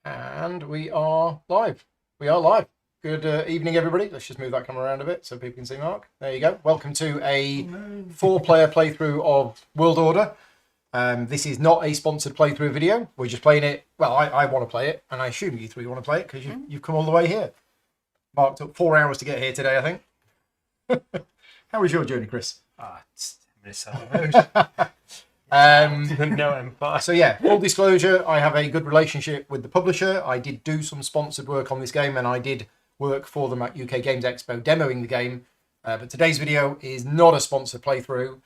And we are live. We are live. Good evening, everybody. Let's just move that camera around a bit so people can see Mark. There you go. Welcome to a 4-player playthrough of World Order. This is not a sponsored playthrough video. We're just playing it. Well, I want to play it, and I assume you three want to play it because you've come all the way here. Mark took 4 hours to get here today, I think. How was your journey, Chris? It's 10 minutes on the road. No empire. So yeah, full disclosure, I have a good relationship with the publisher. I did do some sponsored work on this game, and I did work for them at UK Games Expo demoing the game. But today's video is not a sponsored playthrough.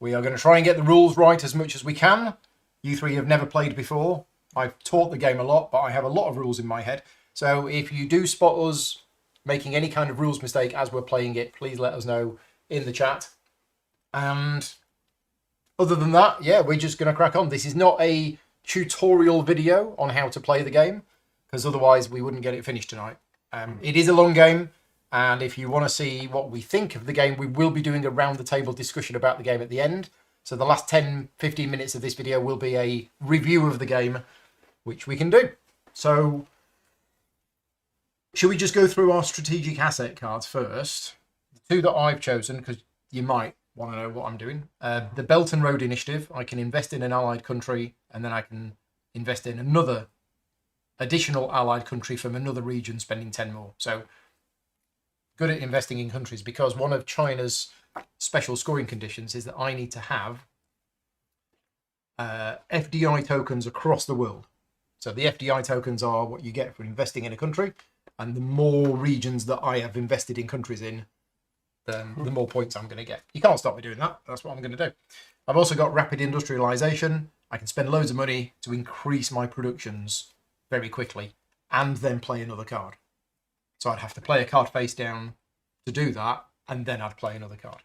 We are going to try and get the rules right as much as we can. You three have never played before. I've taught the game a lot, but I have a lot of rules in my head. So if you do spot us making any kind of rules mistake as we're playing it, please let us know in the chat. And other than that, yeah, we're just going to crack on. This is not a tutorial video on how to play the game, because otherwise we wouldn't get it finished tonight. It is a long game, and if you want to see what we think of the game, we will be doing a round-the-table discussion about the game at the end. So the last 10-15 minutes of this video will be a review of the game, which we can do. So, should we just go through our strategic asset cards first? The two that I've chosen, because you might want to know what I'm doing. The Belt and Road Initiative, I can invest in an allied country, and then I can invest in another additional allied country from another region, spending 10 more. So good at investing in countries, because one of China's special scoring conditions is that I need to have FDI tokens across the world. So the FDI tokens are what you get for investing in a country, and the more regions that I have invested in countries in, then the more points I'm going to get. You can't stop me doing that. That's what I'm going to do. I've also got rapid industrialization. I can spend loads of money to increase my productions very quickly and then play another card. So I'd have to play a card face down to do that, and then I'd play another card.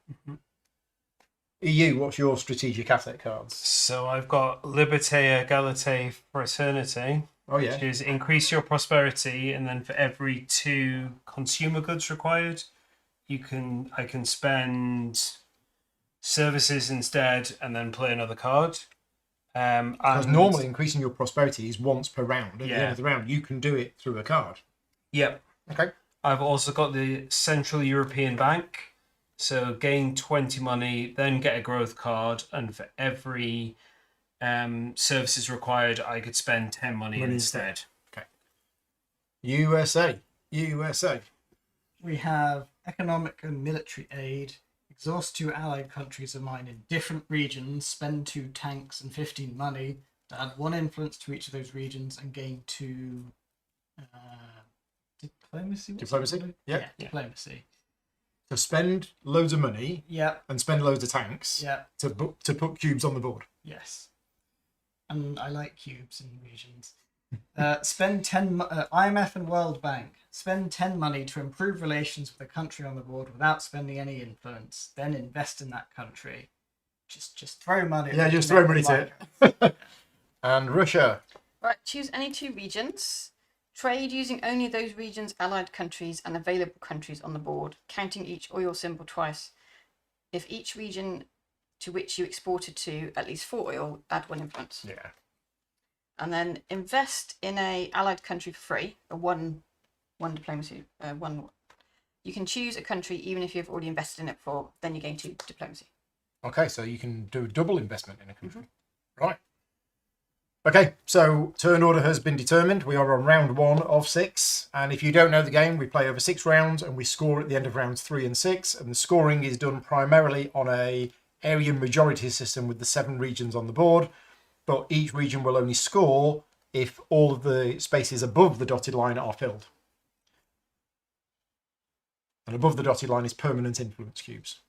EU, what's your strategic asset cards? So I've got Liberté, Égalité, Fraternité. Oh, yeah. Which is increase your prosperity, and then for every 2 consumer goods required, I can spend services instead and then play another card. Because normally increasing your prosperity is once per round. At the end of the round, you can do it through a card. Yep. Okay. I've also got the Central European Bank. So gain 20 money, then get a growth card, and for every services required, I could spend 10 money instead. Okay. USA. We have economic and military aid. Exhaust 2 allied countries of mine in different regions. Spend 2 tanks and 15 money to add 1 influence to each of those regions and gain 2 diplomacy. Diplomacy? Yeah. Diplomacy. To spend loads of money. Yeah. And spend loads of tanks. Yeah. To put cubes on the board. Yes. And I like cubes in regions. Spend 10 IMF and World Bank. Spend 10 money to improve relations with a country on the board without spending any influence. Then invest in that country. Just throw money. Yeah, just throw money to it. And Russia. Right, choose any 2 regions. Trade using only those regions' allied countries and available countries on the board, counting each oil symbol twice. If each region to which you exported to at least 4 oil, add 1 influence. Yeah. And then invest in a allied country for free, or one diplomacy. You can choose a country even if you've already invested in it before. Then you gain 2 diplomacy. Okay, so you can do a double investment in a country. Right. Okay, so turn order has been determined. We are on round 1 of 6. And if you don't know the game, we play over 6 rounds and we score at the end of rounds 3 and 6. And the scoring is done primarily on a area majority system with the 7 regions on the board. But each region will only score if all of the spaces above the dotted line are filled. And above the dotted line is permanent influence cubes.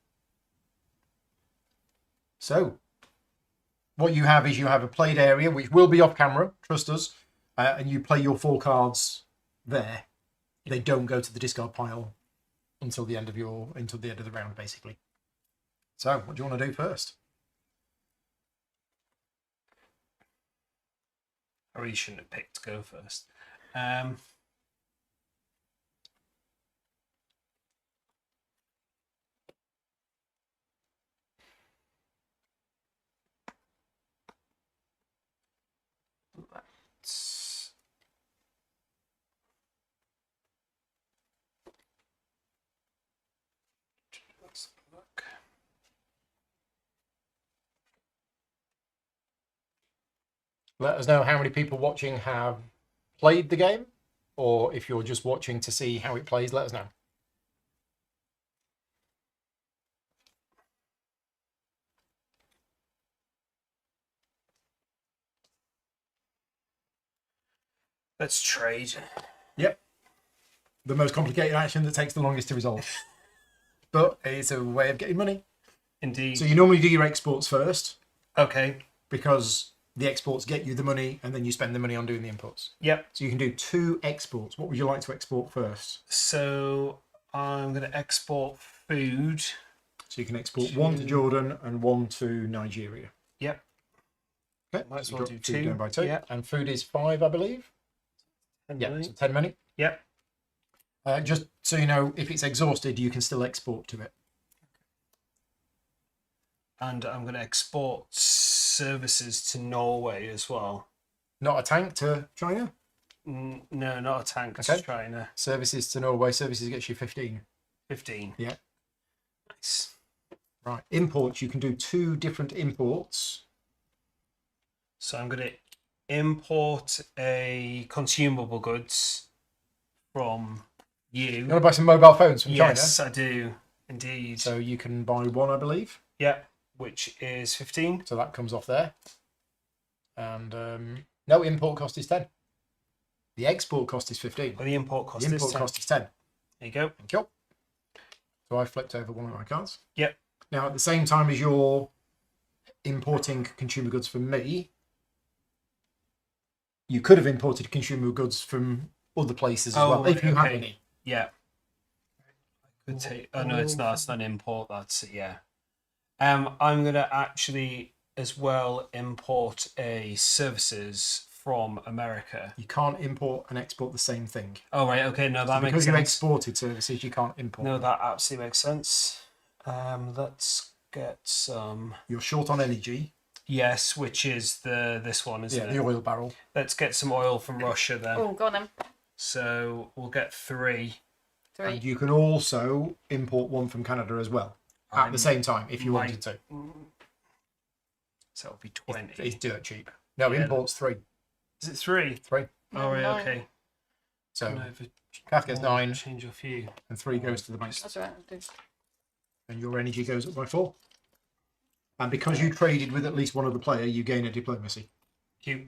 So, what you have is you have a played area, which will be off camera, trust us, and you play your 4 cards there. They don't go to the discard pile until the end of the round, basically. So, what do you want to do first? I really shouldn't have picked to go first. Let us know how many people watching have played the game, or if you're just watching to see how it plays, let us know. Let's trade. Yep. The most complicated action that takes the longest to resolve. But it's a way of getting money. Indeed. So you normally do your exports first, Okay. because the exports get you the money and then you spend the money on doing the imports. Yep. So you can do 2 exports. What would you like to export first? So I'm going to export food. So you can export 1 to Jordan and 1 to Nigeria. Yep. Okay. Might as so you well drop do food 2. down by 2. Yep. And food is 5, I believe. Yeah, so 10 money. Yep. Just so you know, if it's exhausted, you can still export to it. And I'm going to export services to Norway as well. Not a tank to China. No, not a tank Okay. to China. Services to Norway. Services gets you 15. 15. Yeah. Nice. Right. Imports. You can do 2 different imports. So I'm going to import a consumable goods from you. You want to buy some mobile phones from Yes, I do. Indeed. China? So you can buy 1, I believe. Yeah, which is 15. So that comes off there. And no, import cost is 10. The export cost is 15. Well, the import cost The is import 10. cost is 10. There you go. Thank you. So I flipped over one of my cards. Yep. Now, at the same time as you're importing consumer goods from me, you could have imported consumer goods from other places as well, if you have any. Yeah. I could take. Oh no, it's not. It's not an import. That's yeah. I'm gonna actually as well import a services from America. You can't import and export the same thing. Oh right. Okay. No, that makes Because you sense. exported services, you can't import. No, that absolutely makes sense. Let's get some. You're short on energy. Yes, which is this one, isn't it? The oil barrel. Let's get some oil from Russia then. Oh, go on then. So we'll get 3. 3. And you can also import 1 from Canada as well at the same time if you wanted to. So it'll be 20. It's dirt cheap. No, Yeah. imports 3. Is it 3? 3. Oh, right, 9. okay. So No, Kath gets 9 Change a few. and 3 goes to the bank. That's all right. I'll do. And your energy goes up by 4. And because you traded with at least one other player, you gain a diplomacy. Cute.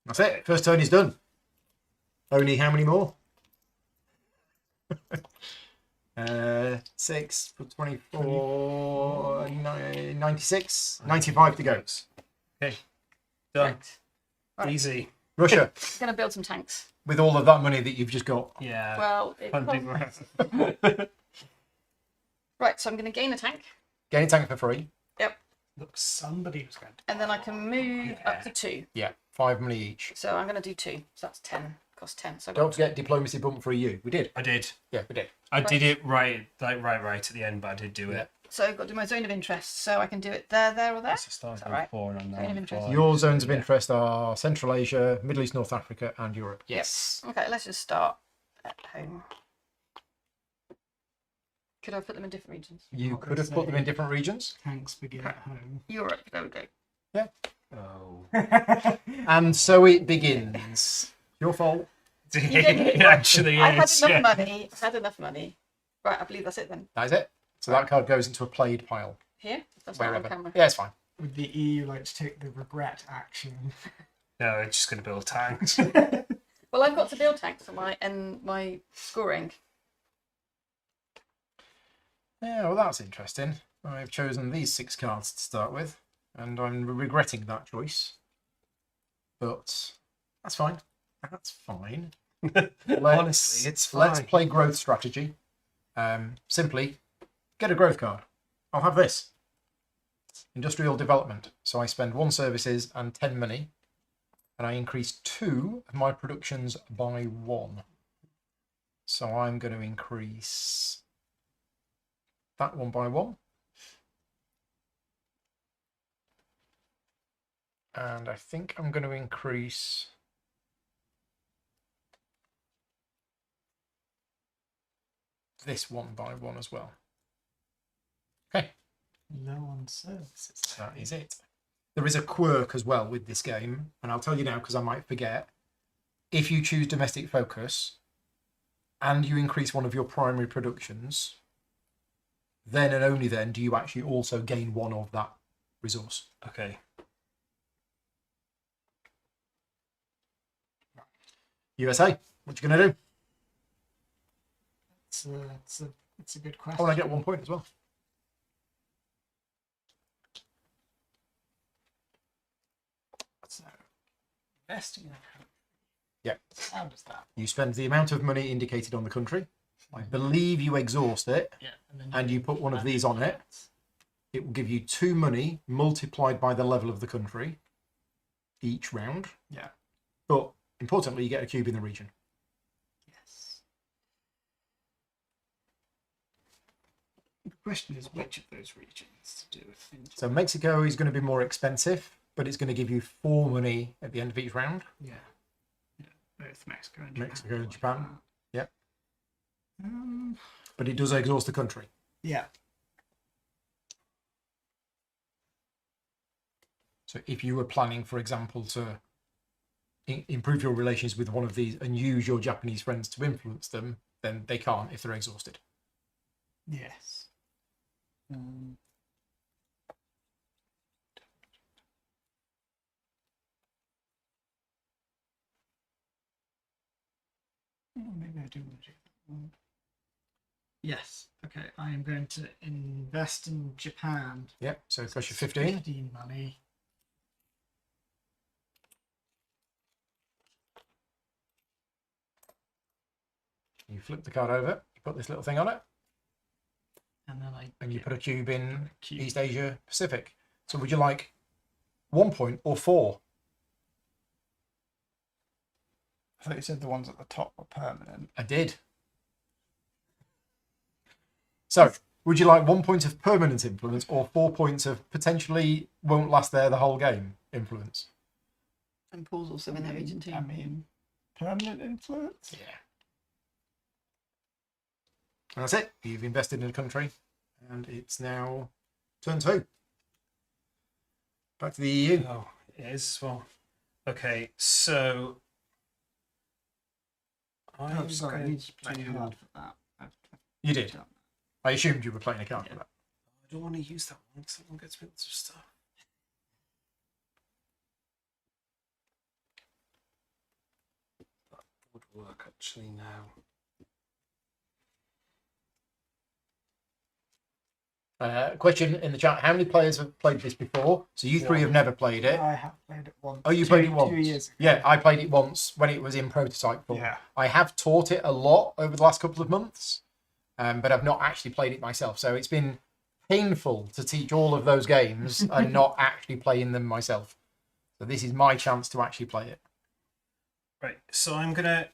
That's it. First turn is done. Only how many more? 6 for 24, 96, 95 to go. Okay. Done. Right. Easy. Russia, I'm going to build some tanks. with all of that money that you've just got. Yeah. Well, right, so I'm going to gain a tank, Gain a tank for free. Look, somebody was going to. and then I can move up to 2. Yeah, 5 money each. So I'm going to do 2. So that's 10. Cost 10. So I've Don't got forget diplomacy bump for EU. We did. I did. Yeah, we did. I did it right at the end, but I did do it. So I've got to do my zone of interest. So I can do it there, or there. So start Is that with right? 4 and I'm Zone of now interest. 5. Your zones of interest are Central Asia, Middle East, North Africa, and Europe. Yes. Okay, let's just start at home. Could I put them in different regions? You could have put them in different regions. Tanks begin at home. Europe. There we go. Oh. And so it begins. Your fault. It actually I had is. enough Yeah. money. I had enough money. Right, I believe that's it then. That is it. So that card goes into a played pile. Here? That's not on Wherever. camera. Yeah, it's fine. Would the EU like to take the regret action? No, it's just going to build tanks. Well, I've got to build tanks for my scoring. Yeah, well, that's interesting. I've chosen these 6 cards to start with, and I'm regretting that choice. But that's fine. That's fine. Honestly, it's fine. Let's play growth strategy. Simply, get a growth card. I'll have this. Industrial development. So I spend 1 services and 10 money, and I increase 2 of my productions by 1. So I'm going to increase that one by 1. And I think I'm going to increase this one by 1 as well. Okay, No one services. that is it. there is a quirk as well with this game, and I'll tell you now because I might forget. If you choose domestic focus and you increase one of your primary productions, then and only then do you actually also gain one of that resource. Okay. USA, what you going to do? It's a good question. I want to get 1 point as well. So, investing in a country. Yeah. How does that? You spend the amount of money indicated on the country. I believe you exhaust it, Yeah. and you put one of these on it. It will give you 2 money multiplied by the level of the country each round. Yeah. But importantly, you get a cube in the region. Yes. The question is which of those regions to do with. So Mexico is going to be more expensive, but it's going to give you 4 money at the end of each round. Yeah. Both Mexico and Japan. Mexico and Japan. Yeah. Um, But it does exhaust the country. yeah. So if you were planning, for example, to improve your relations with one of these and use your Japanese friends to influence them, then they can't if they're exhausted. Yes. Maybe I do want to do that one. Yes. Okay. I am going to invest in Japan. Yep. So it costs you 15. 15 money. You flip the card over, you put this little thing on it, And then and you put a cube in cube. East Asia Pacific. So would you like 1 point or 4? I thought you said the ones at the top were permanent. I did. So would you like 1 point of permanent influence or 4 points of potentially won't last there the whole game influence? And Paul's also in that region too. I mean, permanent influence? Yeah. And that's it. You've invested in a country, and it's now turn 2. Back to the EU. Oh, it is as well. Okay, so I'm sorry, I going need to play to- hard for that. You did. I assumed you were playing a card for that. I don't want to use that one because that one gets me lots of stuff. That would work actually now. Question in the chat: how many players have played this before? So you 3 have never played it. I have played it once. Oh, you played it once? 2 years ago. Yeah, I played it once when it was in prototype form. Yeah. I have taught it a lot over the last couple of months, but I've not actually played it myself. So it's been painful to teach all of those games and not actually playing them myself. So this is my chance to actually play it. Right, so I'm gonna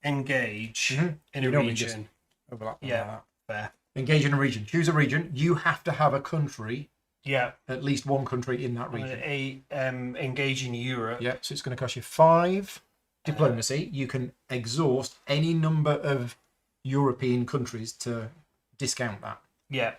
engage Mhm. in You a normally just region. overlap. Yeah, there. Engage in a region. Choose a region. You have to have a country, Yeah, at least one country in that I'm gonna region. engage in Europe. Yeah, so it's going to cost you 5 diplomacy. You can exhaust any number of European countries to discount that Yeah,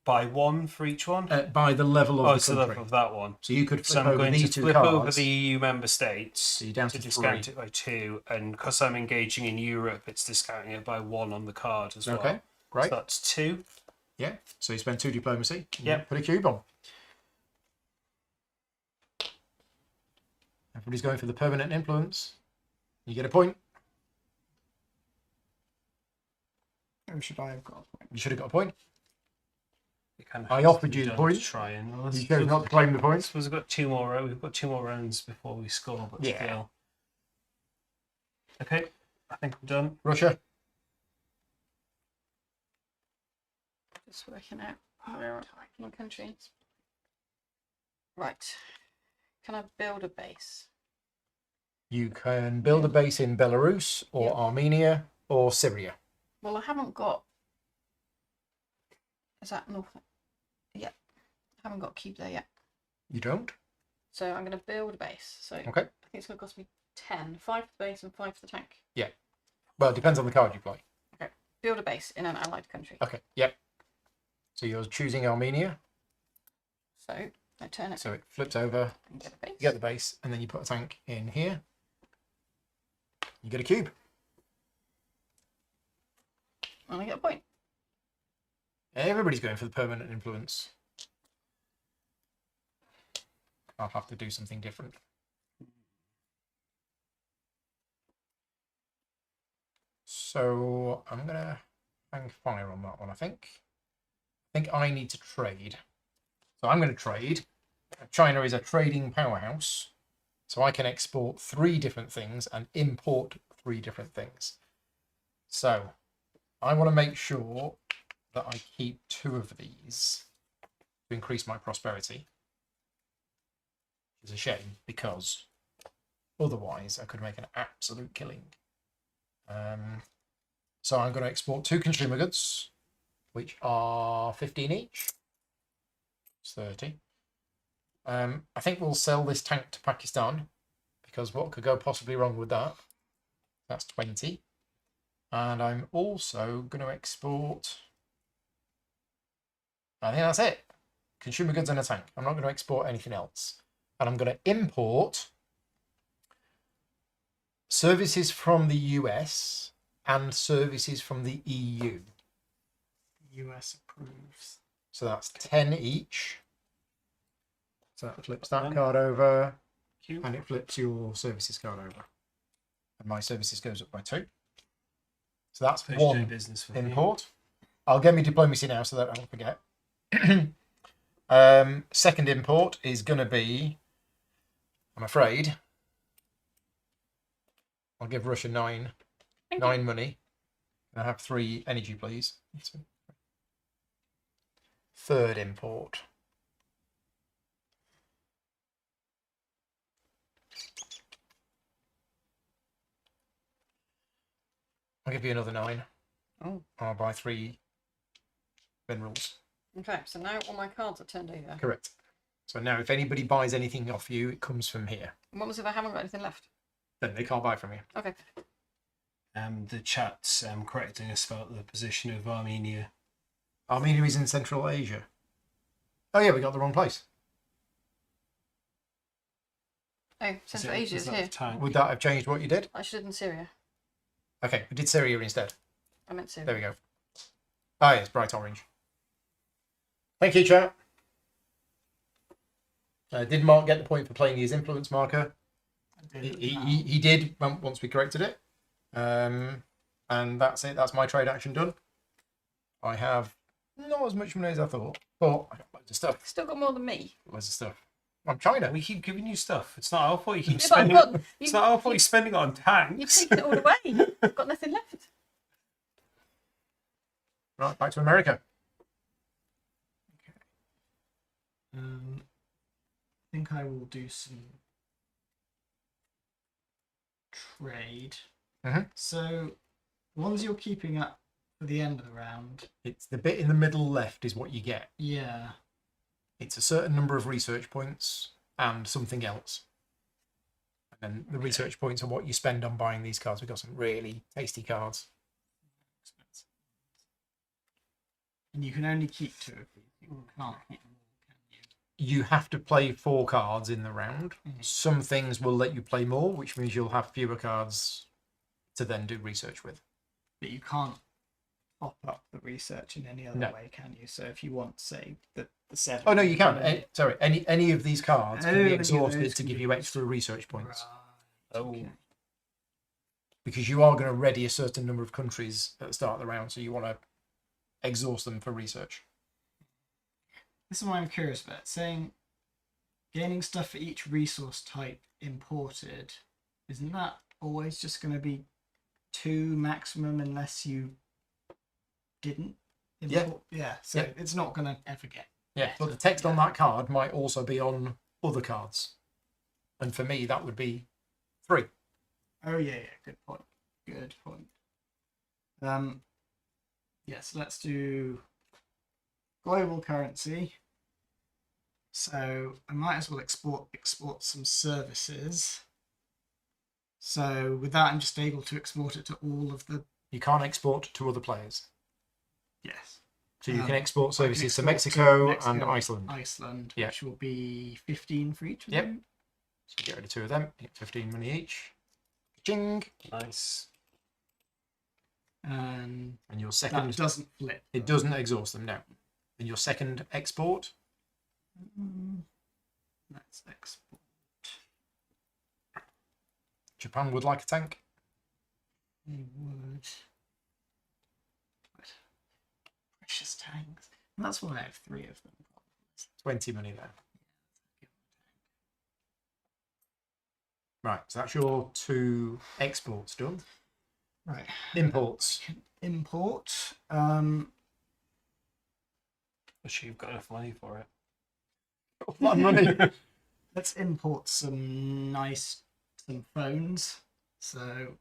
by 1 for each one. by the level of Oh, the so country. level of that one. So you could So flip I'm over going these to 2 flip cards. over the EU member states So you're down to discount 3. it by 2, and because I'm engaging in Europe, it's discounting it by 1 on the card as well. Okay, great. So that's 2. Yeah, so you spend 2 diplomacy. And Yep. you put a cube on. Everybody's going for the permanent influence. You get a point. Or should I have got a point? You should have got a point. It kind of I has to offered be you the done point. to try and You chose not to claim the I points. suppose we've got 2 more. We've got 2 more rounds before we score, but Yeah. still. Okay, I think I'm done. Russia. Just working out where in country. Right. Can I build a base? You can build a base in Belarus or Yep. Armenia or Syria. Well, I haven't got. Is that north? Yeah. I haven't got a cube there yet. You don't? So I'm going to build a base. So Okay. I think it's going to cost me 10. 5 for the base and 5 for the tank. Well, it depends on the card you play. Build a base in an allied country. Okay, yep. So you're choosing Armenia. So I turn it So it flips over, and get a base. you get the base, and then you put a tank in here. You get a cube. And I get a point. Everybody's going for the permanent influence. I'll have to do something different. So I'm going to hang fire on that one, I think. I think I need to trade. So I'm going to trade. China is a trading powerhouse. So I can export 3 different things and import 3 different things. So I want to make sure that I keep 2 of these to increase my prosperity. It's a shame because otherwise I could make an absolute killing. So I'm going to export 2 consumer goods, which are 15 each. It's 30. I think we'll sell this tank to Pakistan because what could go possibly wrong with that? That's 20. And I'm also going to export, I think that's it. Consumer goods and a tank. I'm not going to export anything else. And I'm going to import services from the US and services from the EU. US approves. So that's 10 each. So that flips that card over, Cube. and it flips your services card over. And my services goes up by 2. So that's First day 1 business for import. I'll get me diplomacy now so that I don't forget. Second import is going to be, I'm afraid, I'll give Russia 9 money. Can I have 3 energy, please? Third import. I'll give you another 9. Oh. I'll buy 3 minerals. Okay, so now all my cards are turned over. Correct. So now if anybody buys anything off you, it comes from here. And what was if I haven't got anything left? Then they can't buy from you. Okay. The chat's correcting us about the position of Armenia. Armenia is in Central Asia. Oh yeah, we got the wrong place. Oh, Central Asia is that here. the tank? Would that have changed what you did? I should have done Syria. Okay, we did Syria instead. I meant Syria. There we go. Ah, yes, bright orange. Thank you, chat. Did Mark get the point for playing his influence marker? He did once we corrected it. And that's it. That's my trade action done. I have not as much money as I thought, but I got loads of stuff. Still got more than me. Loads of stuff. I'm China. We keep giving you stuff. It's not our fault you keep Yeah, but I've spending. got- It's not our fault you're spending it on You've tanks. taken it all away. I've got nothing left. Right, back to America. I think I will do some trade. Mhm. So, the ones you're keeping up for the end of the round, It's the bit in the middle left is what you get. yeah. It's a certain number of research points and something else. And then the research points are what you spend on buying these cards. We've got some really tasty cards. And you can only keep 2 of these. You can't keep more, can you? You have to play 4 cards in the round. Some things will let you play more, which means you'll have fewer cards to then do research with. But you can't pop up the research in any other No. way, can you? So if you want, say, the 7. Oh no, you can. Sorry, any of these cards can Oh, be those exhausted to can give be you extra research points. Right. Oh. Okay. Because you are going to ready a certain number of countries at the start of the round, so you want to exhaust them for research. This is what I'm curious about. Saying gaining stuff for each resource type imported, isn't that always just going to be 2 maximum unless you didn't import? Yeah. So Yeah. it's not going to ever get. Yeah, but the text on that card might also be on other cards. And for me, that would be 3. Oh yeah. Good point. Good point. Yes. Let's do global currency. So I might as well export some services. So with that, I'm just able to export it to all of the. You can't export to other players. Yes. So you can export I can services to export Mexico and Iceland. Iceland, Yeah. which will be 15 for each of Yep. them. So you get rid of 2 of them. You get 15 money each. Ching. Nice. And And your that second, doesn't flip. it doesn't exhaust them now. And your second export, Let's export. Japan would like a tank. They would. Precious tanks. And that's why I have 3 of them. 20 money there. Right, so that's your 2 exports done. Right. Imports. I can import. I'm sure you've got enough money for it. A lot of money. Let's import some phones. So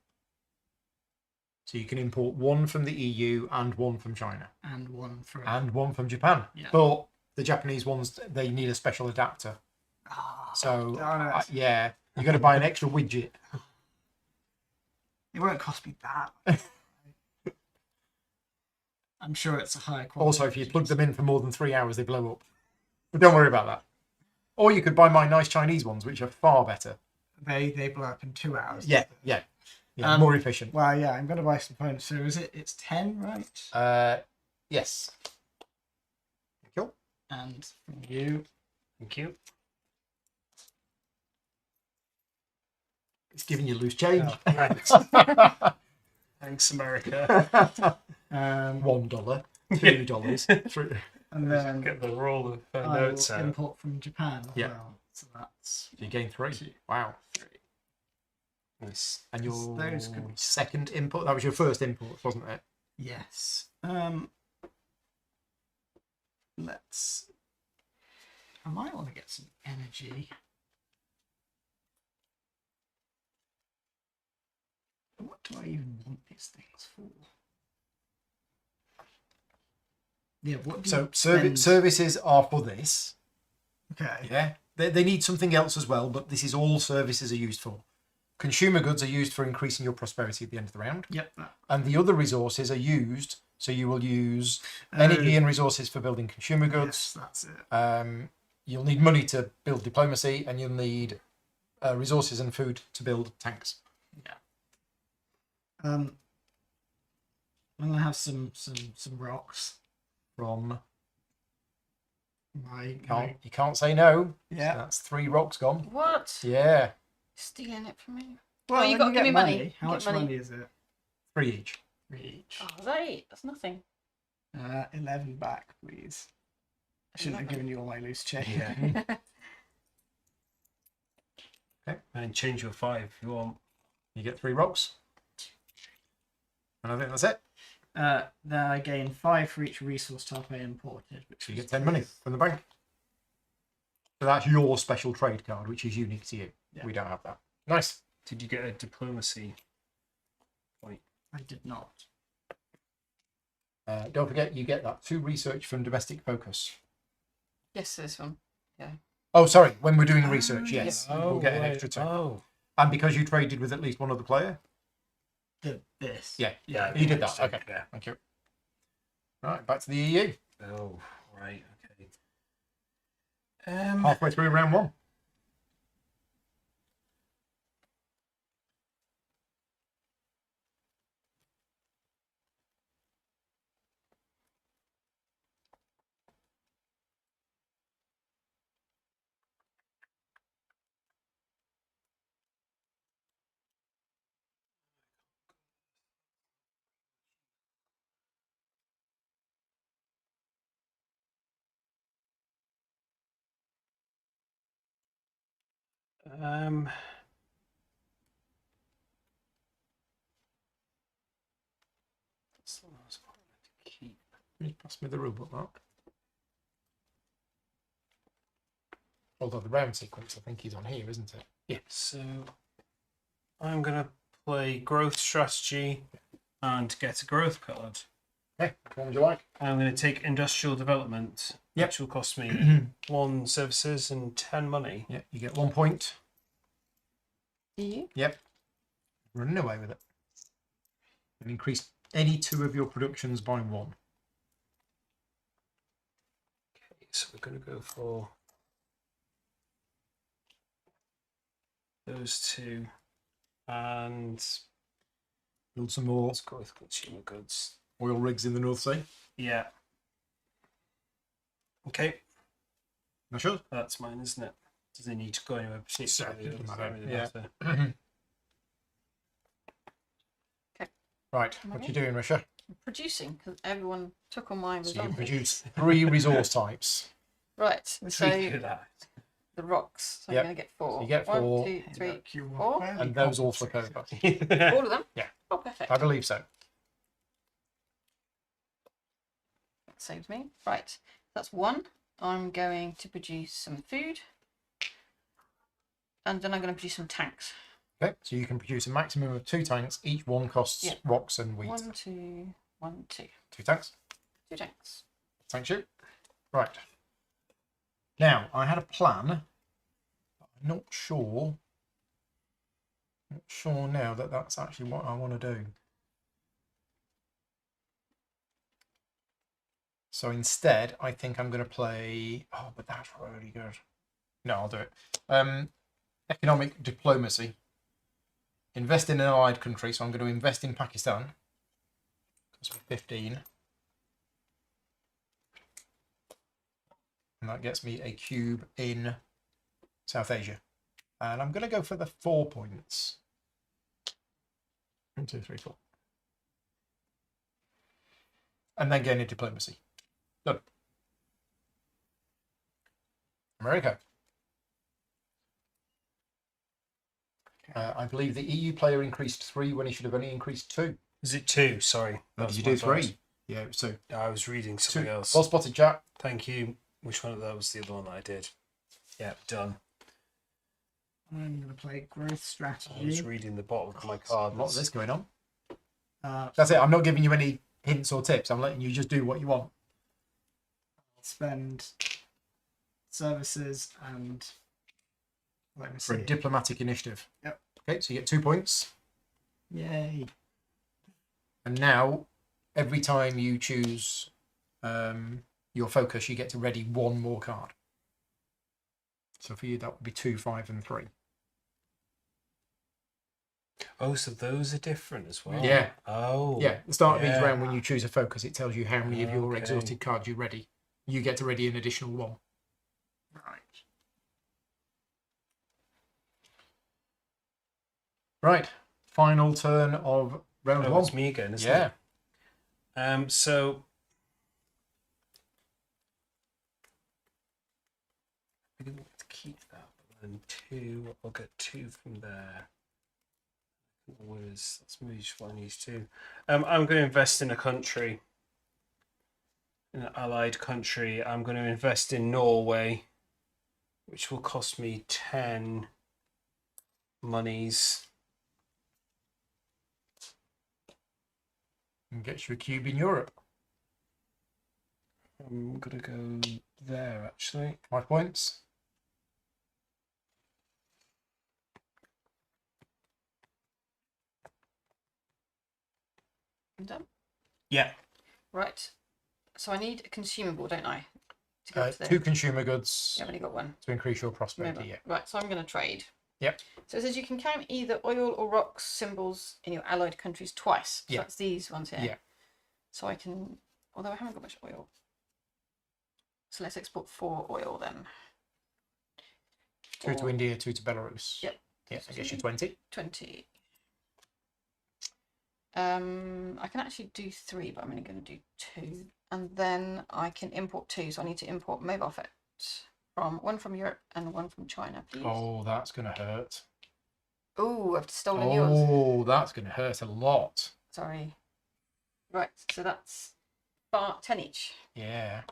So you can import 1 from the EU and 1 from China. and 1 from And 1 from Japan. Yeah. But the Japanese ones, they need a special adapter. So, darn it. yeah, you've got to buy an extra widget. It won't cost me that. I'm sure it's a high quality. Also, if you plug them in for more than 3 hours, they blow up. But don't worry about that. Or you could buy my nice Chinese ones, which are far better. They blow up in 2 hours. Yeah. More efficient. Well, yeah, I'm going to buy some phones. So it's 10, right? Yes. Cool. And from you. Thank you. It's giving you loose change. Oh, right. Thanks, America. $1, $2, 3. And then Get the roll of I notes will out. import from Japan as Yeah. well. So that's So you gain 3. Wow. 3. Nice. And your Those could be- second input, that was your first import, wasn't it? Yes. Let's. I might want to get some energy. What do I even want these things for? Yeah. What? Do So you spend- services are for this. Okay. Yeah. They need something else as well, but this is all services are used for. Consumer goods are used for increasing your prosperity at the end of the round. Yep. And the other resources are used, so you will use energy and resources for building consumer goods. Yes, that's it. You'll need money to build diplomacy, and you'll need resources and food to build tanks. I'm gonna have some rocks. From My you can't say no. yeah. So that's 3 rocks gone. What? Yeah, Stealing it from me. Well, you got to give get me money. How Get much money. money is it? 3 each. 3 each. Oh, is that 8? That's nothing. 11 back, please. I shouldn't have 11. given you all my loose change. Yeah. And change your 5 if you want. You get 3 rocks, and I think that's it. Then I gain 5 for each resource type I imported, which So you was get 10 money from the bank. So that's your special trade card, which is unique to you. Yeah. We don't have that. Nice. Did you get a diplomacy point? I did not. Don't forget, you get that 2 research from domestic focus. Yes, this one. Oh, sorry. When we're doing research, yes, Oh, we'll get an right. extra 2. Oh, And because you traded with at least one other player. This. Yeah, yeah. you did that. Okay, Yeah. thank you. Right, back to the EU. Oh, right. Okay. Halfway through round 1. Um. That's the last part to keep. Can you pass me the rulebook, Mark? Although the round sequence, I think, is on here, isn't it? Yeah. So I'm gonna play growth strategy and get a growth card. Okay, which one would you like? I'm gonna take industrial development, Yep. which will cost me 1 services and 10 money. Yeah, you get 1 point. EU? Yep. Running away with it. And increase any 2 of your productions by 1. So we're going to go for those two, and Build some more let's go with consumer goods. oil rigs in the North Sea. Yeah. Okay, Not sure. that's mine, isn't it? Does it need to go anywhere particularly? Doesn't Does it matter, really yeah. matter? Right, Am I what you good? doing, Russia? Producing, because everyone took on my So you result. produce 3 resource types. Right, Pretty so good at the rocks. So Yep. I'm going to get 4. So you get 1, 4. 2, 3, You were 4. fairly And those all flip compensated. over. it. All of them? Yeah. Oh, perfect. I believe so. That saves me. Right, that's 1. I'm going to produce some food. And then I'm going to produce some tanks. Okay, so you can produce a maximum of 2 tanks. Each one costs Yeah. rocks and wheat. 1, 2, 1, 2. 2 tanks. 2 tanks. Thank you. Right. Now, I had a plan. But I'm not sure. Not sure now that that's actually what I want to do. So instead, I think I'm going to play. Oh, but that's really good. No, I'll do it. Economic diplomacy. Invest in an allied country. So I'm going to invest in Pakistan. Because we're 15. And that gets me a cube in South Asia. And I'm going to go for the 4 points. 1, 2, 3, 4. And then gain in diplomacy. Done. America. I believe the EU player increased 3 when he should have only increased 2. Is it 2? Sorry. Did That's you my do fault. 3? Yeah, so I was reading 2. something else. Well spotted, chat. Thank you. Which one of that was the other one that I did? Yeah, done. I'm going to play growth I was strategy. reading the bottom of my card. A lot of this going on. Uh, That's it. I'm not giving you any hints or tips. I'm letting you just do what you want. spend services and let me For a see. diplomatic initiative. Yep. Okay, so you get 2 points. Yay. And now, every time you choose your focus, you get to ready 1 more card. So for you, that would be 2, 5, and 3. Oh, so those are different as well? Yeah. Oh. Yeah, at the start of each yeah. round, when you choose a focus, it tells you how many of your Okay. exhausted cards you ready. You get to ready an additional 1. Right. Right, final turn of round Oh, 1. it's me again, isn't Yeah. it? So I didn't want to keep that, but then 2, I'll get 2 from there. Let's move each one of these 2. I'm going to invest in a country, in an allied country. I'm going to invest in Norway, which will cost me 10 monies. And gets you a cube in Europe. I'm going to go there, actually. 5 points. I'm done. Yeah. Right. So I need a consumable, don't I? To go to the... 2 consumer goods I've only got 1. to increase your prosperity. Yeah. Right, so I'm going to trade. Yep. So it says you can count either oil or rocks symbols in your allied countries twice. So Yeah. that's these ones here. Yeah. So I can, although I haven't got much oil. So let's export 4 oil then. 2 to Or India, 2 to Belarus. Yep. Yeah, I guess you're 20. 20. I can actually do 3, but I'm only going to do 2. And then I can import 2. So I need to import mobile effect from 1 from Europe and 1 from China, please. Oh, that's going to hurt. Oh, I've stolen yours. Oh, that's going to hurt a lot. Sorry. Right, so that's 10 each. Yeah.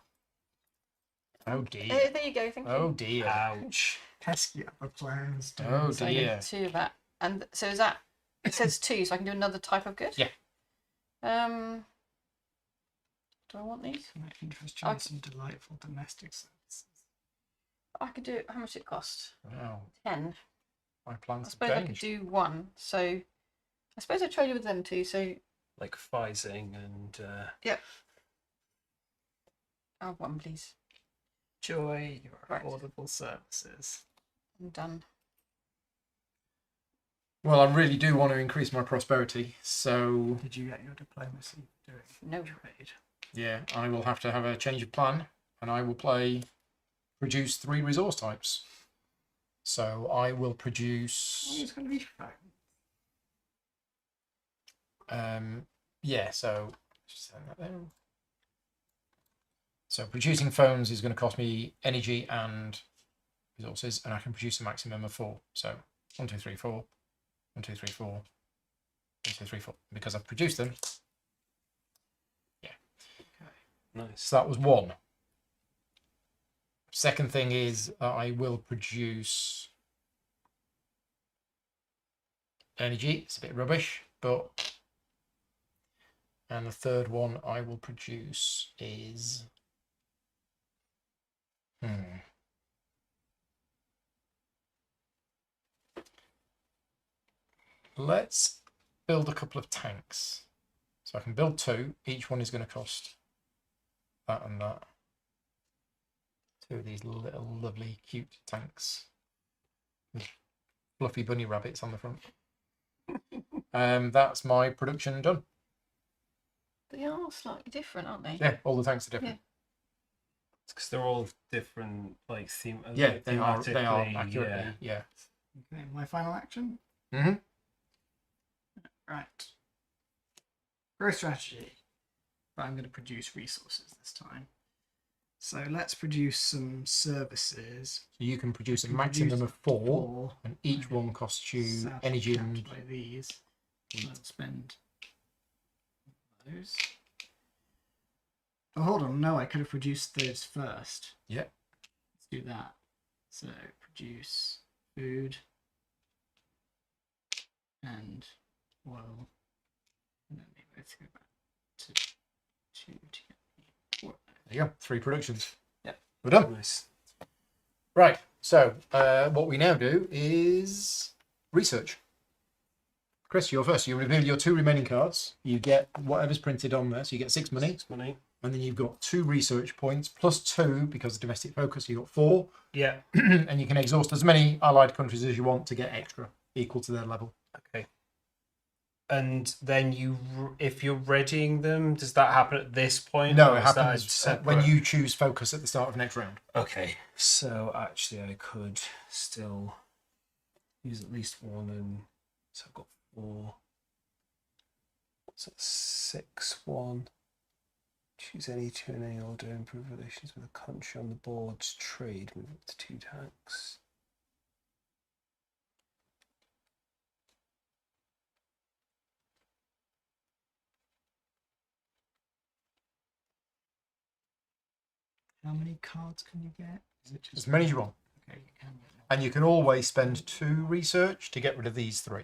Oh, dear. There you go, thank you. Oh, dear. Ouch. Pesky other players. Oh, So I dear. get 2 of that. And so is that, it says 2, so I can do another type of good? Yeah. Do I want these? Interest in some delightful domestic services. I could do, how much it cost? Wow. 10. My I plans suppose have I could changed. do 1. So I suppose I traded with them too, so Like phasing and I'll have 1, please. Enjoy your Right. affordable services. I'm done. Well, I really do want to increase my prosperity, so Did you get your diplomacy doing No. trade? yeah, I will have to have a change of plan, and I will produce 3 resource types. So I will produce, It's going to be fun. yeah. So just send that there. So producing phones is going to cost me energy and resources, and I can produce a maximum of 4. So 1, 2, 3, 4. 1, 2, 3, 4. 1, 2, 3, 4. Because I've produced them. Yeah. Nice. So that was 1. Second thing is I will produce energy. It's a bit rubbish, but. And the third one I will produce is. Let's build a couple of tanks. So I can build 2. Each one is going to cost that and that. 2 of these little lovely cute tanks with fluffy bunny rabbits on the front. That's my production done. They are slightly different, aren't they? Yeah, all the tanks are different. Because they're all different, like Yeah, they are thematically, accurately. Yeah. Okay, my final action. Mm-hmm. Right. Growth strategy. But I'm going to produce resources this time. So let's produce some services. So you can produce a Can maximum produce of 4, 4. and each one costs you Sadly energy capped and. by these. I'll spend those. Oh, hold on. No, I could have produced those first. Yeah. Let's do that. So produce food and oil. And then they both go back to 2 to get me 4. There you go. 3 productions. Yep. We're done. Nice. Right. So what we now do is research. Chris, you're first. You reveal your 2 remaining cards. You get whatever's printed on there. So you get 6 money. 6 money. And then you've got 2 research points plus 2 because of domestic focus. You've got 4. Yeah. And you can exhaust as many allied countries as you want to get extra equal to their level. Okay. And then if you're readying them, does that happen at this point? No, or it is that a happens separate- when you choose focus at the start of next round. Okay. So actually, I could still use at least 1, and so I've got 4. So that's 6, 1. Choose any 2 in any order. Improve relations with a country on the board. Trade. Move up to 2 tanks. How many cards can you get? Is it just As many as you want. Okay, you can get more. And you can always spend 2 research to get rid of these 3.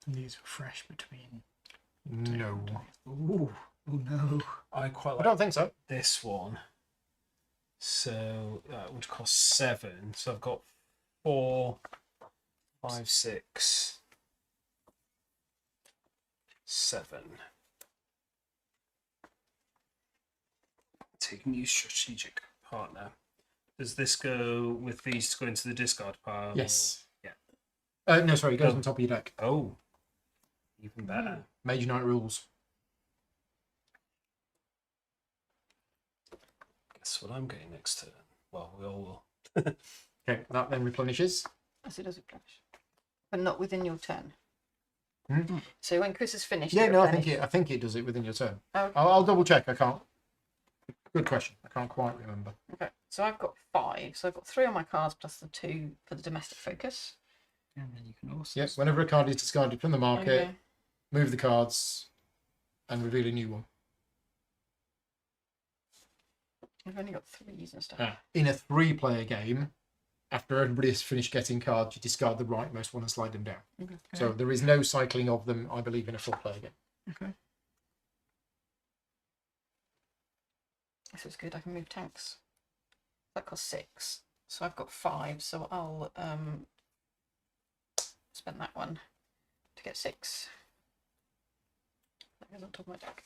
And these were fresh between. No. Ooh, oh no. I quite I like don't think so. this one. So that would cost 7. So I've got 4, 5, 6, 7. Take new strategic partner. Does this go with these to go into the discard pile? Yes. Yeah. No, sorry, it goes No. on top of your deck. Oh, even better. Mage Knight rules. Guess what I'm getting next turn? Well, we all will. Okay, that then replenishes. As it does replenish. But not within your turn. Hmm? So when Chris has finished. Yeah, it no, replenish. I think it does it within your turn. Oh, I'll double check. I can't. Good question. I can't quite remember. okay. So I've got 5. So I've got 3 on my cards plus the 2 for the domestic focus. And then you can also. Yes, whenever a card is discarded from the market, Okay. move the cards and reveal a new one. I've only got 3s and stuff. In a 3-player game, after everybody has finished getting cards, you discard the rightmost one and slide them down. Okay. So there is no cycling of them, I believe, in a 4-player game. Okay. So it's good. I can move tanks. That costs 6. So I've got 5. So I'll spend that one to get 6. That goes on top of my deck.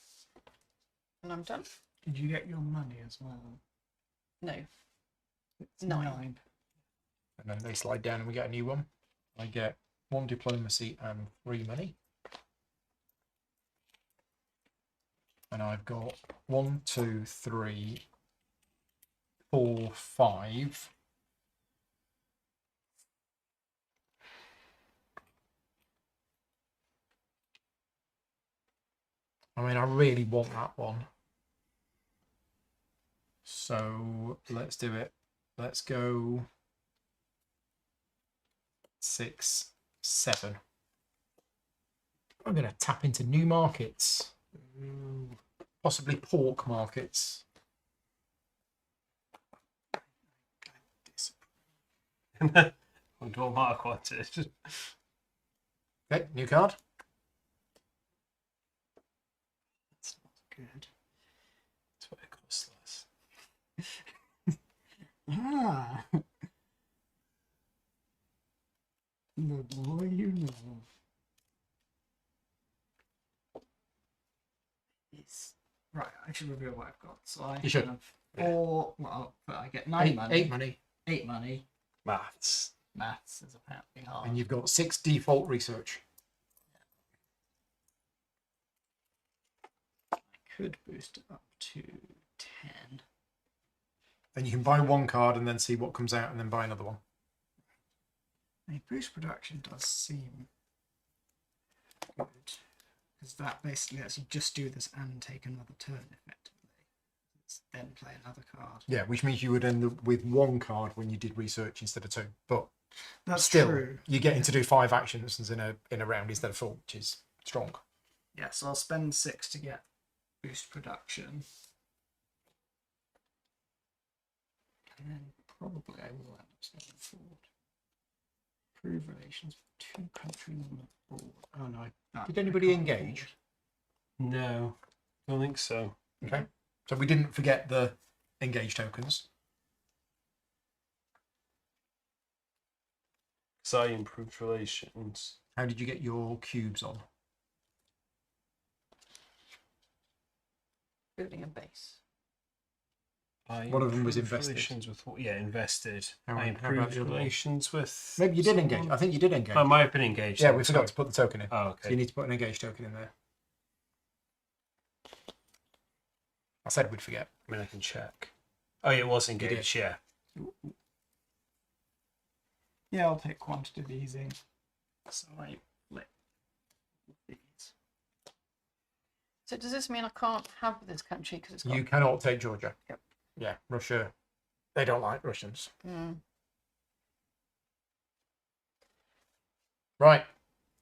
And I'm done. Did you get your money as well? No. It's 9. 9. And then they slide down and we get a new one. I get 1 diplomacy and 3 money. And I've got 1, 2, 3, 4, 5. I mean, I really want that one. So let's do it. Let's go 6, 7. I'm going to tap into new markets. Possibly pork markets. What Mark wanted. Okay, new card. That's not good. That's what it costs less. Ah. The more you know. It's right. I should reveal what I've got. So I You should. have 4. Well, but I get 9 money. 8 money. 8 money. Maths. Maths is apparently hard. And you've got 6 default research. I could boost it up to 10. And you can buy 1 card and then see what comes out and then buy another one. A boost production does seem good. Because that basically lets you just do this and take another turn effectively. It's then play another card. Yeah, which means you would end up with 1 card when you did research instead of 2. But That's still, true. you're getting to do 5 actions in a round instead of 4, which is strong. Yeah, so I'll spend 6 to get boost production. And then probably I will end up spending 4. Improve relations with 2 countries on the board. Oh no. Did anybody engage? No, I don't think so. Okay. So we didn't forget the engage tokens. Because I improved relations. How did you get your cubes on? Building a base. I One of them was improved invested. Relations with invested. How- I how about improved the other one? relations with. Maybe you did engage. someone. I think you did engage. I might have been engaged. Yeah, then, we forgot to sorry. put the token in. Oh, So okay. you need to put an engage token in there. I said we'd forget. I mean, I can check. Oh, yeah, it was did. engaged. Yeah. Yeah, I'll pick quantitative easing. So I flip these. So does this mean I can't have this country because it's got... You cannot take Georgia. Yep. Yeah, Russia. They don't like Russians. Mm. Right.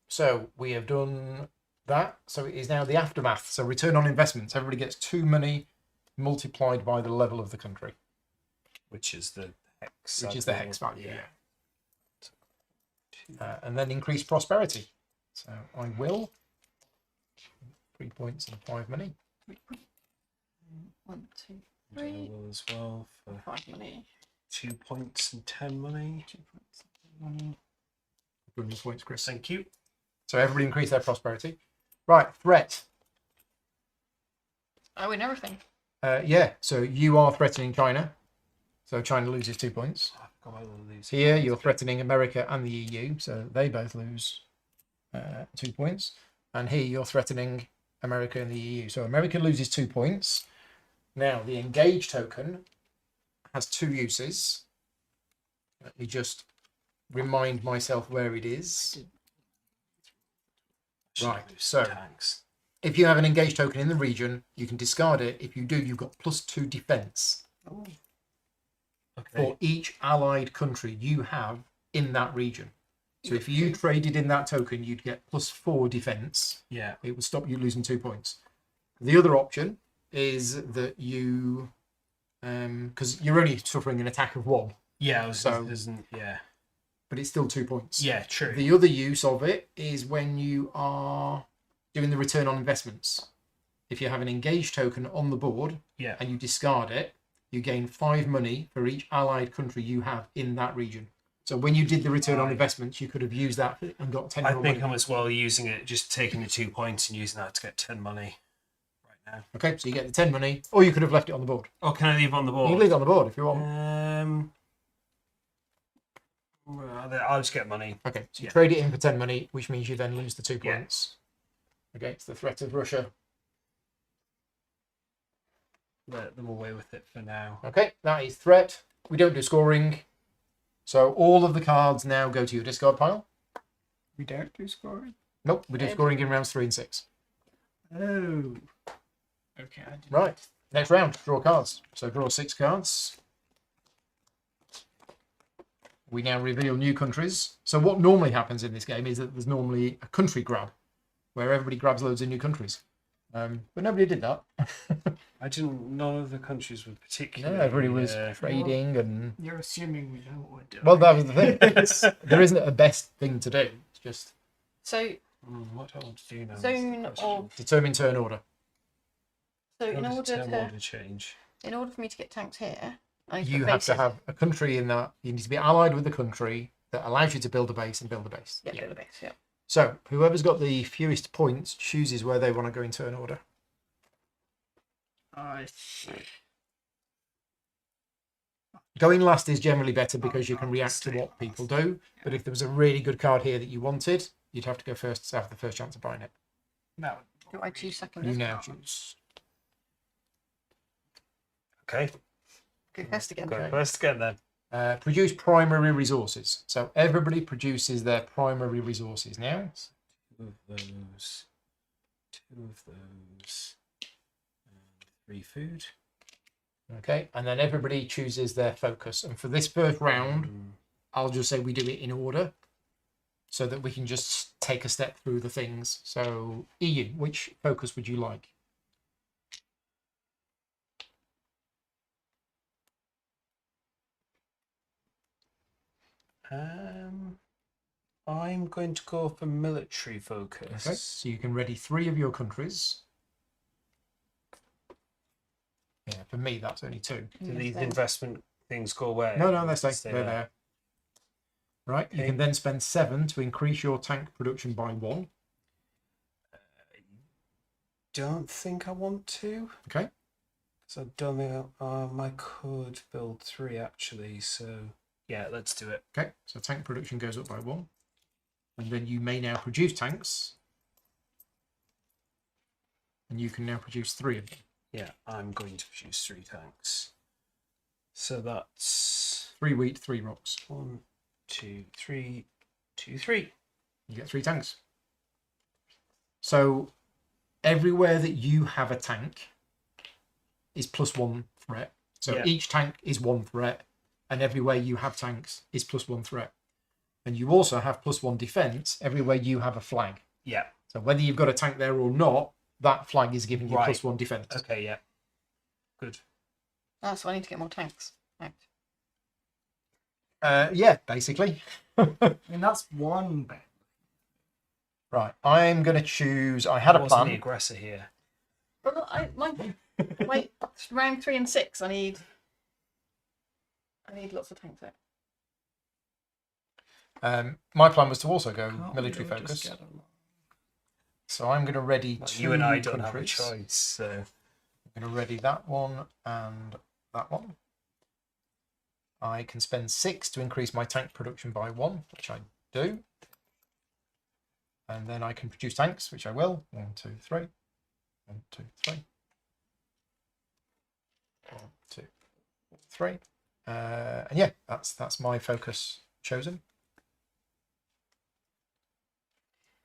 So we have done that. So it is now the aftermath. So return on investments. Everybody gets 2 money multiplied by the level of the country, Which is the hex. which I is the believe. hex value. Yeah. And then increase prosperity. So I will 3 points and 5 money. 1, 2, And I 3, will as well for 5 money. 2 points and 10 money. 2 points. Money. Good your points, Chris. Thank you. So everybody increase their prosperity. Right, threat. I win everything. Yeah, so you are threatening China. So China loses 2 points. Oh, I forgot my little these. Here you're threatening America and the EU, so they both lose 2 points. And here you're threatening America and the EU. So America loses 2 points. Now the engage token has 2 uses. Let me just remind myself where it is. Right, so Tanks. if you have an engage token in the region, you can discard it. If you do, you've got +2 defense Oh, Okay. for each allied country you have in that region. So if you traded in that token, you'd get +4 defense. Yeah. It would stop you losing 2 points. The other option is that you, because you're only suffering an attack of 1, Yeah. It was, So- isn't. Yeah. but it's still 2 points. Yeah. True. The other use of it is when you are doing the return on investments. If you have an engaged token on the board Yeah. and you discard it, you gain 5 money for each allied country you have in that region. So when you did the return on Right. investments, you could have used that and got 10 I more think money. I'm as well using it, just taking the 2 points and using that to get 10 money right Okay, so you get the 10 money, or you could have left it on the board. Oh, can I leave on the You board? can leave it on the board if you want. Well, I'll just get money. Okay, so you Yeah. trade it in for 10 money, which means you then lose the 2 Yeah. points against the threat of Russia. Let them away with it for now. Okay, that is threat. We don't do scoring. So all of the cards now go to your discard pile. We don't do scoring. Nope, we do Yeah. scoring in rounds 3 and 6. Oh. Okay. I didn't. Right, next round, draw cards. So draw 6 cards. We now reveal new countries. So what normally happens in this game is that there's normally a country grab, where everybody grabs loads of new countries. But nobody did that. I didn't. None of the countries were No, particularly. everybody was trading and... You're assuming we know what we're doing. Well, that was the thing. There isn't a best thing to do. It's just So What do I want to do now? is zone the question. of determine turn order. so How in does order term to order change? in order for me to get tanks here, I need You put have to bases. have a country in that. You need to be allied with the country that allows you to build a base and build a base. Yeah, Yeah. build a base. Yeah. So whoever's got the fewest points chooses where they want to go in turn order. I see. Going last is generally better because you can react to stay what last. people do. But if there was a really good card here that you wanted, you'd have to go first to have the first chance of buying it. No. Do I choose second? You now choose. Okay. Go first again. Go Okay. first again then. Produce primary resources. So everybody produces their primary resources now. Two of those. And 3 food. Okay, and then everybody chooses their focus. And for this first round, Mm, I'll just say we do it in order so that we can just take a step through the things. So, Ian, which focus would you like? I'm going to go for military focus. Okay, so you can ready 3 of your countries. Yeah, for me, that's only 2. Do Yeah, these same. investment things go away? No, they stay. Stay They're there. there. Right, you Okay. can then spend 7 to increase your tank production by 1. Don't think I want to. Okay, So I don't think I could build 3 actually. So yeah, let's do it. okay, so tank production goes up by 1. And then you may now produce tanks. And you can now produce 3 of them. Yeah, I'm going to produce 3 tanks. So that's 3 wheat, 3 rocks. 1, 2, 3, 2, 3. You get 3 tanks. So everywhere that you have a tank is +1 threat. So Yeah. each tank is 1 threat, and everywhere you have tanks is +1 threat. And you also have +1 defense everywhere you have a flag. Yeah. So whether you've got a tank there or not, that flag is giving you Right. +1 defense. Okay. Yeah. Good. Oh, so I need to get more tanks. Right. Yeah, basically. I mean, that's one bet. Right, I'm going to choose. I had I a wasn't the plan. aggressor here. But wait, round 3 and 6. I need lots of tanks there. My plan was to also go Can't military we all just focus. get along? So I'm going to ready Well, 2 you and I don't countries. have a choice. So I'm going to ready that one and that one. I can spend 6 to increase my tank production by 1, which I do. And then I can produce tanks, which I will. 1, 2, 3. 1, 2, 3. 1, 2, 3. And yeah, that's my focus chosen.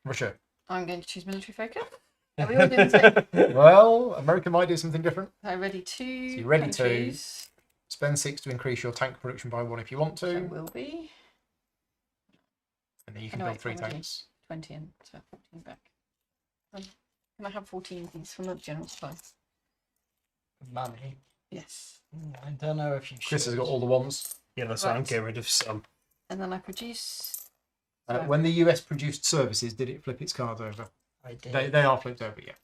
Russia. I'm going to choose military focus. Are we all doing the same? Well, America might do something different. I ready 2 you're ready to- countries. Spend 6 to increase your tank production by 1 if you want I to. will be. And then you can No, build wait, 3 I'm ready. tanks. 20 in, so 14 back. Can I have 14 these from the general supply? Money. Yes. I don't know if you Chris has should. got all the ones. yeah, that's why I'm Right. getting rid of some. And then I produce. When the US produced services, did it flip its cards over? I did. They are flipped over, yeah.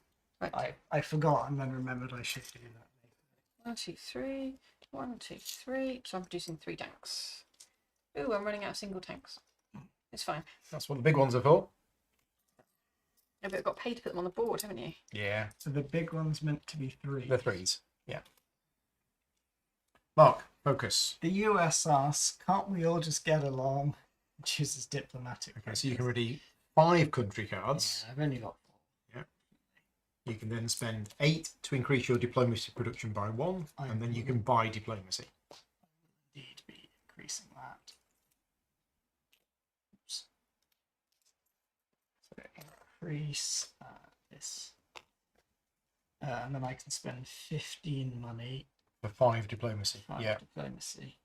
Right. I forgot and then remembered I should do that. 1, 2, 3. 1, 2, 3. So I'm producing 3 tanks. Ooh, I'm running out of single tanks. It's fine. That's what the big ones are for. Yeah, but I've got paid to put them on the board, haven't you? Yeah, So the big one's meant to be 3. the 3s. Yeah. Mark, focus. The US asks, can't we all just get along? Chooses diplomatic. Okay, so you can ready 5 country cards. Yeah, I've only got 4. You can then spend 8 to increase your diplomacy production by 1, and then you can buy diplomacy. Indeed, be increasing that. Oops. So increase this. And then I can spend 15 money For 5 diplomacy. for Yeah. diplomacy.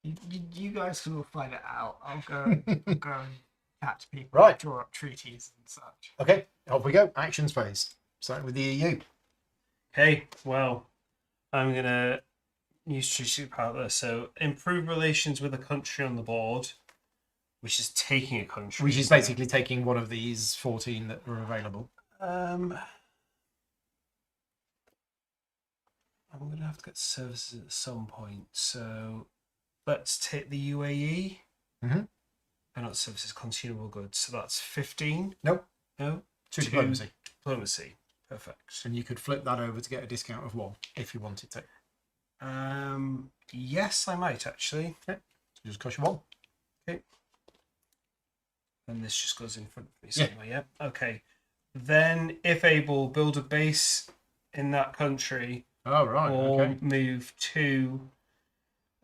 You guys can all find it out. I'll go and catch people, Right. draw up treaties and such. Okay, off we go. Actions phase. Starting with the EU. Okay, well, I'm going to use strategic power. So, improve relations with a country on the board, which is taking a country. Which is basically taking one of these 14 that are available. I'm going to have to get services at some point. So, let's take the UAE. Mhm. Not services, consumable goods. So that's 15. Nope. No. 2 Two. diplomacy. Diplomacy. Perfect. And you could flip that over to get a discount of 1 if you wanted to. Yes, I might actually. So just cost you 1. And this just goes in front of me Yeah. somewhere. Yeah. Okay. Then, if able, build a base in that country, Oh, right. or Okay. move 2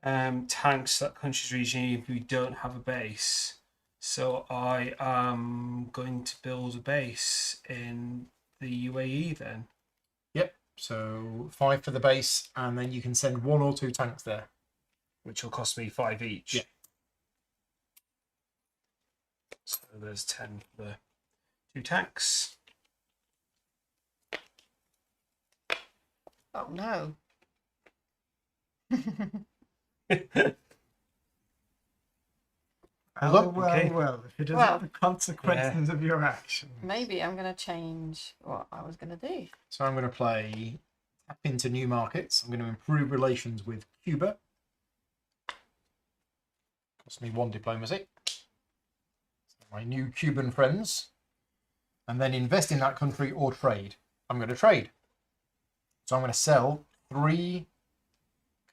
tanks to that country's region if we don't have a base. So I am going to build a base in the UAE then. Yep. So 5 for the base, and then you can send 1 or 2 tanks there. Which will cost me 5 each. Yeah. So there's 10 for the 2 tanks. Oh no. Hold up, Well, okay. well, if it isn't Well, the consequences of your action. Maybe I'm going to change what I was going to do. So I'm going to play tap into new markets. I'm going to improve relations with Cuba. Cost me 1 diplomacy. So my new Cuban friends. And then invest in that country or trade. I'm going to trade. So I'm going to sell 3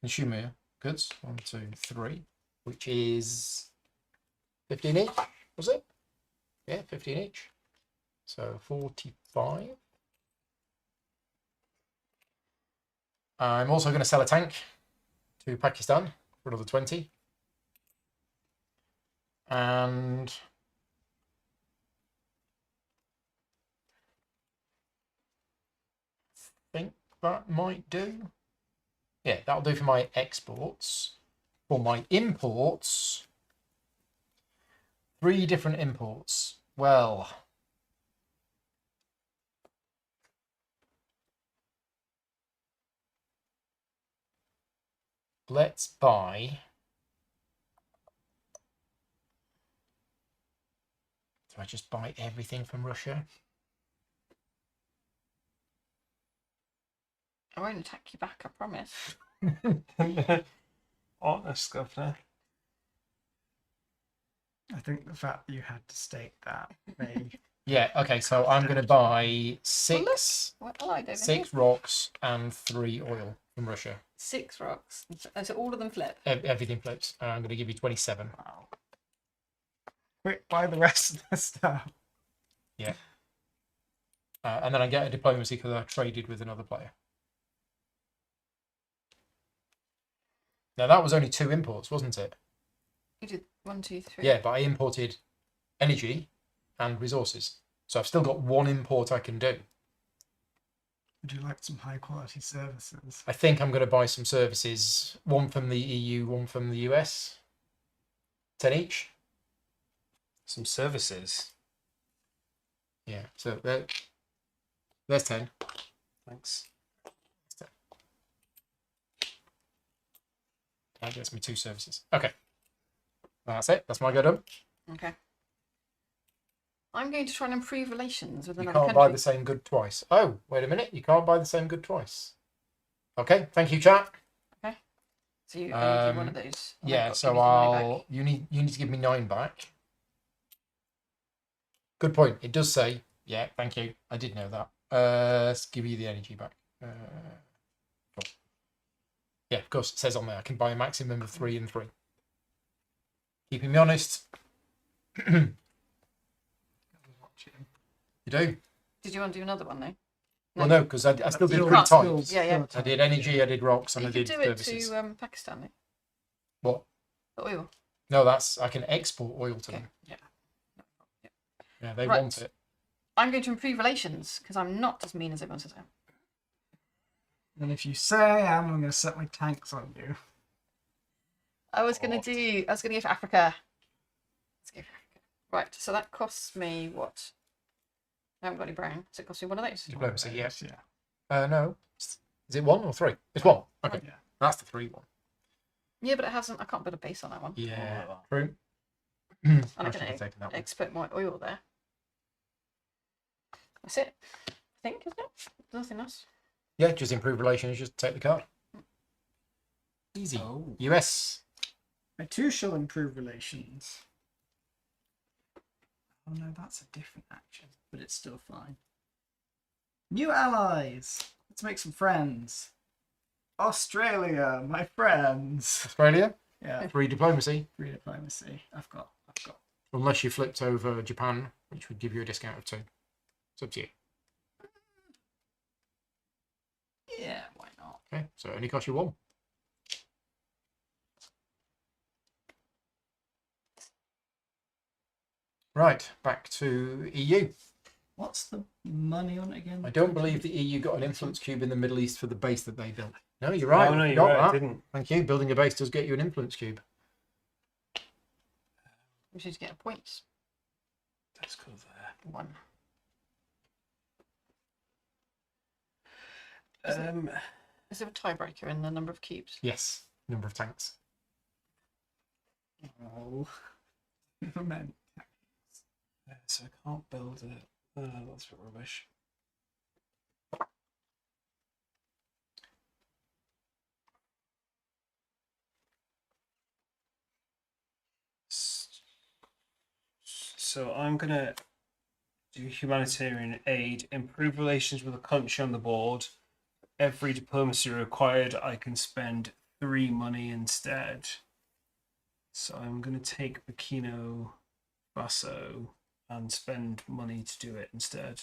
consumer goods. 1, 2, 3. Which is 15 each, was it? Yeah, 15 each. So 45. I'm also going to sell a tank to Pakistan for another 20. And I think that might do. Yeah, that'll do for my exports. For my imports, 3 different imports. Well, let's buy. Do I just buy everything from Russia? I won't attack you back, I promise. Honest, Governor. I think the fact that you had to state that may. Yeah, okay, so I'm going to buy 6, What I like over 6 here. rocks and 3 oil from Russia. 6 rocks. So all of them flip. Everything flips. And I'm going to give you 27. Wow. Quick, buy the rest of the stuff. Yeah. And then I get a diplomacy because I traded with another player. Now that was only 2 imports, wasn't it? You did 1, 2, 3. Yeah, but I imported energy and resources. So I've still got 1 import I can do. Would you like some high quality services? I think I'm going to buy some services, 1 from the EU, 1 from the US. 10 each. Some services. Yeah, so there's 10. Thanks. That gets me 2 services. Okay. That's it. That's my go done. Okay. I'm going to try and improve relations with You another can't country. buy the same good twice. Oh, wait a minute. You can't buy the same good twice. Okay. Thank you, chat. So you only do one of those. and I've Yeah. got to So give you some money back. you need to give me 9 back. Good point. It does say, yeah, thank you. I did know that. Let's give you the energy back. Cool. Yeah, of course, it says on there I can buy a maximum of 3 and 3. Keeping me honest. You do? Did you want to do another one though? Well, no, because I still did Still- 3 still- types. Yeah, yeah. still I did type, energy, I did rocks, and You I could did do it services. to Pakistan. Though. What? The oil. No, that's I can export oil to Okay. them. Yeah. Yeah, they Right. want it. I'm going to improve relations because I'm not as mean as everyone says I am. And if you say I am, I'm going to set my tanks on you. I was going to go for Africa. Let's go for Africa. Right. So that costs me what? I haven't got any brown, so it costs me one of those. Diplomacy, yes. Yeah. No. Is it 1 or 3? It's 1. Okay. Yeah. That's the 3 one. Yeah, but it hasn't. I can't build a base on that one. Yeah. Oh, True. And I I should have can taken that one. export my oil there. That's it. I think, isn't it? Nothing else. Yeah, just improve relations, just take the card. Easy. Oh. US. I too shall improve relations. Oh no, that's a different action, but it's still fine. New allies. Let's make some friends. Australia, my friends. Australia. Yeah, 3 diplomacy. free diplomacy. I've got. Unless you flipped over Japan, which would give you a discount of 2. It's up to you. Yeah, why not? Okay, so it only costs you 1. Right, back to EU. What's the money on it again? I don't believe the EU got an influence cube in the Middle East for the base that they built. No, you're right. Oh, no, you you're got right. I that. didn't. Thank you. Building a base does get you an influence cube. We should get points. Let's go there. 1. Is there a tiebreaker in the number of cubes? Yes, number of tanks. Oh, never meant. So I can't build it. That's a bit rubbish. So I'm gonna do humanitarian aid, improve relations with a country on the board. Every diplomacy required, I can spend 3 money instead. So I'm gonna take Burkina Faso and spend money to do it instead.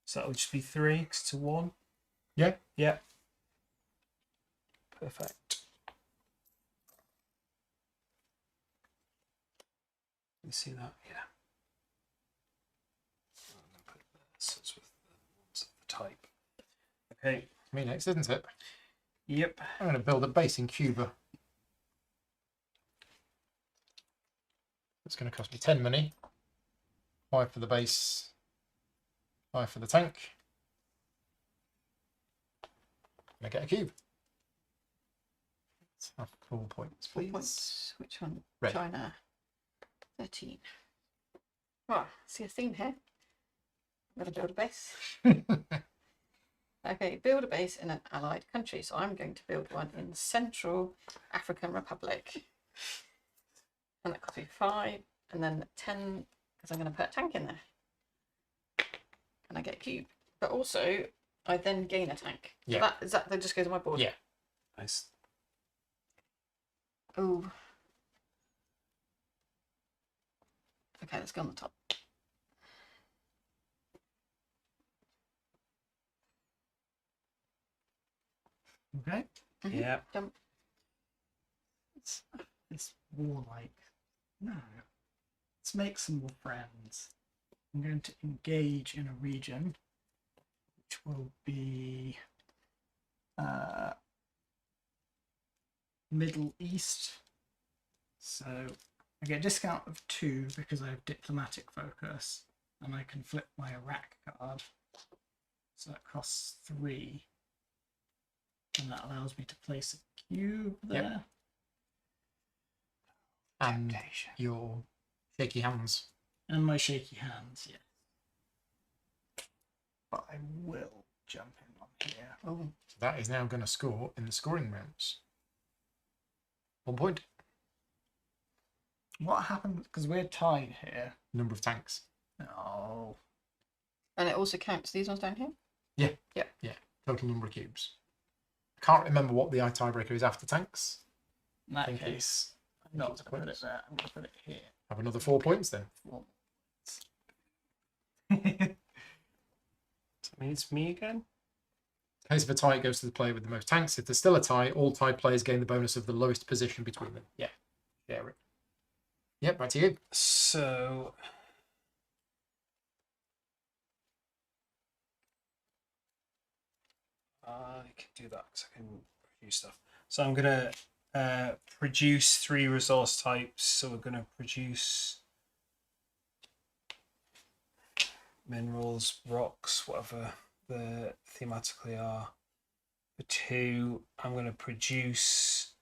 So that would just be 3 because it's a 1. Yeah. Yeah. Perfect. You see that? Yeah. I'm going to put this with the ones of the type. Okay. It's me next, isn't it? Yep. I'm going to build a base in Cuba. It's going to cost me 10 money. 5 for the base. 5 for the tank. Can I get a cube? Let's have 4 points, 4 please. points. Which one? Red. China. 13. Well, see a theme here. I'm going to build a base. Okay, build a base in an allied country. So I'm going to build one in the Central African Republic. And that costs me 5. And then 10, because I'm going to put a tank in there. And I get a cube. But also, I then gain a tank. So Yeah. that just goes on my board. Yeah. Nice. Oh. Okay, let's go on the top. Okay. Yeah. Jump. It's warlike. No. Let's make some more friends. I'm going to engage in a region which will be Middle East. So I get a discount of 2 because I have diplomatic focus, and I can flip my Iraq card. So that costs 3. And that allows me to place a cube there. And your shaky hands. And my shaky hands, yeah. But I will jump in on here. Oh, So that is now going to score in the scoring rounds. 1 point. What happens? Because we're tied here. Number of tanks. Oh. And it also counts these ones down here. Total number of cubes. I can't remember what the tiebreaker is after tanks. In that Think case, I'm not going to put it there. I'm going to put it here. Have another 4 points then. I mean, it's me again. In case of a tie, it goes to the player with the most tanks. If there's still a tie, all tied players gain the bonus of the lowest position between them. Yeah, share it. Yep, back to you. So I can do that because I can produce stuff. So I'm gonna produce 3 resource types. So we're gonna produce minerals, rocks, whatever the thematically are. For 2, I'm gonna produce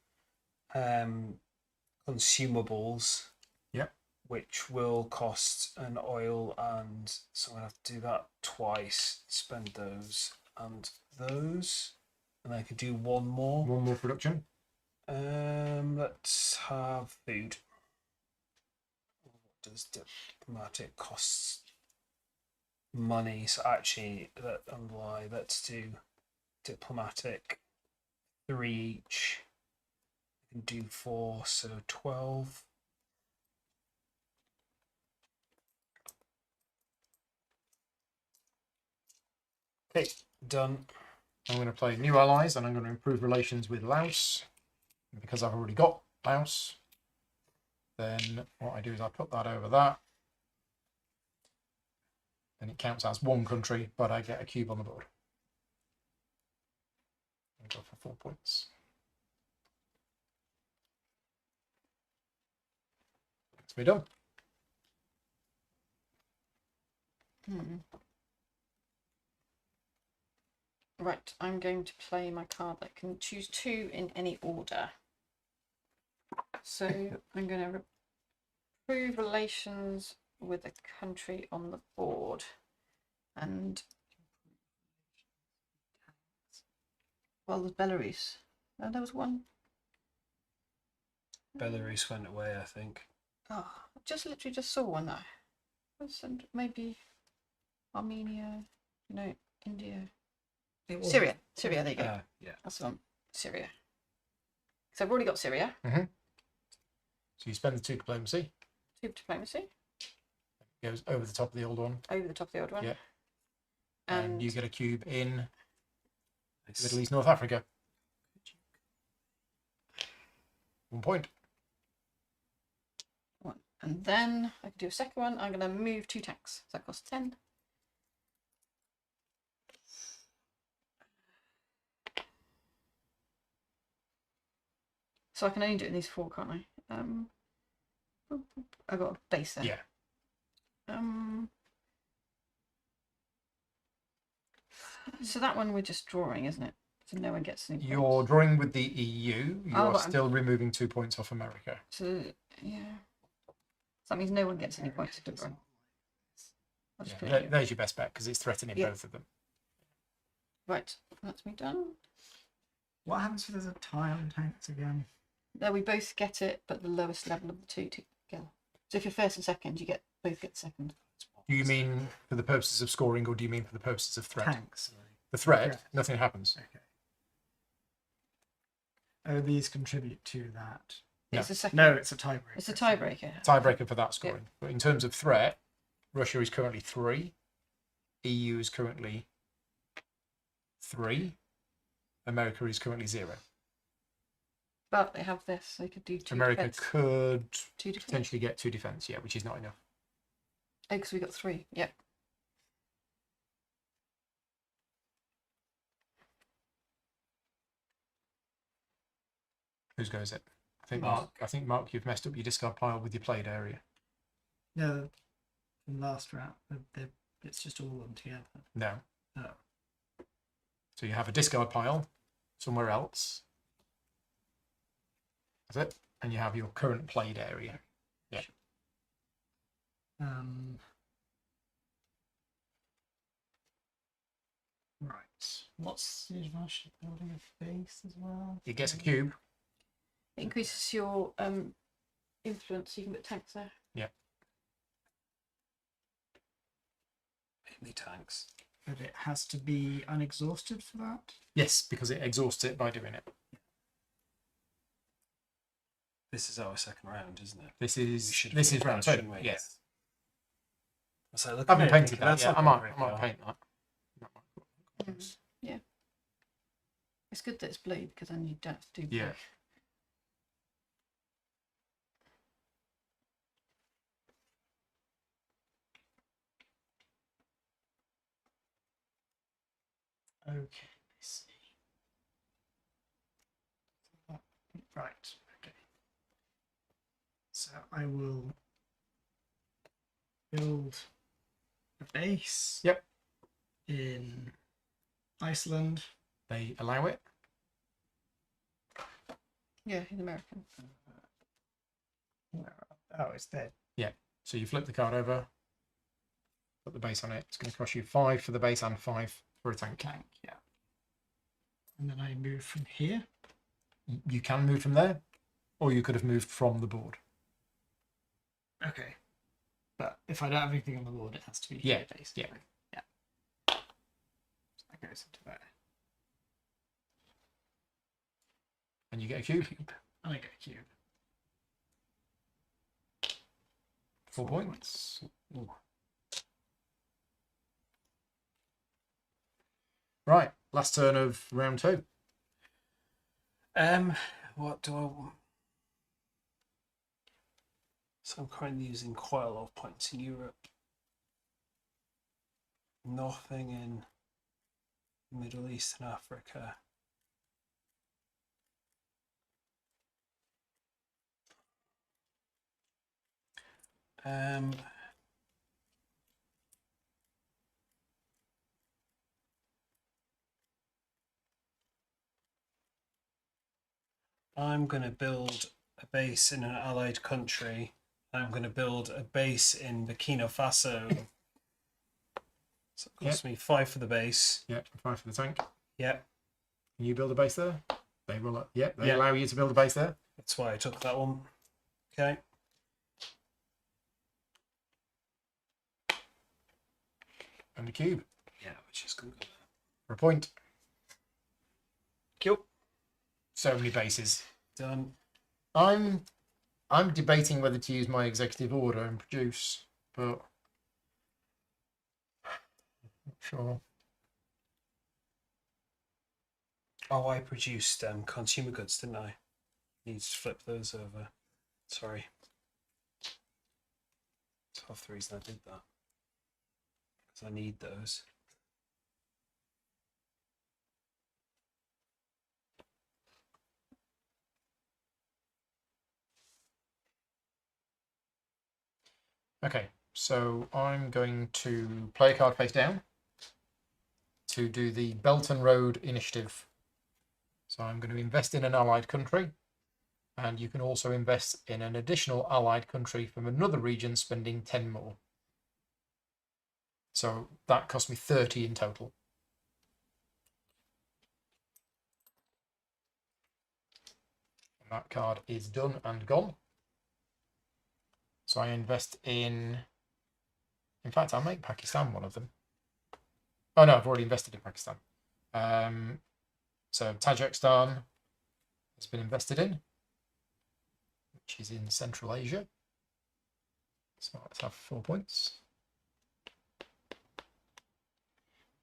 consumables. Yep. Which will cost an oil, and so I have to do that twice. Spend those and those, and I could do one more. One more production. Let's have food. What does diplomatic costs? Money. So actually, let's do diplomatic 3 each. I can do 4, so 12. Okay, Done. I'm going to play new allies and I'm going to improve relations with Laos. And because I've already got Laos, then what I do is I put that over that. And it counts as 1 country, but I get a cube on the board. I'll go for 4 points. That's me done. Right, I'm going to play my card that can choose 2 in any order. So I'm going to improve relations with a country on the board. And, well, there's Belarus. Oh, there was one. Belarus went away, I think. Oh, I literally just saw one now. Maybe Armenia, India. Syria, there you go. Yeah. That's the one. Syria. So I've already got Syria. So you spend the 2 diplomacy. 2 diplomacy. Goes over the top of the old one. Over the top of the old one. Yeah. And And you get a cube in Nice. Middle East, North Africa. 1 point. one. And then I can do a second one. I'm going to move 2 tanks. So that costs 10. So I can only do it in these 4, can't I? I've got a base there. Yeah. So that one we're just drawing, isn't it? So no one gets any points. You're drawing with the EU. You are but still removing 2 points off America. So yeah. So that means no one gets any points to draw. I'll just put it here. There's your best bet because it's threatening both of them. Right, that's me done. What happens if there's a tie on tanks again? No, we both get it, but the lowest level of the 2 together. So if you're first and second, you both get second. Do you mean for the purposes of scoring, or do you mean for the purposes of threat? Tanks. The threat, Threat. nothing happens. Okay. Oh, these contribute to that. No. It's a second. No, it's a tiebreaker. It's a tiebreaker. Tiebreaker for that scoring. But in terms of threat, Russia is currently 3. EU is currently 3. America is currently 0. But they have this. They could do 2 America defense. could 2 defense. potentially get 2 defense, yeah, which is not enough. Oh, because we got 3. Yep. Whose go is it? Mark. I think Mark, you've messed up your discard pile with your played area. No, from last round, it's just all of them together. No. Oh. So you have a discard pile somewhere else. That's it. And you have your current played area. Yeah. Right. What's the advantage of building a base as well? It gets a cube. It increases your influence. You can put tanks there. Yeah. Mainly tanks. But it has to be unexhausted for that. Yes, because it exhausts it by doing it. This is our second round, isn't it? This We is should have this put is that, round 2. shouldn't we? Yes. So look I at haven't it, painted thinking, that that's yet. not I gonna might work out. paint that. Yeah. It's good that it's blue because then you don't have to do blue. Yeah. Okay, let's see. Right, okay. So I will build a base. Yep. In Iceland. They allow it. Yeah, he's American. Oh, it's there. Yeah. So you flip the card over, put the base on it. It's going to cost you 5 for the base and 5 for a tank. Tank, yeah. And then I move from here. You can move from there, or you could have moved from the board. Okay. But if I don't have anything on the board, it has to be Yeah, here, basically. Yeah. So that goes into there. And you get a cube. And I get a cube. 4 points. Ooh. Right. Last turn of round 2. What do I? So I'm currently using quite a lot of points in Europe. Nothing in Middle East and Africa. I'm going to build a base in an allied country. I'm going to build a base in Burkina Faso. So it costs me 5 for the base. Yeah, 5 for the tank. Yeah, Can you build a base there? They will. Yeah, they Yeah. allow you to build a base there. that's why I took that one. Okay. And a cube Yeah, which is going to go for a point. there. Cool. So many bases. Done. I'm debating whether to use my executive order and produce, but not sure. Oh, I produced consumer goods, didn't I? Need to flip those over. Sorry. That's half the reason I did that. Because I need those. Okay, so I'm going to play a card face down to do the Belt and Road Initiative. So I'm going to invest in an allied country, and you can also invest in an additional allied country from another region, spending 10 more. So that cost me 30 in total. And that card is done and gone. So I invest in fact, I'll make Pakistan one of them. Oh no, I've already invested in Pakistan. So Tajikistan has been invested in, which is in Central Asia. So let's have 4 points.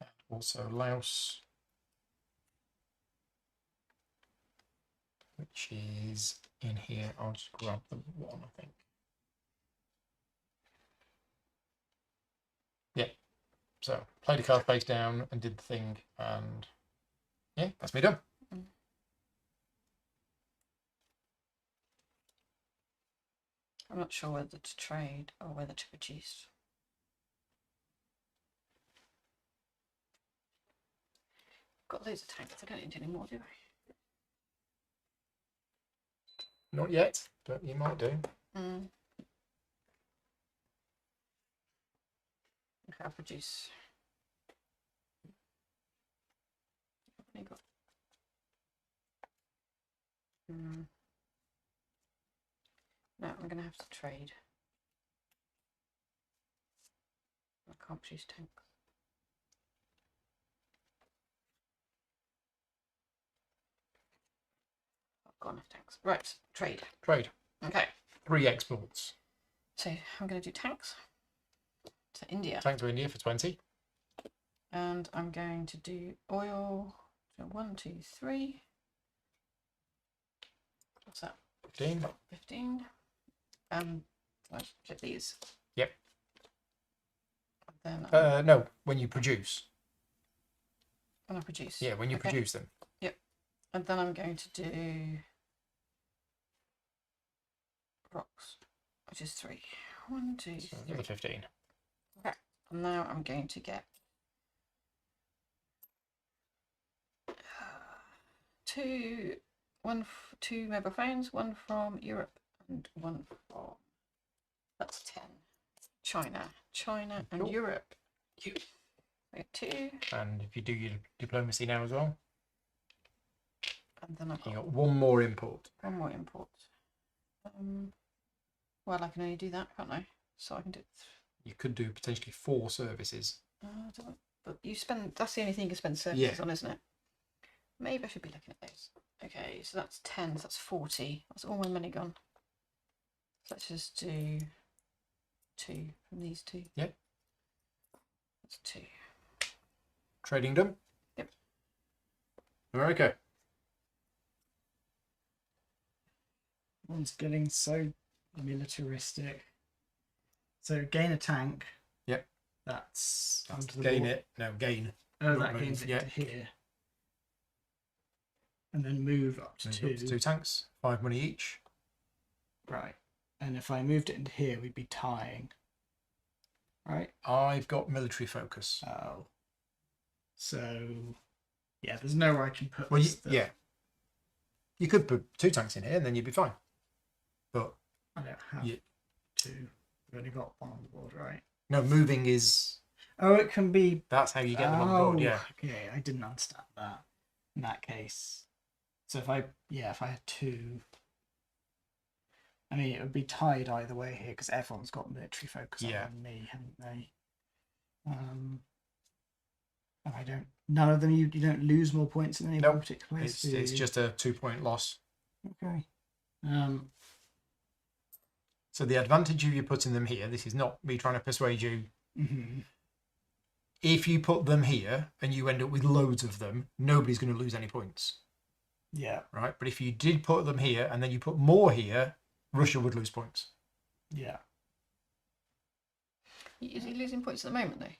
And also Laos, which is in here. I'll just grab the one, I think. Yeah. So played a card face down and did the thing, and yeah, that's me done. I'm not sure whether to trade or whether to produce. Got loads of tanks. I don't need any more, do I? Not yet, but you might do. Okay, I'll produce. I've only got. No, I'm going to have to trade. I can't produce tanks. got enough tanks. Right, trade. Trade. Okay, 3 exports. so I'm going to do tanks to India. Tank to India for 20. And I'm going to do oil. So 1, 2, 3. What's that? 15. 15. Let's get these. Yep. And then No, when you produce. when I produce. Yeah, when you Okay. produce them. Yep. And then I'm going to do rocks, which is 3. 1, 2, So 3. another 15. Okay. And now I'm going to get 2 mobile phones, 1 from Europe and 1 from, that's 10. China and Cool. Europe. We get 2, And if you do your diplomacy now as well, and then I've you got got 1 more import. 1 more import. Well, I can only do that, can't I? So I can do. You could do potentially 4 services. I don't know. But you spend. That's the only thing you can spend services on, isn't it? Maybe I should be looking at those. Okay, so that's 10. So that's 40. That's all my money gone. So let's just do 2 from these 2. Yep. That's 2. Trading done? Yep. America. One's getting so militaristic. So gain a tank. Yep. That's That's onto the gain board. it. No, gain. Oh, Not that move, gains it yeah. to here. And then move up to Move 2. up to 2 tanks. 5 money each. Right. And if I moved it into here, we'd be tying. Right? I've got military focus. Oh. So, yeah, there's nowhere I can put Well, this. yeah. You could put 2 tanks in here and then you'd be fine. But I don't have Yeah. 2. I've only got 1 on the board, right? no, moving is... Oh, it can be. That's how you get them on the board, yeah. Okay, I didn't understand that. In that case, so if I had 2, I mean, it would be tied either way here because everyone's got military focus Yeah. on me, haven't they? And I don't. None of them. You don't lose more points in any Nope. one particular place. It's just a 2-point loss. Okay. So the advantage of you putting them here, this is not me trying to persuade you. Mhm. If you put them here and you end up with loads of them, nobody's going to lose any points, Yeah. right? But if you did put them here and then you put more here, Russia would lose points. Yeah. Is he losing points at the moment, though?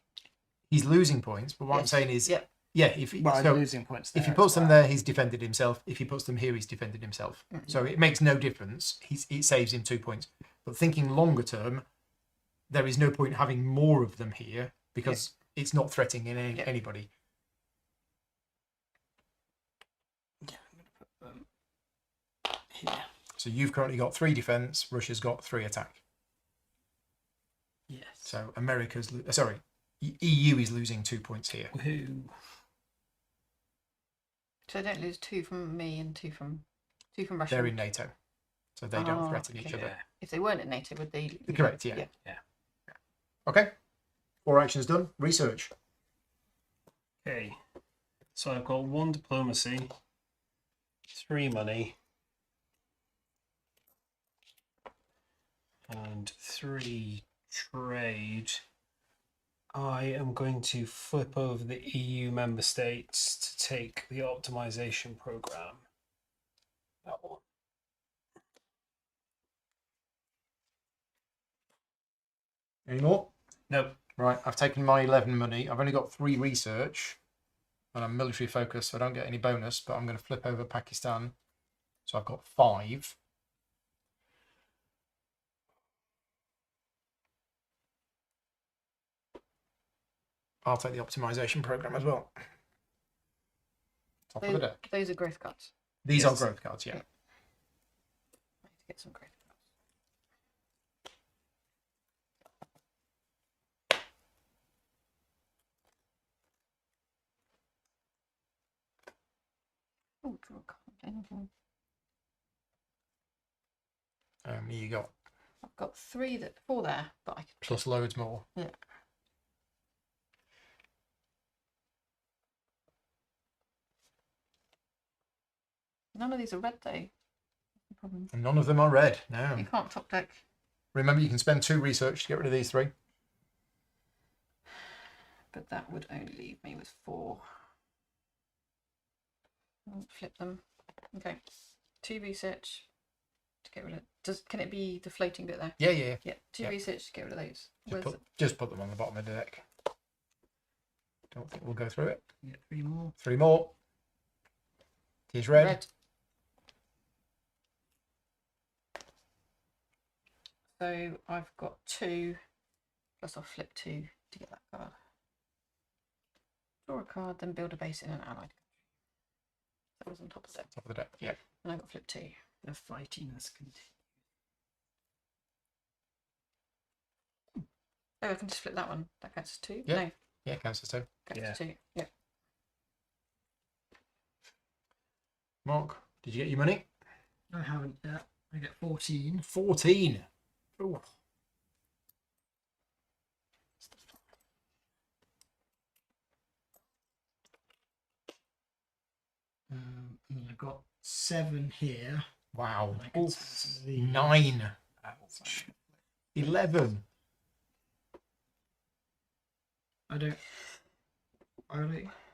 He's losing points, but what I'm Yes. saying is, Yeah. if Well, I'm so losing points there. if he as puts them well. there, he's defended himself. If he puts them here, he's defended himself. Mhm. So it makes no difference. It saves him 2 points. But thinking longer term, there is no point having more of them here because it's not threatening anybody. Yeah, I'm going to put them here. So you've currently got 3 defense. Russia's got 3 attack. Yes. So America's EU is losing 2 points here. Woohoo. So they don't lose 2 from me and 2 from Russia. They're in NATO, so they don't Oh, threaten each okay. other. Yeah. If they weren't in NATO, would they? Correct, yeah. Yeah. Okay. 4 actions done. Research. Okay. So I've got 1 diplomacy, 3 money, and 3 trade. I am going to flip over the EU member states to take the optimization program. That one. Any more? Nope. Right, I've taken my 11 money. I've only got 3 research, and I'm military focused, so I don't get any bonus. But I'm going to flip over Pakistan, so I've got 5. I'll take the optimization program as well. Top of the deck. Those are growth cards. These Yes. are growth cards, yeah. I need to get some growth cards. Oh, draw a card. Anything. You got I've got 4 there, but I could plus loads more. Yeah. None of these are red though. problem. And none of them are red. No. You can't top deck. Remember, you can spend 2 research to get rid of these 3. But that would only leave me with 4. I'll flip them. Okay. 2 research to get rid of. Can it be the floating bit there? Yeah, yeah, yeah. Yeah. 2 research to get rid of those. Just put them on the bottom of the deck. Don't think we'll go through it. Yeah, 3 more. 3 more. Here's red. Red. So I've got 2. Plus I'll flip 2 to get that card. Draw a card, then build a base in an allied country. That was on top of the deck. Top of the deck. Yeah. And I got flip 2. The fighting has continued. Oh, I can just flip that one. That counts as 2. Yeah. No, Yeah, counts as 2. counts Yeah. as 2. Yeah. Mark, did you get your money? I haven't yet. I get 14. 14. Ooh. And I've got 7 here. Wow. I can Oof. spend some of these. 9. Ouch. 11. I don't.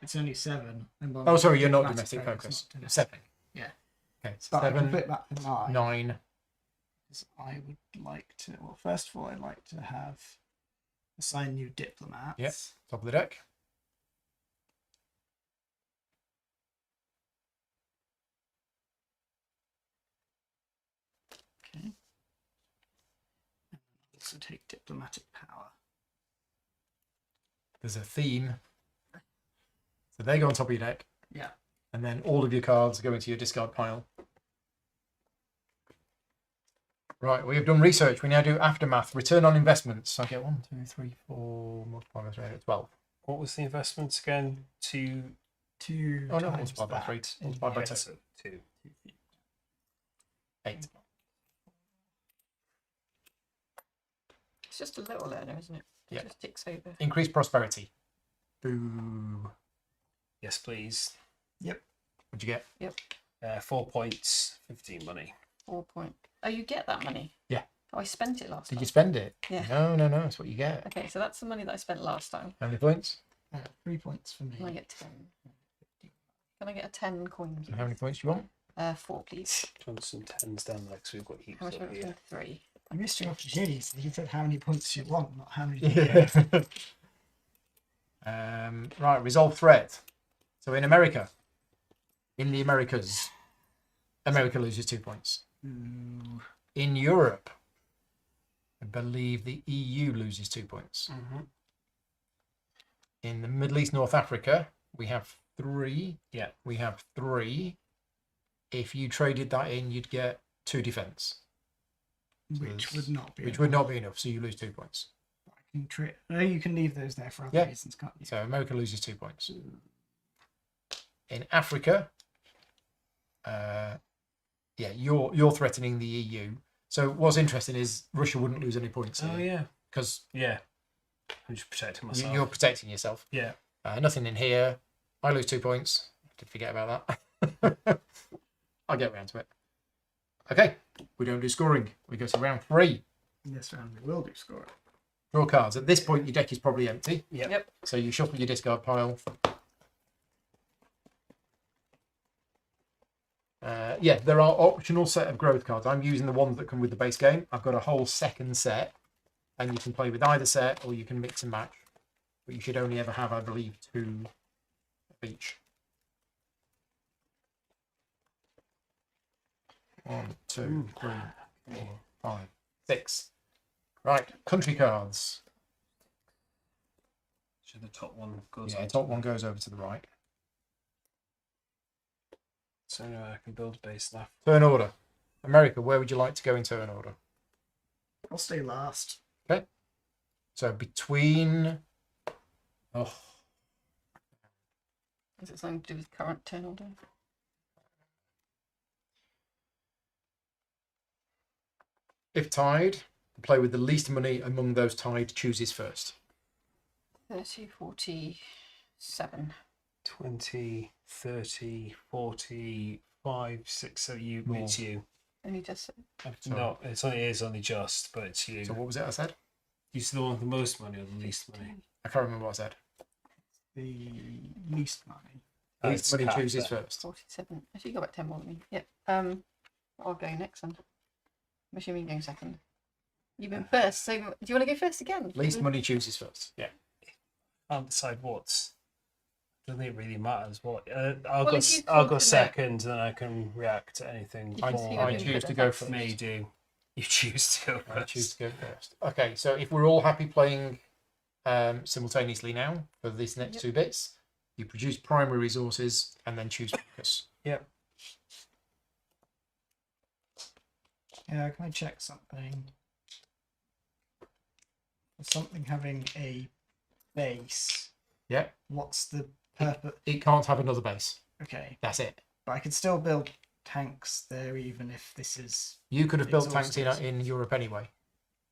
It's only 7. Oh, sorry, you're not Diplomatic domestic focus. not domestic. 7. Yeah. Okay, But I can 7, flip that to 9. 9. Because I would like to. Well, first of all, I'd like to have assign new diplomats. Yep. Top of the deck. Okay. And also take diplomatic power. There's a theme. So they go on top of your deck. Yeah. And then all of your cards go into your discard pile. Right, we have done research. We now do aftermath. Return on investments. So I get 1, 2, 3, 4, multiply by 3, 12. What was the investments again? 2. 2 Oh, no, times multiply by 3. that. Multiply by 2. So 2. 8. It's just a little learner, isn't it? It Yeah. just ticks over. Increased prosperity. Boo. Yes, please. What'd you get? 4 points, 15 money. 4 point. Oh, you get that money? Yeah. Oh, I spent it last Did time. you spend it? Yeah. No, no, no. That's what you get. Okay, so that's the money that I spent last time. How many points? 3 points for me. Can I get 10? Can I get a 10 coin? And how many points do you want? 4, please. Want some 10s down there because we've got heaps How much up am I here. spend? 3. I missed your opportunities. You said how many points you want, not how many. You get. Right, resolve threat. So in America, in the Americas, America loses 2 points. Ooh. In Europe, I believe the EU loses 2 points. Mm-hmm. In the Middle East, North Africa, we have 3. Yeah. We have 3. If you traded that in, you'd get 2 defense, Which would not be. which would not be enough. So you lose 2 points. No, you can leave those there for other Yeah. reasons, can't you? So America loses 2 points. In Africa, yeah, you're threatening the EU. So what's interesting is Russia wouldn't lose any points. Oh, yeah. Because Yeah. I'm just protecting myself. you're protecting yourself. Yeah. Nothing in here. I lose 2 points. Did forget about that. I'll get round to it. Okay, we don't do scoring. We go to round 3. In this round, we will do scoring. Draw cards. At this point, your deck is probably empty. Yep. So you shuffle your discard pile. Yeah, there are optional set of growth cards. I'm using the ones that come with the base game. I've got a whole second set, and you can play with either set or you can mix and match. But you should only ever have, I believe, 2 of each. 1, 2, 3, 4, 5, 6. Right, country cards. So the top one goes Yeah, on. top one goes over to the right. So I can build a base now. Turn order. America, where would you like to go in turn order? I'll stay last. So between... Oh, Is it something to do with current turn order? if tied, the player with the least money among those tied chooses first. 30, 47. 20, 30, 40, 5, 6. So More. it's you. Only just. So, No, it is only just, but it's you. so what was it I said? You still want the most money or the least money? I can't remember what I said. The least money. Least It's money capped chooses there. first. 47. Actually, you got about 10 more than me. Yep. I'll go next then. I'm assuming you're going second. You've been first, so do you want to go first again? Least money chooses first. Yeah. Can't decide what's. I don't think it really matters what. I'll Well, go. if you I'll could, go no. second, then I can react to anything. You can see I what you choose put to there. go Thanks. first. May do. You choose to go I choose first. to go first. Okay, so if we're all happy playing simultaneously now for these next Yep. two bits, you produce primary resources and then choose focus. Yep. Yeah, can I check something? For something having a base, Yeah, what's the purpose? it can't have another base. Okay, That's it. but I could still build tanks there even if this is... You could have built tanks Exhausted. in Europe anyway.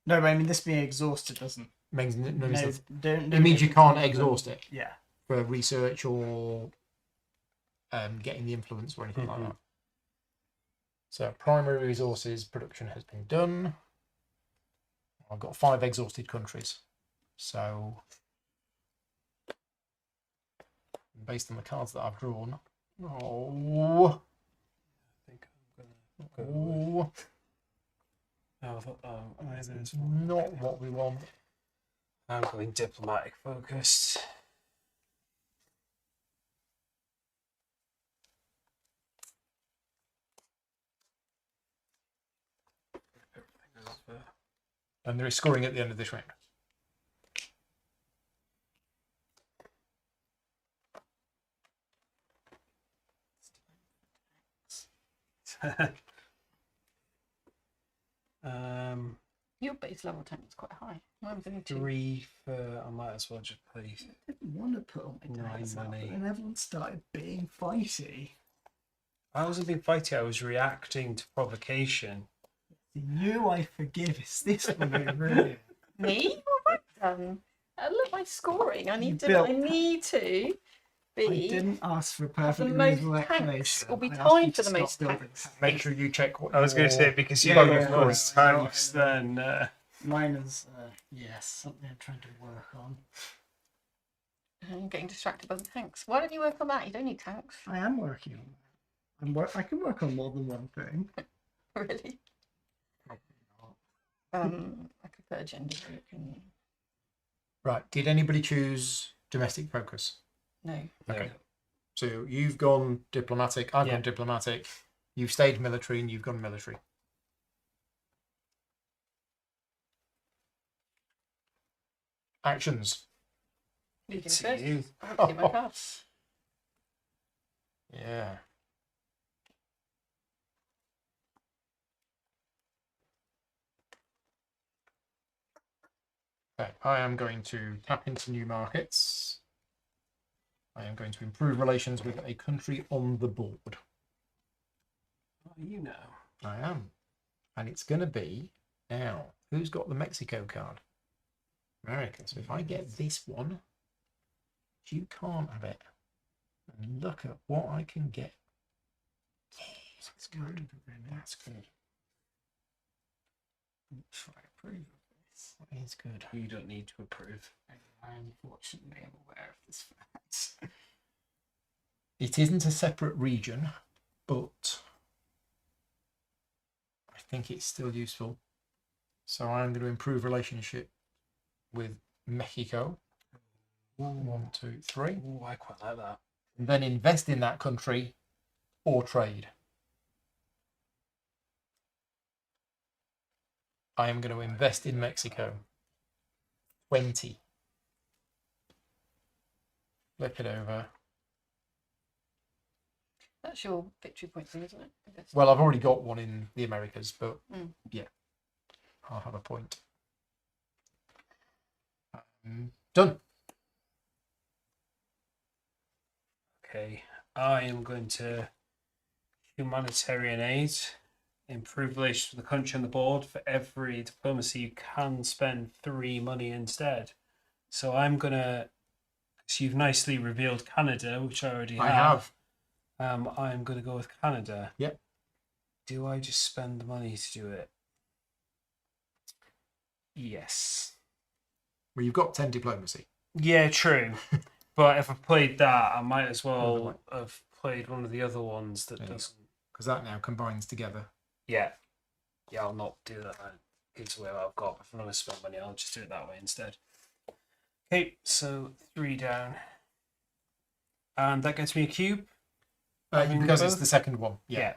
No, but I mean, this being exhausted doesn't... Means, don't, it means you can't exhaust it Yeah. for research or getting the influence or anything like Mhm. that. So primary resources production has been done. I've got 5 exhausted countries. So based on the cards that I've drawn, I think I'm gonna go with. it's not what we want. I'm going diplomatic focused. And there is scoring at the end of this round. Your base level tank is quite high. Mine's only 2. 3 for. I might as well just play. I didn't want to put all my 9 tanks out, money. but then everyone started being fighty. I wasn't being fighty. I was reacting to provocation. You I forgive. Is this one really? Me? What have I done? Look, my scoring. I need to I be. didn't ask for a The perfectly most reasonable tanks explanation. will be I asked tied you for to the most stop building tanks. Make sure you check what I was going to your- say because you Yeah, got yeah, more yeah. tanks than. Mine is, yes, something I'm trying to work on. I'm getting distracted by the tanks. Why don't you work on that? You don't need tanks. I am working on that. I can work on more than one thing. Really? I could put a gender group in. Right. Did anybody choose domestic focus? No. Okay. So you've gone diplomatic. I've Yeah. gone diplomatic. You've stayed military, and you've gone military. Actions. You can See first. you. I haven't seen my cards. Yeah. Okay, I am going to tap into new markets. I am going to improve relations with a country on the board. Oh, you know. I am. And it's going to be, now, who's got the Mexico card? America. So if I get this one, you can't have it. And look at what I can get. That's good. That's good. Should I approve of this? That is good. You don't need to approve. I unfortunately am aware of this fact. It isn't a separate region, but I think it's still useful. So I'm going to improve relationship with Mexico. 1, 2, 3. Ooh, I quite like that. And then invest in that country or trade. I am going to invest in Mexico. 20. Flip it over. That's your victory point thing, isn't it? I guess. Well, I've already got one in the Americas, but Mm. yeah, I'll have a point. Done. Okay, I am going to humanitarian aid, improve relations with the country on the board. For every diplomacy, you can spend 3 money instead. So I'm gonna. So you've nicely revealed Canada, which I already have. I have. I'm gonna go with Canada. Yep. Do I just spend the money to do it? Yes. Well, you've got 10 diplomacy. Yeah, true. But if I played that, I might as Oh, well have played one of the other ones that Yeah. doesn't. Because that now combines together. Yeah. Yeah, I'll not do that. That gives away what I've got. If I'm not going to spend money, I'll just do it that way instead. Okay, so 3 down. And that gets me a cube. Having Because it's both? the second one. Yeah.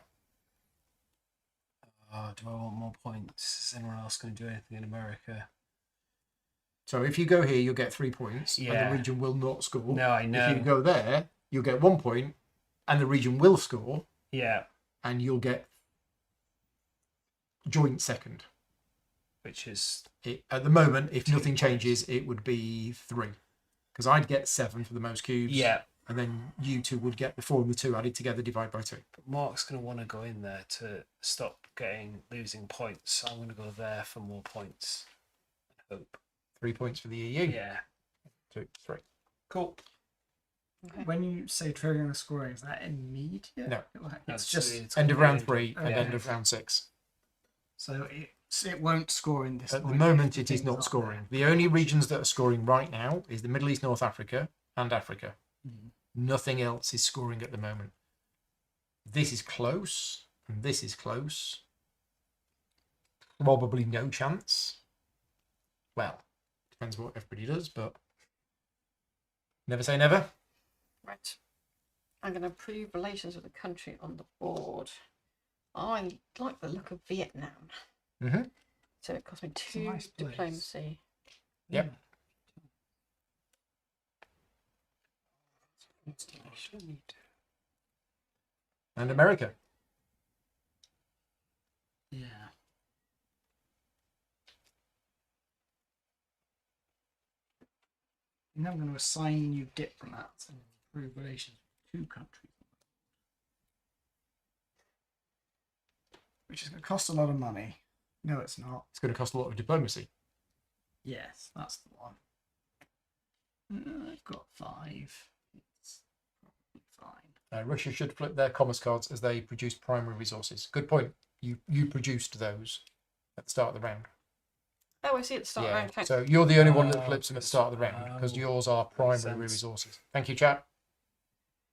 Do I want more points? Is anyone else going to do anything in America? So if you go here, you'll get 3 points, and Yeah. the region will not score. No, I know. If you go there, you'll get 1 point, and the region will score, Yeah, and you'll get joint second. which is At the moment, if 2 nothing points. changes, it would be 3. Because I'd get 7 for the most cubes. yeah. And then you two would get the 4 and the 2 added together, divide by 2. But Mark's going to want to go in there to stop losing points. So I'm going to go there for more points. And hope. 3 points for the EU. Yeah. 2, 3. Cool. Okay. When you say triggering the scoring, is that immediate? No. Like, No, it's just End of gonna be round 3 and Okay. end of round 6. so it won't score in this. At the point moment, if it is things not aren't scoring. The only regions that are scoring right now is the Middle East, North Africa, and Africa. there. Mhm. Nothing else is scoring at the moment. This is close, and this is close. Probably no chance. Well, depends what everybody does, but never say never. Right. I'm going to approve relations with a country on the board. I like the look of Vietnam. Mm-hmm. So it cost me a 2 nice place. diplomacy. Yep. And America. Yeah. And I'm going to assign you diplomats and improve relations with 2 countries. Which is going to cost a lot of money. No, it's not. It's going to cost a lot of diplomacy. Yes, that's the one. I've got 5. It's probably fine. Russia should flip their commerce cards as they produce primary resources. Good point. You produced those at the start of the round. Oh, I see at the start of round. Okay. So you're the only one that flips them at the start of the round because Oh, yours are primary sense. resources. Thank you, chat.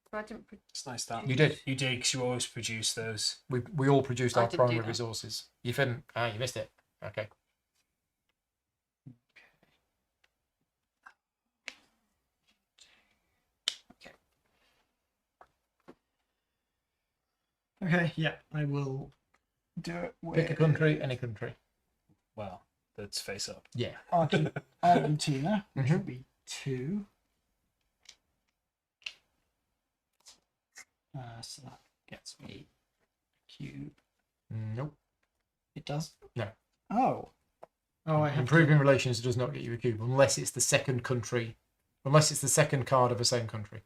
But I didn't It's nice that. You did. You did, because you always produce those. We all produced I our did do primary that. resources. You didn't. You missed it. Okay. Okay, yeah, I will do it with Pick a country, any country. Well, let's face up. Yeah. Argentina, which will Mhm. be 2. So that gets me a cube. Nope. It does? No. Oh. Oh, I have Improving relations does not get you a cube unless it's the second country, unless it's the second card of the same country.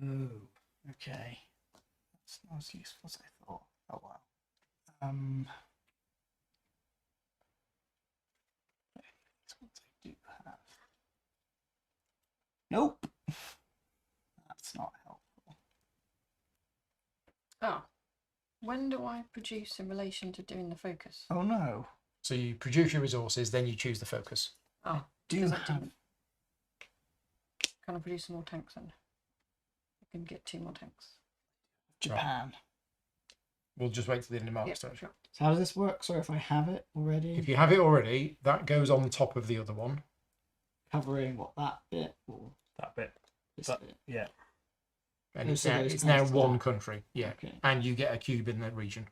Oh, okay. That's not as useful as I thought. Oh wow. These ones I do have. Nope. That's not helpful. Oh. When do I produce in relation to doing the focus? Oh no. So you produce your resources, then you choose the focus. Oh, Do because I have didn't. Can I produce some more tanks then? I can get 2 more tanks. Japan. We'll just wait till the end of March. Yeah, Sorry. sure. So how does this work? So if I have it already, If you have it already, that goes on top of the other one. covering what that bit or That bit. this That- bit. Yeah. And Oh, it's so now, goes it's now past one that. country. Yeah. Okay. And you get a cube in that region.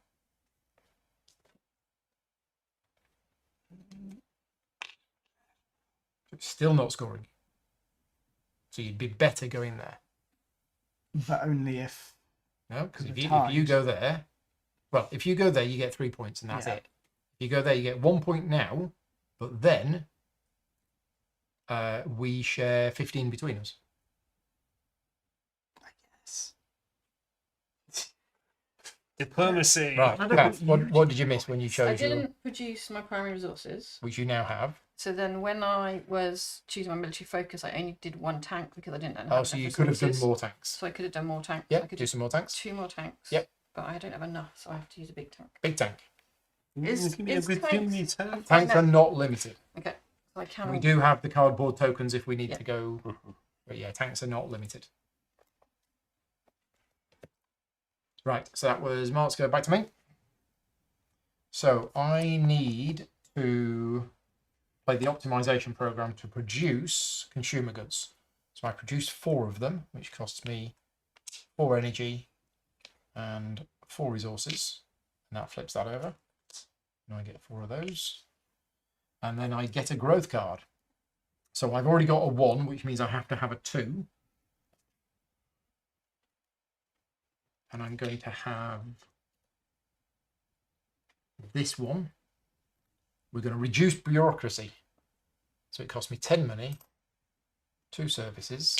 It's still not scoring. So you'd be better going there. But only if No, because Because if of you times. go there, well, if you go there, you get 3 points and that's Yeah. it. If you go there, you get 1 point now, but then we share 15 between us. I guess. Diplomacy. Right. I don't Kath, want what you did you miss when you I chose your, didn't produce my primary resources. which you now have? So then when I was choosing my military focus, I only did 1 tank because I didn't know how Oh, to so have you could have done resources. more tanks. So I could have done more tanks. Yep, I could do some more tanks. 2 more tanks. Yep. but I don't have enough, so I have to use a big tank. Big tank. Is tanks. Tanks are not limited. Okay, so I can. We do have the cardboard tokens if we need Yeah. to go, but yeah, tanks are not limited. Right, so that was Mark's go. Back to me. So I need to play the optimization program to produce consumer goods. So I produced 4 of them, which costs me 4 energy and 4 resources. And that flips that over. And I get 4 of those. And then I get a growth card. So I've already got a 1, which means I have to have a 2. And I'm going to have this one. We're going to reduce bureaucracy. So it costs me 10 money, 2 services,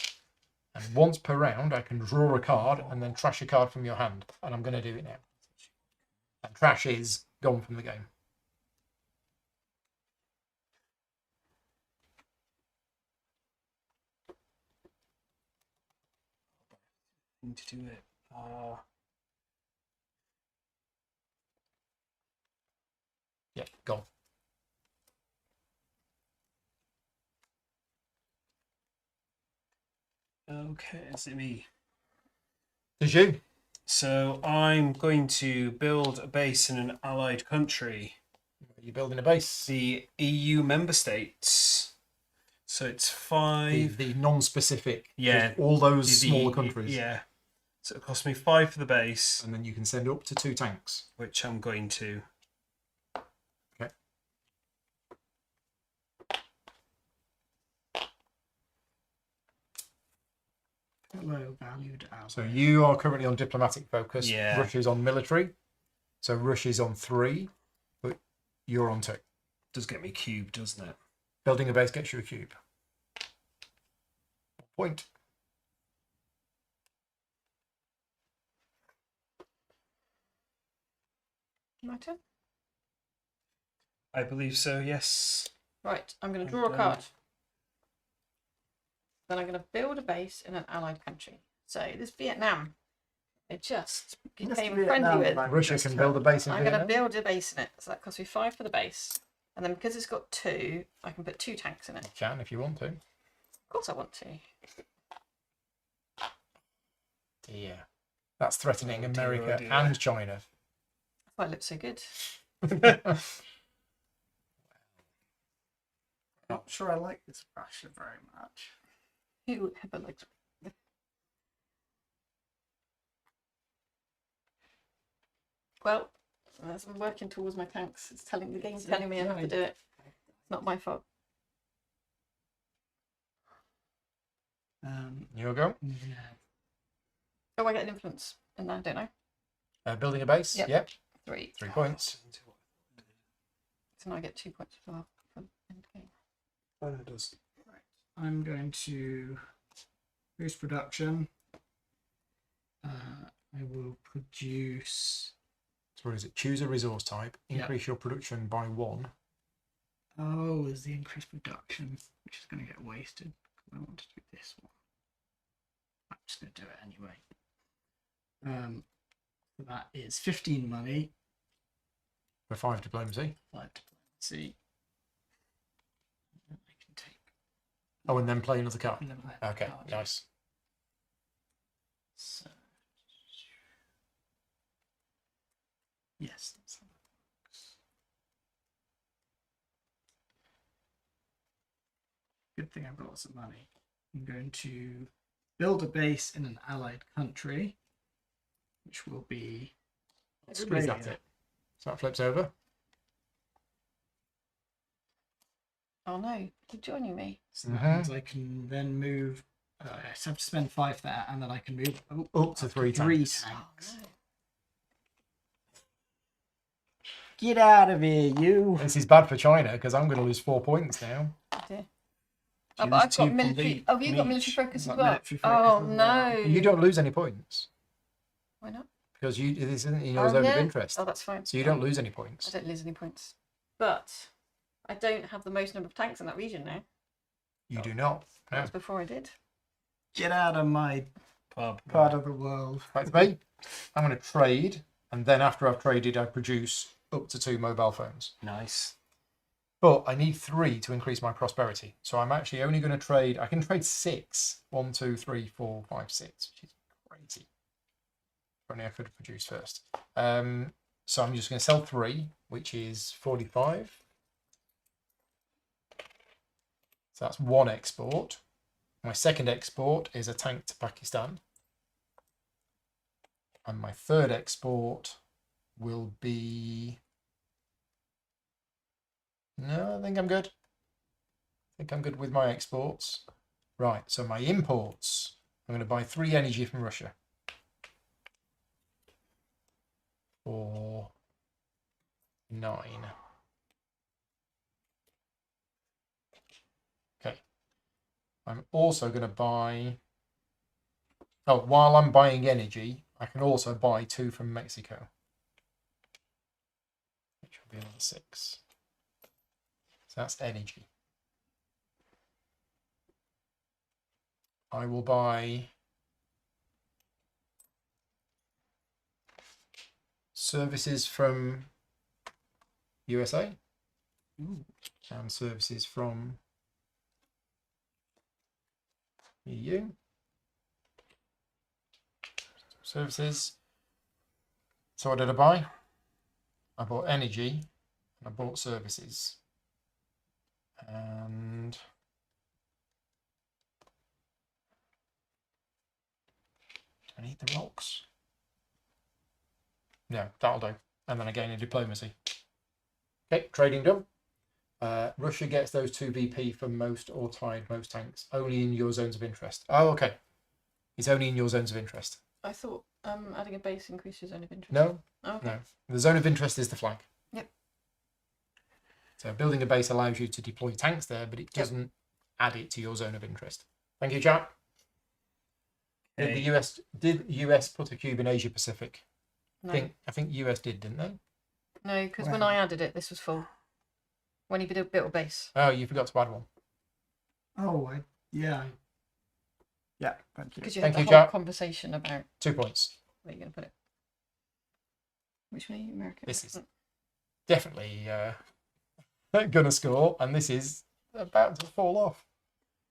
and once per round I can draw a card and then trash a card from your hand. And I'm going to do it now. And trash is gone from the game. Need to do it. Yeah, gone. Okay, is it me? Did you? So I'm going to build a base in an allied country, Are you building a base? the EU member states. So it's 5. The non-specific. Yeah, just all those the- smaller countries. Yeah. So it cost me 5 for the base, And then you can send up to 2 tanks. which I'm going to. Okay. Hello, valued ally. So you are currently on diplomatic focus. Yeah. Russia's on military. So Russia's on 3, but you're on 2. Does get me cubed, doesn't it? Building a base gets you a cube. Point. My turn. I believe so, yes. Right, I'm going to I'm draw a done. card. Then I'm going to build a base in an allied country. So this Vietnam, it just became friendly with. Russia can build a base in I'm going to Vietnam. build a base in it. So that costs me 5 for the base. And then because it's got 2, I can put 2 tanks in it. You can if you want to. Of course I want to. Dear. That's threatening Oh dear, America oh dear. and China. That's why it looks so good. Not sure I like this Russia very much. Who ever likes Well, as I'm working towards my tanks, it's telling the game's telling me I have to do it. It's not my fault. You'll go. Yeah. Oh, I get an influence in there, don't I? Building a base. Yep. 3 3. points. So now I get 2 points as well for end game. Oh, it does. I'm going to boost production. I will produce. So what is it? Choose a resource type. Yeah. Increase your production by 1. Oh, is the increased production, which is going to get wasted. I want to do this one. I'm just going to do it anyway. So that is 15 money, For 5 diplomacy. 5 diplomacy. I can take. Oh, and then play another card. and then play the Okay, card. nice. So, yes, that's how that works. Good thing I've got lots of money. I'm going to build a base in an allied country, which will be Everybody's Australia. at it. So that flips over. Oh no, you're joining me. So that means I can then move. I have to spend 5 there, and then I can move Up to 3 tanks. Oh tanks. no. Get out of here, you! This is bad for China because I'm going to lose 4 points now. Oh dear. So Oh, but I've there's 2 got from military. each- Oh, you've got from military each. focus I've as got well. military focus Oh as well. no. You don't lose any points Why not? because this isn't your Oh, zone yeah. of interest. Oh, that's fine. So you don't lose any points. I don't lose any points. But I don't have the most number of tanks in that region now. You do not. That No. was before I did. Get out of my Part Part of the world. Back to me. I'm going to trade, and then after I've traded, I produce up to 2 mobile phones. Nice. But I need 3 to increase my prosperity. So I'm actually only going to trade. I can trade 6. 1, 2, 3, 4, 5, 6, which is crazy. If only I could have produced first. So I'm just going to sell 3, which is 45. So that's 1 export. My second export is a tank to Pakistan. And my third export will be... No, I think I'm good. I think I'm good with my exports. Right, so my imports. I'm going to buy 3 energy from Russia. For 9. Okay. I'm also going to buy... Oh, while I'm buying energy, I can also buy 2 from Mexico. Which will be another 6. So that's energy. I will buy services from USA and services from EU. Services. So what did I buy? I bought energy and I bought services. And do I need the rocks? No, that'll do. And then again in diplomacy. Okay, trading done. Russia gets those 2 VP for most or tied most tanks. Only in your zones of interest. Oh, okay. It's only in your zones of interest. I thought adding a base increases zone of interest. No, Oh, okay. no. The zone of interest is the flag. Yep. So building a base allows you to deploy tanks there, but it doesn't add it to your zone of interest. Thank you, chap. Okay. Did the US put a cube in Asia Pacific? No, I think US did, didn't they? no, because when When? I added it, this was full. When you built a base. Oh, you forgot to add one. Oh, yeah. Yeah, thank you. Because you Thank had you, the whole Jack. conversation about 2 points. where you're going to put it. Which way, America? This is definitely gonna score, and this is about to fall off.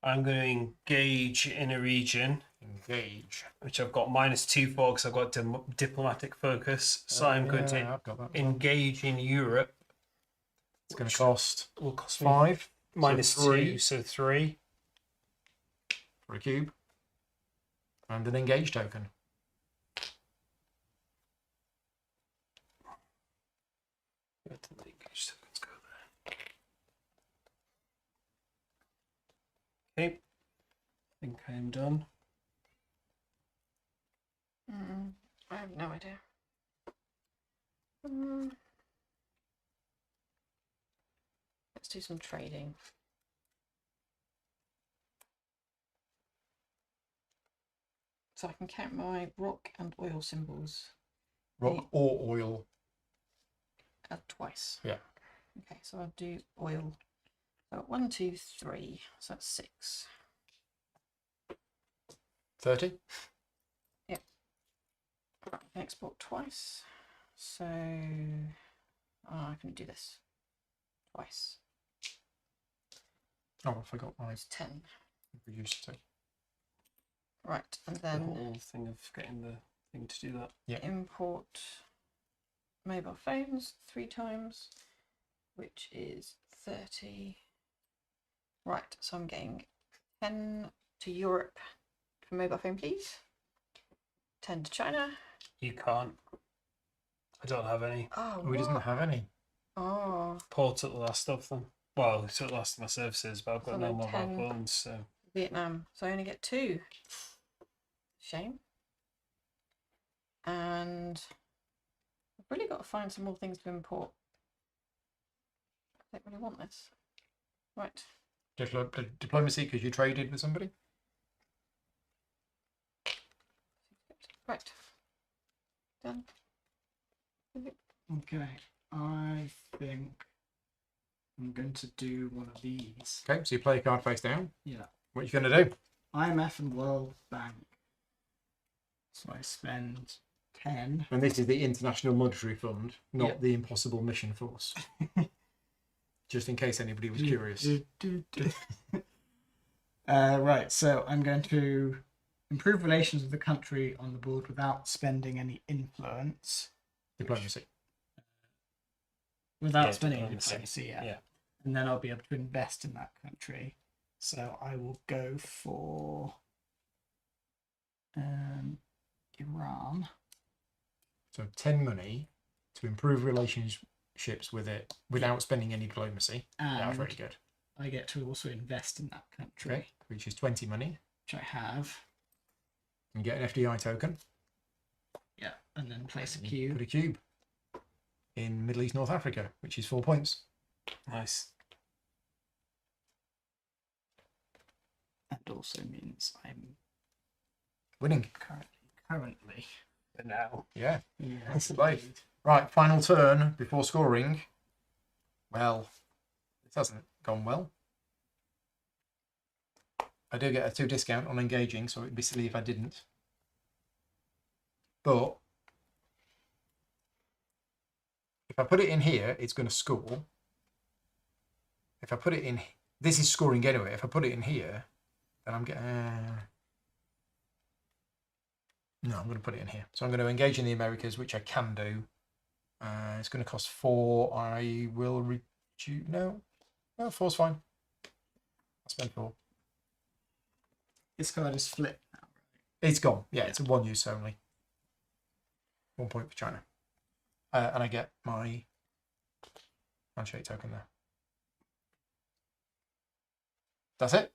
I'm going to engage in a region, Engage. which I've got -2 for because I've got diplomatic focus. So I'm going to I've got that. engage in Europe. It's going to cost Will cost me 5 -2, so 3. for a cube, and an engage token. Where did the engage tokens go there? Okay, I think I am done. I have no idea. Let's do some trading. So I can count my rock and oil symbols Rock or oil. twice. Yeah. Okay, so I'll do oil. So 1, 2, 3. So that's 6. 30. Right, I can export twice. So I can do this twice. Oh, I forgot my It's 10. producer too. Right, and The then whole thing of getting the thing to do that. import mobile phones 3 times, which is 30. Right, so I'm getting 10 to Europe for mobile phone, please. 10 to China. You can't. I don't have any. Oh, Oh, he doesn't what? have any. Oh, Paul took the last of them. Well, he took the last of my services, but I've got So no then mobile 10. phones, so Vietnam. So I only get 2. Shame. And I've really got to find some more things to import. I don't really want this. Right. Diplomacy because you traded with somebody. Right. Done. Okay, I think I'm going to do one of these. Okay, so you play a card face down. Yeah. What are you going to do? IMF and World Bank. So I spend 10. And this is the International Monetary Fund, not Yep. the Impossible Mission Force. Just in case anybody was curious. Right, so I'm going to improve relations with the country on the board without spending any influence. Diplomacy. Without Yeah, spending any diplomacy. diplomacy, Yeah. And then I'll be able to invest in that country. So I will go for Iran. So 10 money to improve relationships with it without spending any diplomacy. That's And very good. I get to also invest in that country, Okay. Which is 20 money. which I have. And get an FDI token. Yeah, and then place a And cube. Put a cube in Middle East, North Africa, which is 4 points. Nice. And also means I'm Winning. currently. But now. Yeah. Yes, the play. indeed. Right, final turn before scoring. Well, this hasn't gone well. I do get a 2 discount on engaging, so it'd be silly if I didn't. But if I put it in here, it's going to score. If I put it in, this is scoring anyway. If I put it in here, then I'm getting. No, I'm going to put it in here. So I'm going to engage in the Americas, which I can do. It's going to cost 4. I will reduce. No, 4's fine. I'll spend 4. This card is flipped now. It's gone. Yeah, it's a 1 use only. 1 point for China. And I get my handshake token there. That's it.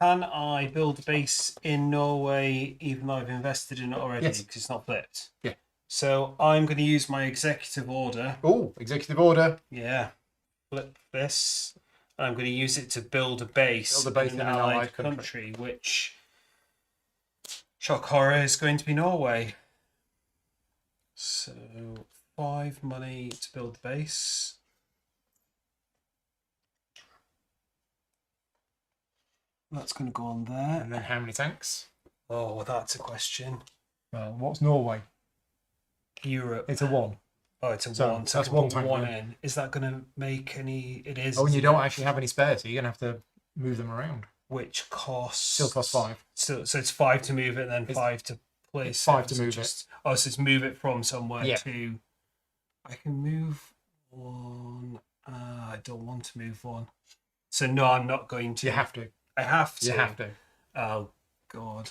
Can I build a base in Norway even though I've invested in it already? Yes. Because it's not flipped. Yeah. So I'm going to use my executive order. Oh, executive order. Yeah. Flip this. And I'm going to use it to build a base, Build a base in in an an allied allied country, which, shock horror, is going to be Norway. So 5 money to build the base. That's going to go on there. And then how many tanks? Oh, that's a question. Well, what's Norway? Europe. It's a 1. Oh, it's a So 1. So that's I can one put tank 1 there. in. Is that going to make any? It is. Oh, and you isn't don't it? actually have any spare, so you're going to have to move them around. Which costs. Still costs 5. So it's 5 to move it, and then It's- 5 to place. it's 5 to So move just, Oh, so it's move it from somewhere Yeah. to. I can move 1. I don't want to move 1. So no, I'm not going to. You have to. I have to. You have to. Oh God.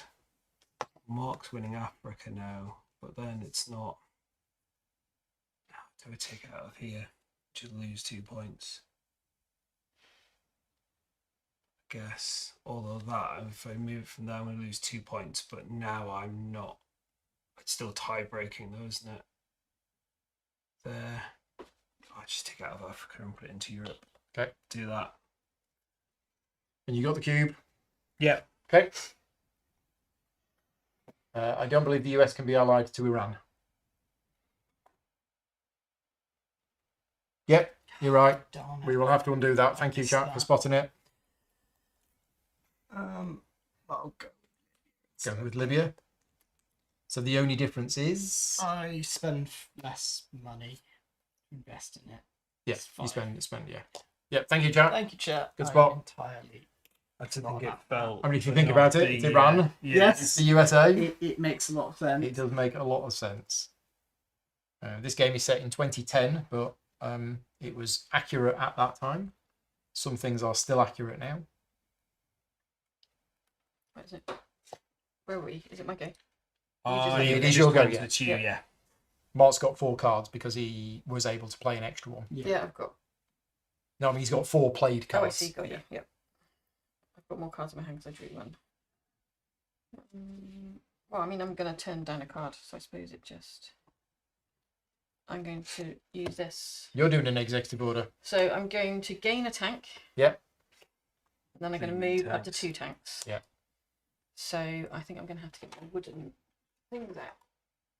Mark's winning Africa now, but then it's not. Do I take it out of here? Just lose 2 points. I guess. Although that, if I move it from there, I'm going to lose 2 points. But now I'm not. It's still tie breaking though, isn't it? There. I'll just take it out of Africa and put it into Europe. Okay. Do that. And you got the cube. Yeah. Okay. I don't believe the US can be allied to Iran. Yep, you're right. Darn We it. will have to undo that. Thank you, Missed chat, for that. spotting it. I'll go. Going with Libya. So the only difference is, I spend less money to invest in it. yeah, it's you fine. spend, yeah. Yeah, thank you, chat. Thank you, chat. Good I spot. Entirely. I didn't Not think it enough. felt. I mean, if you but think not about it, the, it's Iran. Yeah. Yes. It's the USA. It makes a lot of sense. It does make a lot of sense. This game is set in 2010, but it was accurate at that time. Some things are still accurate now. Where is it? Where are we? Is it my go? It is your go, yeah. It's you, Yeah. yeah. Mark's got 4 cards because he was able to play an extra one. Yeah, I've got. No, I mean, he's got 4 played Oh, I cards. see. Got you. Yep. I've got more cards in my hand because I drew one. Well, I mean, I'm going to turn down a card, so I suppose it just. I'm going to use this. You're doing an executive order. So I'm going to gain a tank. Yep. And then I'm going to Gain move up to tanks. 2 tanks. Yep. So I think I'm going to have to get my wooden things out.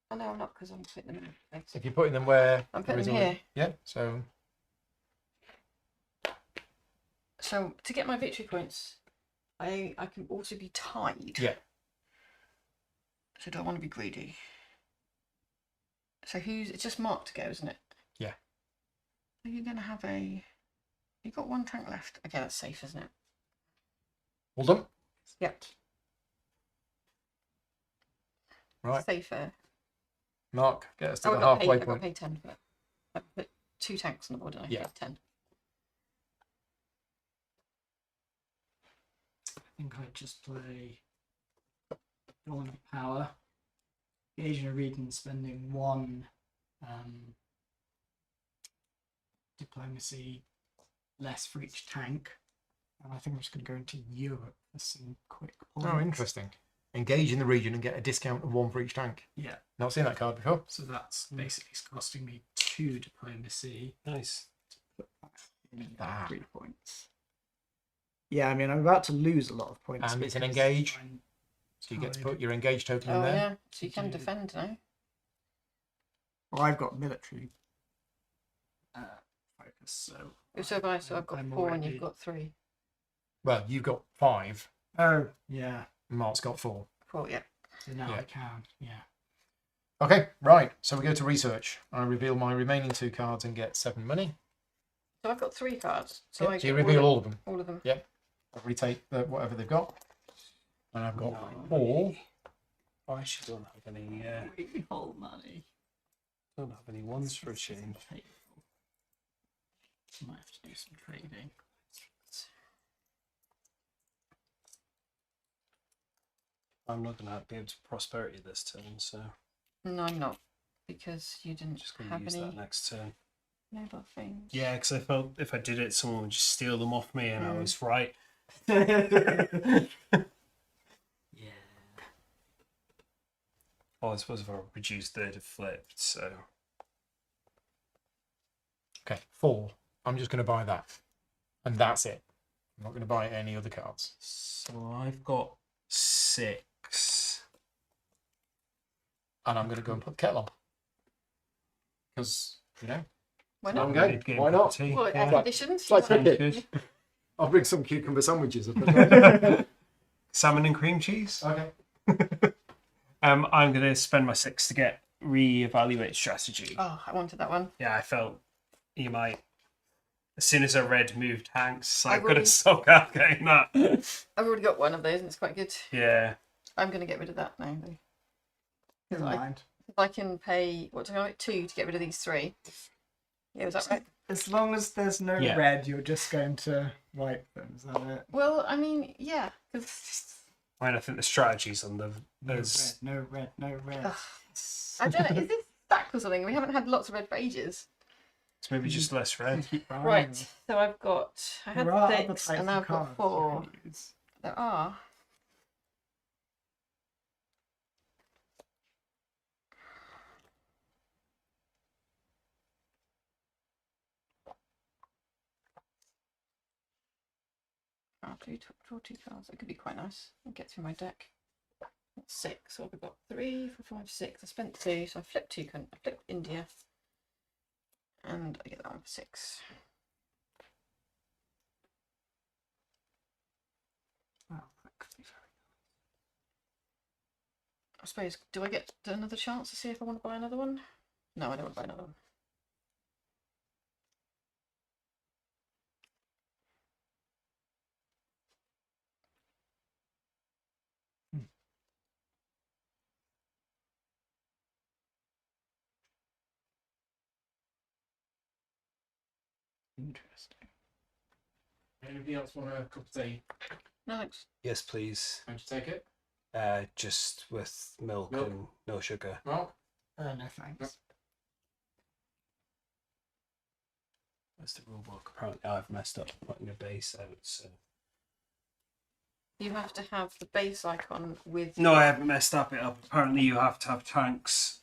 Oh no, I'm not because I'm putting them in. Thanks. If you're putting them where... I'm there putting is them already- here. Yeah, so... So to get my victory points, I can also be tied. Yeah. So do I want to be greedy? So it's just Mark to go, isn't it? Yeah. Are you going to have a... You've got one tank left. Okay, that's safe, isn't it? All done? Yep. Right. Safer. Mark, get us to Oh, the I got halfway paid. I got point. paid 10 for it. I put 2 tanks on the board and I Yeah. paid 10. I think I'd just play Dawn of Power. Engaging a region, spending 1 diplomacy less for each tank. And I think I'm just going to go into Europe for some quick points. Oh, interesting. Engage in the region and get a discount of 1 for each tank. Yeah, Not seen that card before. so that's basically costing me 2 diplomacy. Nice. Put that in Ah. 3 points. Yeah, I mean, I'm about to lose a lot of points. And it's an because engage. I'm So you get to tied. put your engage token in Oh, there. yeah. So you can do- defend now. Well, I've got military focus, so. So have I. So I've got I'm 4 and already- you've got 3. Well, you've got 5. Oh, yeah. Mark's got 4. 4, yeah. So now Yeah. I can, yeah. Okay, right. So we go to research. I reveal my remaining 2 cards and get 7 money. So I've got 3 cards. So Yep, I so you get reveal all of them. all of them. I'll retake whatever they've got. And I've got No. 4. I actually don't have any. Whole money. Don't have any ones for a change. Might have to do some trading. I'm not going to be able to prosperity this turn, so No, I'm not. Because you didn't I'm just going to have use any that next turn. noble things. Yeah, because I felt if I did it, someone would just steal them off me, and I Mm. was right. Yeah. Well, I suppose if I reduced they'd have flipped, so. Okay, 4. I'm just going to buy that. And that's it. I'm not going to buy any other cards. So I've got 6. And I'm going to go and put the kettle on. Because, you know, Why Long not? game. Mid-game Why cup not? of tea, Well, yeah. air conditions. It's like you know. cricket. Good. I'll bring some cucumber sandwiches. Salmon and cream cheese. Okay. I'm going to spend my 6 to get re-evaluate strategy. Oh, I wanted that one. Yeah, I felt you might. As soon as I read move tanks, I I've could already- have stuck out getting that. I've already got one of those and it's quite good. Yeah. I'm going to get rid of that now, though. Never I- mind. If I can pay, what do I get? 2 to get rid of these 3. Yeah, was that right? As long as there's no Yeah. red, you're just going to wipe them. Is that it? Well, I mean, yeah. Because I mean, I think the strategies on the No red, there's no red, no red. Ugh. I don't know. Is this stacked or something? We haven't had lots of red for ages. it's maybe just less red. Keep buying Right. them. So I've got. I had There are other 6 types and of I've got cards you 4. can use. There are. I'll draw 2 cards. That could be quite nice. I'll get through my deck. That's 6. So I've got 3, 4, 5, 6. I spent 2, so I flipped 2. I flipped India. And I get that one for 6. Oh, that could be very I suppose, do I get another chance to see if I want to buy another one? No, I don't want to buy another one. interesting. Anybody else want a cup of tea? No, thanks. Yes, please. How'd you take it? Just with milk, Milk. and no sugar. Mark? No thanks. That's the rule book. Apparently, I've messed up putting a base out. So You have to have the base icon with. no, I haven't messed up it up. Apparently, you have to have tanks.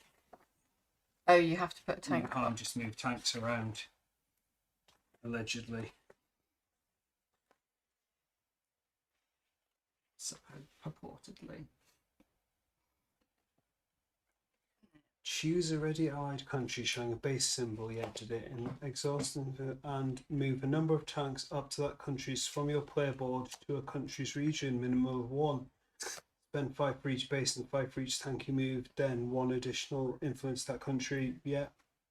Oh, you have to put a You tank. can't just move tanks around. Allegedly. Purportedly. Choose a ready allied country showing a base symbol you entered it in, exhaust and move a number of tanks up to that country's from your player board to a country's region, minimum of 1. Spend 5 for each base and 5 for each tank you move, then 1 additional influence that country. Yeah.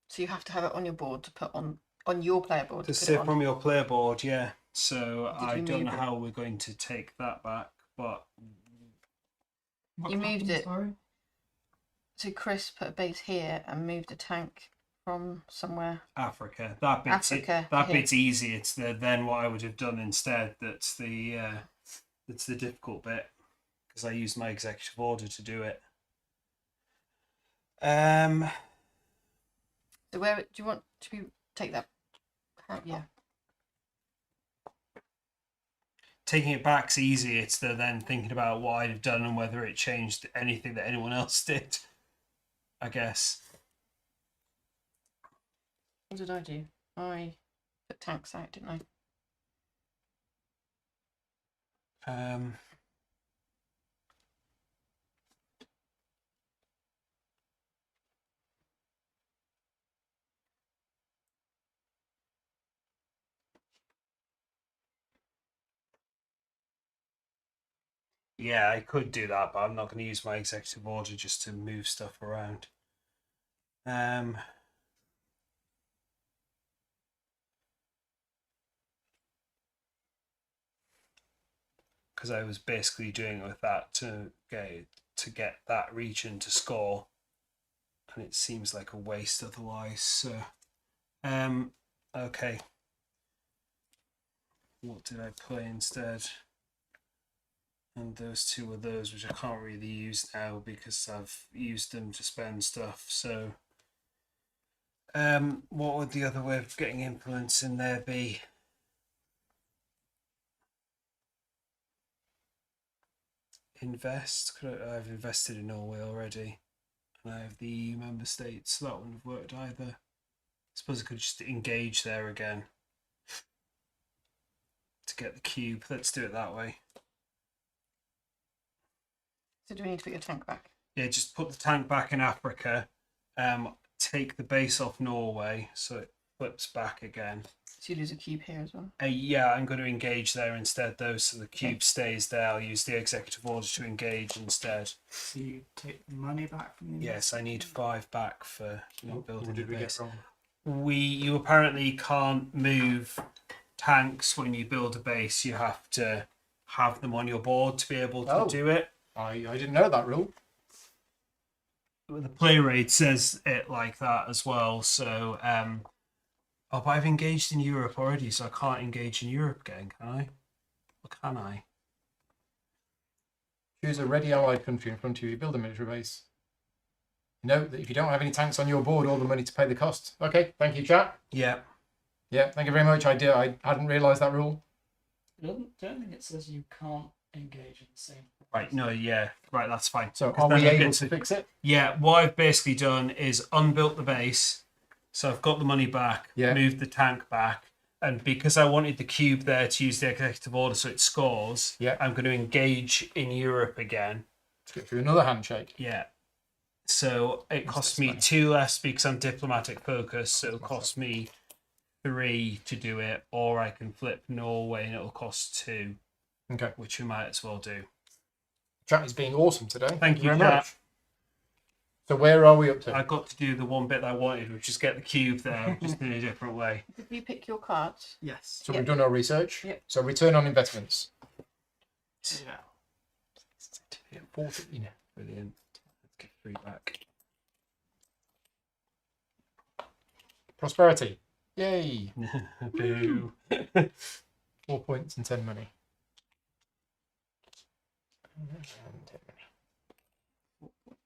So you have to have it on your board to put on your player board To to put it sit on. from your player board, yeah. So Did I you don't know move it? how we're going to take that back, but What You moved happened, it. Sorry. So Chris put a base here and moved a tank from somewhere. Africa. That bit's Africa, that here. bit's easy. It's then what I would have done instead. That's the difficult bit because I used my executive order to do it. So where do you want to take that? Yeah. Taking it back's easy. It's then thinking about what I'd have done and whether it changed anything that anyone else did. I guess. What did I do? I put tanks out, didn't I? Yeah, I could do that, but I'm not going to use my executive order just to move stuff around. Because I was basically doing it with that to get that region to score, and it seems like a waste otherwise. So, okay. What did I play instead? And those two are those which I can't really use now because I've used them to spend stuff. So, what would the other way of getting influence in there be? Invest. I've invested in Norway already, and I have the EU member states, so that wouldn't have worked either. I suppose I could just engage there again to get the cube. Let's do it that way. So do we need to put your tank back? Yeah, just put the tank back in Africa. Take the base off Norway, so it flips back again. So you lose a cube here as well. Yeah, I'm going to engage there instead, though, so the cube stays there. I'll use the executive order to engage instead. So you take the money back from the Yes, I need 5 back for not building What the did we base. get wrong? You apparently can't move tanks when you build a base. You have to have them on your board to be able to do it. I didn't know that rule. The play rate says it like that as well. So, but I've engaged in Europe already, so I can't engage in Europe again, can I? Or can I? Choose a ready allied country in front of you. Build a military base. Note that if you don't have any tanks on your board, all the money to pay the cost. Okay, thank you, chat. Yeah. Yeah, thank you very much. I hadn't realised that rule. I don't think it says you can't engage in the same. Right. No. Yeah. Right. That's fine. So 'Cause are then we I able get to fix it? Yeah. What I've basically done is unbuilt the base, so I've got the money back. Yeah. Moved the tank back, and because I wanted the cube there to use the executive order so it scores. Yeah. I'm going to engage in Europe again. Let's get through another handshake. Yeah. So it costs me 2 less because I'm diplomatic focused. So it'll cost me 3 to do it, or I can flip Norway and it'll cost 2, Okay. which we might as well do. Chat is being awesome today. Thank you, very chat. much. So where are we up to? I got to do the one bit that I wanted, which is get the cube there, just in a different way. Did you pick your cards? Yes. So we've done our research. Yeah. So return on investments. Yeah. 14. Brilliant. Let's get 3 back. Prosperity. Yay. Boo. 4 points and 10 money.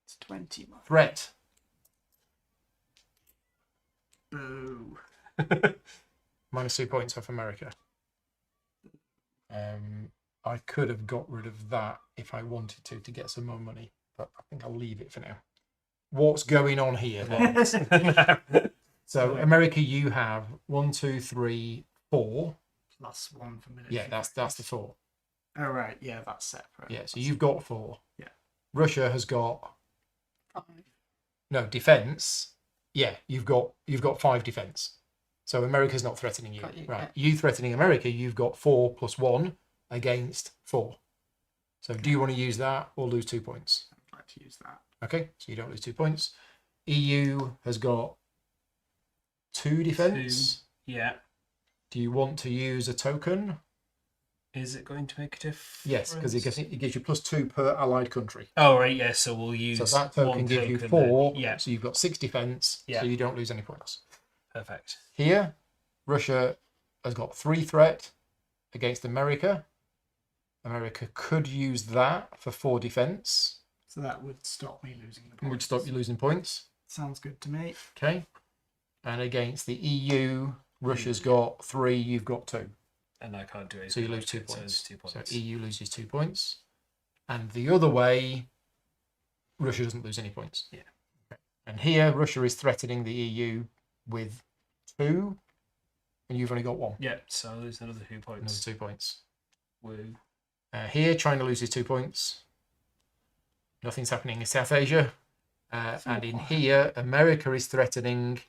It's 20 months. Threat. Boo. -2 points off America. I could have got rid of that if I wanted to get some more money, but I think I'll leave it for now. What's going on here then? So America, you have 1, 2, 3, 4. Plus 1 for military. Yeah, that's the 4. Oh, right. Yeah, that's separate. Yeah, so you've got 4. Yeah. Russia has got 5. no defense. Yeah, you've got 5 defense. So America's not threatening you. Got you, Right. yeah. You threatening America, you've got 4 plus 1 against 4. So do you want to use that or lose 2 points? I'd like to use that. Okay, so you don't lose 2 points. EU has got 2 defense. Yeah. Do you want to use a token? Is it going to make a difference? Yes, because it gives you +2 per allied country. Oh, right, yeah, so we'll use So that token one gives you token 4. then. Yeah, So you've got 6 defense. Yeah. So you don't lose any points. perfect. Here, Russia has got 3 threat against America. America could use that for 4 defense. So that would stop me losing the It points. would stop you losing points. Sounds good to me. Okay. And against the EU, Russia's got 3, you've got 2. And I can't do it. So you lose 2 So points. it's 2 points. So EU loses 2 points. And the other way, Russia doesn't lose any points. Yeah. Okay. And here, Russia is threatening the EU with 2, and you've only got 1. Yeah, so I lose another 2 Another points. 2 points. Woo. Here, China loses 2 points. Nothing's happening in South Asia. And in here, America is threatening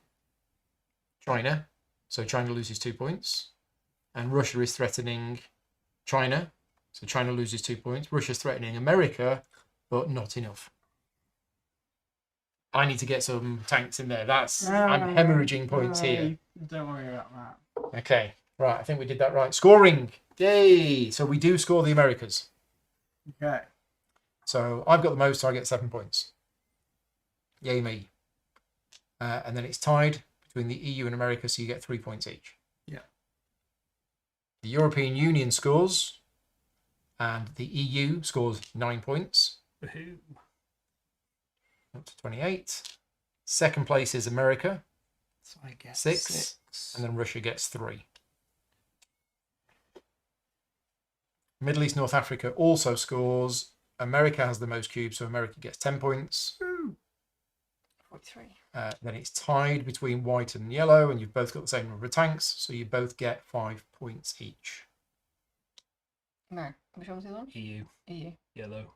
China. So China loses 2 points. And Russia is threatening China. So China loses 2 points. Russia's threatening America, but not enough. I need to get some tanks in there. I'm hemorrhaging points here. Don't worry about that. Okay, right. I think we did that right. Scoring. Yay! So we do score the Americas. Okay. So I've got the most, so I get 7 points. Yay me. And then it's tied between the EU and America, so you get 3 points each. Yeah. The European Union scores, and the EU scores 9 points, Woohoo. up to 28. Second place is America, So I get 6, and then Russia gets 3. Middle East, North Africa also scores. America has the most cubes, so America gets 10 points. 43. Then it's tied between white and yellow, and you've both got the same number of tanks, so you both get 5 points each. No. Which one was the other one? EU, EU. yellow.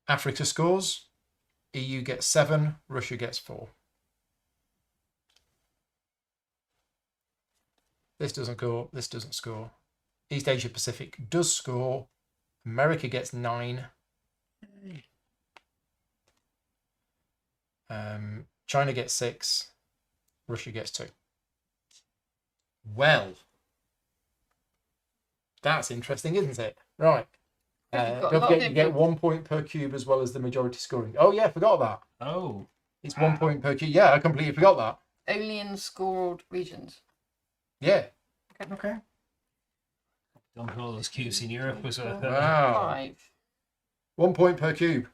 Africa scores. EU gets 7, Russia gets 4. This doesn't score, this doesn't score. East Asia Pacific does score. America gets 9. China gets 6. Russia gets 2. Well, that's interesting, isn't it? Right. You've got a Don't lot of forget you get input. 1 point per cube as well as the majority scoring. Oh yeah, forgot that. Oh, It's 1 point per cube. Yeah, I completely forgot that. Only in scored regions. Yeah. Okay. dumping all those cubes in Europe was worth it. Wow. 5. 1 point per cube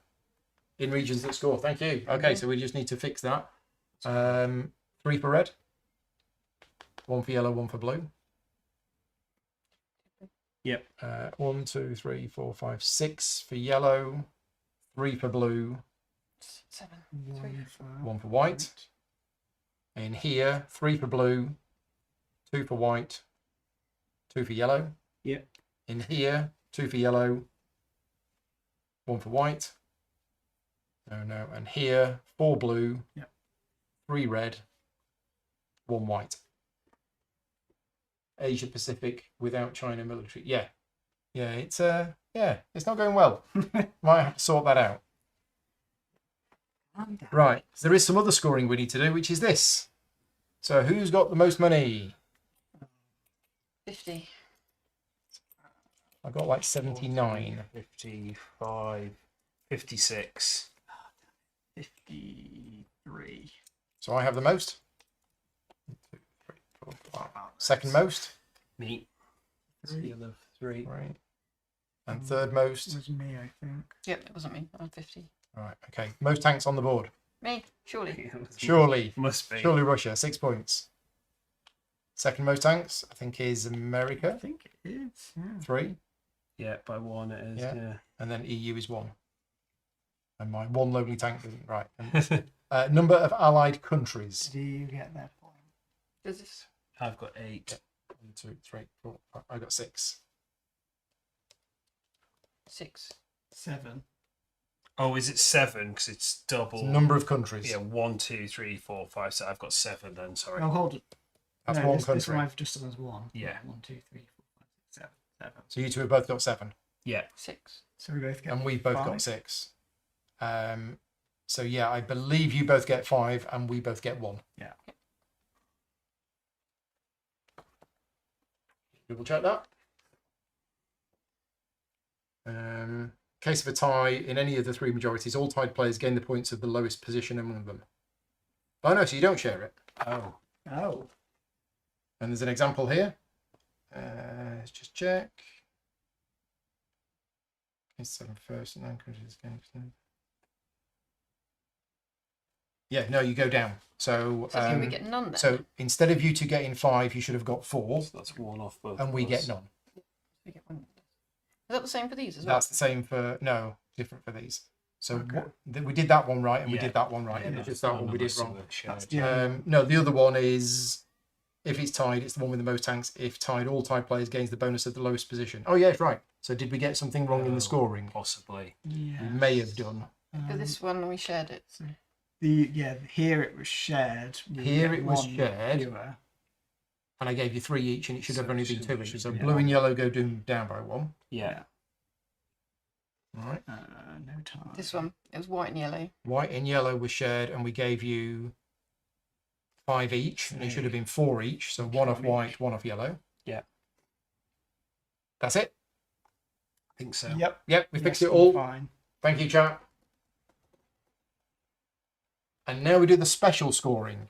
in regions that score. Thank you. Okay, so we just need to fix that. 3 for red. 1 for yellow, 1 for blue. Yep. 1, 2, 3, 4, 5, 6 for yellow. 3 for blue. 7. 1 for white. In here, 3 for blue. 2 for white. 2 for yellow. Yep. In here, 2 for yellow. 1 for white. No. And here, 4 blue. Yep. 3 red. 1 white. Asia Pacific without China military. Yeah. It's not going well. Might have to sort that out. Right. So there is some other scoring we need to do, which is this. So who's got the most money? 50. I got like 79. 55, 56. 53. So I have the most. 1, 2, 3, 4, 5. Second most. Me. Three. The other 3. Right. And third most. It was me, I think. Yep, it wasn't me. I'm 50. Right. Okay. Most tanks on the board. Me, surely. Surely. Must be. Surely Russia. 6 points. Second most tanks, I think, is I America. think it is. Yeah. 3. Yeah, by 1 it is. Yeah. Yeah. And then EU is 1. And my one lonely tank isn't right. And, number of allied countries. Do you get that point? Does this? I've got 8. 1, 2, 3, 4, 5. I got 6. 6. 7. Oh, is it 7? Because it's double. It's number of countries. Yeah, 1, 2, 3, 4, 5. So I've got 7 then. Sorry. Oh, hold it. That's no, one this country. one I've just done as 1. Yeah. 1, 2, 3, 4, 5, 6, 7. 7. So you two have both got 7. Yeah. 6. So we both get and we both 5. got 6. So yeah, I believe you both get 5 and we both get 1. Yeah. Double check that. Case of a tie, in any of the 3 majorities, all tied players gain the points of the lowest position among them. Oh no, so you don't share it. Oh. Oh. And there's an example here. Let's just check. It's 7 first and then countries games. Yeah, no, you go down. So, So can we get none then? so instead of you two getting 5, you should have got 4, So that's 1 off both. and of we us. get none. We get 1. Is that the same for these as well? That's the same for no, different for these. So Okay. we did that one right, and we Yeah. did that one right, and Yeah, it's just that one we did unless they wrong. were shared. Yeah. No, the other one is if it's tied, it's the one with the most tanks. If tied, all tied players gains the bonus of the lowest position. Oh yeah, it's right. So did we get something wrong in Oh. the scoring? Possibly. Yeah. We may have done. For this one, we shared it. Here it was shared. We Here get it was 1 shared. fewer. And I gave you 3 each, and it should have So only it been should- 2 each. should So be blue and yellow go down by 1. Yeah. All right. No time. This one, it was white and yellow. White and yellow was shared, and we gave you 5 each, and it should have been 4 each. So 1 off white, 1 off yellow. Yeah. That's it. I think so. Yep. Yep, we fixed Yes, it all. Fine. Thank you, chat. And now we do the special scoring.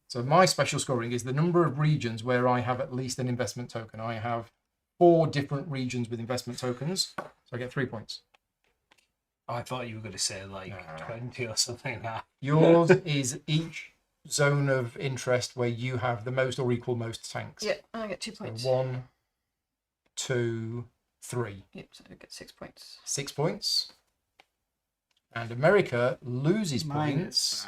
So my special scoring is the number of regions where I have at least an investment token. I have 4 different regions with investment tokens, so I get 3 points. I thought you were going to say like No. 20 or something like that. Yours is each zone of interest where you have the most or equal most tanks. Yeah, I get 2 So points. 1, 2, 3. Yep, so I get 6 points. 6 points. And America loses Minus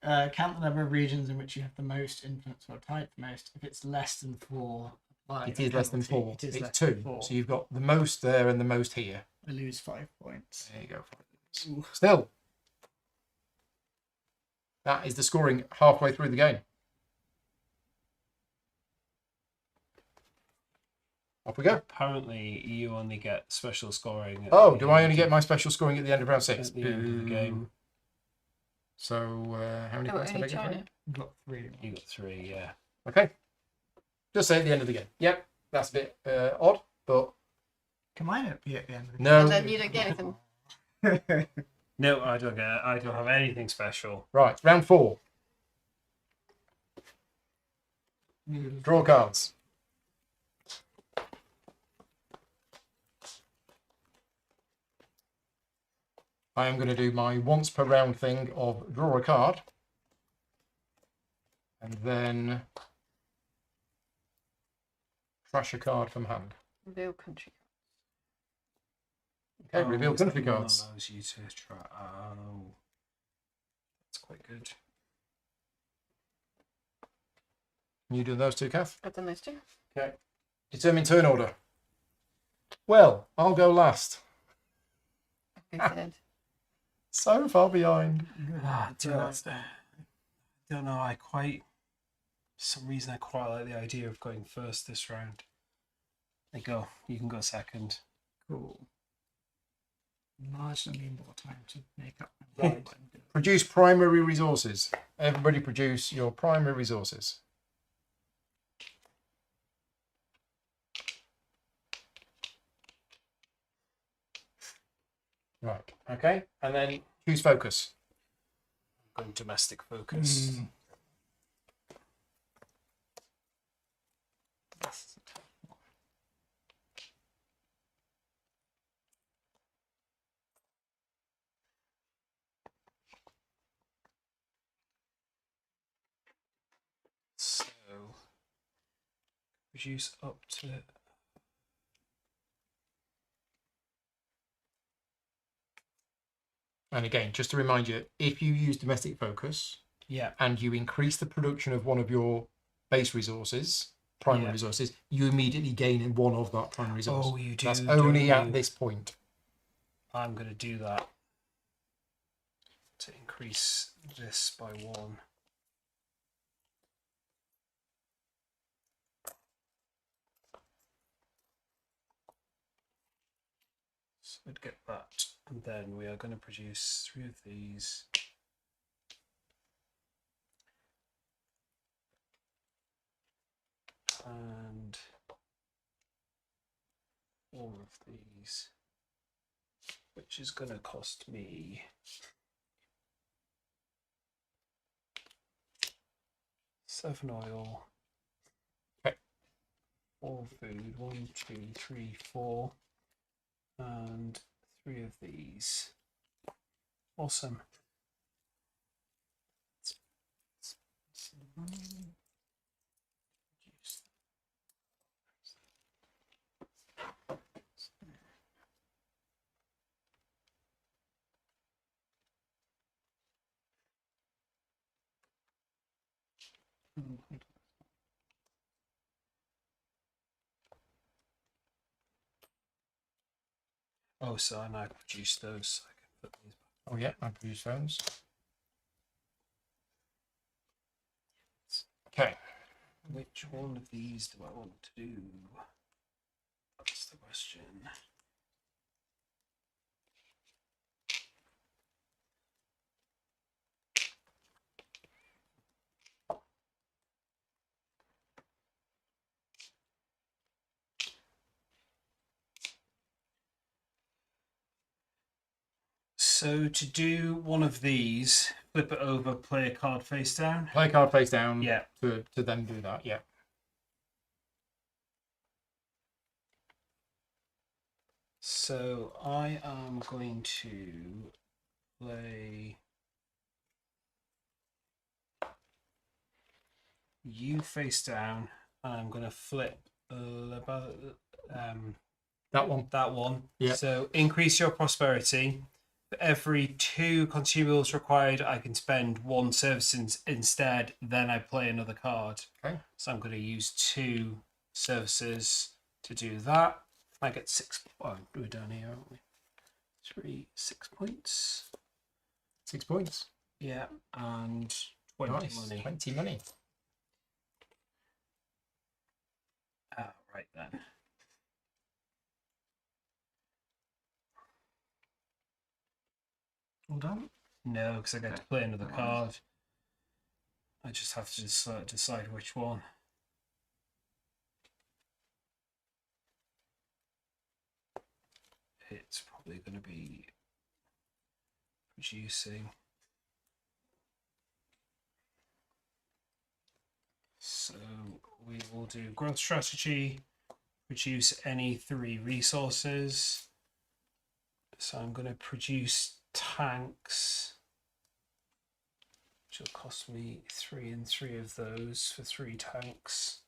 points. count the number of regions in which you have the most influence or type the most. If it's less than 4, apply It a is less than penalty. 4. It is It's less 2. than 4. So you've got the most there and the most here. I lose 5 points. There you go. Ooh. Still, that is the scoring halfway through the game. Off we go. Apparently, you only get special scoring. at Oh, the do I end only get of- my special scoring at the end of round 6? At the end of the game. So, how many Oh, points did I only get? China. I've got 3. You got 3, yeah. Okay. Just say at the end of the game. Yep, that's a bit odd, but Can mine be at the end of the no. And then you don't get anything. game? No, I don't have anything special. Right, round 4. Draw cards. I am going to do my once per round thing of draw a card and then trash a card from hand. Reveal country. Okay, reveal is that country one that cards. allows you to try. Oh, that's quite good. You do those two, Kath? I've done those 2. Okay. Determine turn order. Well, I'll go last. Okay, third. So far behind. Don't know. For some reason, I quite like the idea of going first this round. You can go second. Cool. Marginally more time to make up my mind. Produce primary resources. Everybody produce your primary resources. Right, okay. And then choose focus. Going domestic focus. So, reduce up to. And again, just to remind you, if you use domestic focus Yeah. and you increase the production of one of your base resources, primary Yeah. resources, you immediately gain one of that primary resource. Oh, you do. That's only don't at you? this point. I'm going to do that to increase this by 1. So I'd get that, and then we are going to produce 3 of these. And 4 of these, which is going to cost me 7 oil. Okay. 4 food, 1, 2, 3, 4, and 3 of these. Awesome. Oh, so I now produce those. So I can put these back. Oh yeah, I produce those. Okay. Which one of these do I want to do? That's the question. So to do one of these, flip it over, play a card face down. Play a card face down. Yeah. To then do that. Yeah. So I am going to play you face down, and I'm going to flip That one. that one. Yeah. So increase your prosperity. For every 2 consumables required, I can spend 1 service instead. Then I play another card. Okay. So I'm going to use 2 services to do that. I get 6. Oh, we're down here, aren't we? 6 points. 6 points. Yeah, and 20 Nice. money. 20 money. Right then. All done? No, because I get to play another card. I just have to decide which one. It's probably going to be producing. So we will do growth strategy, produce any 3 resources. So I'm going to produce tanks, which will cost me 3 and 3 of those for 3 tanks.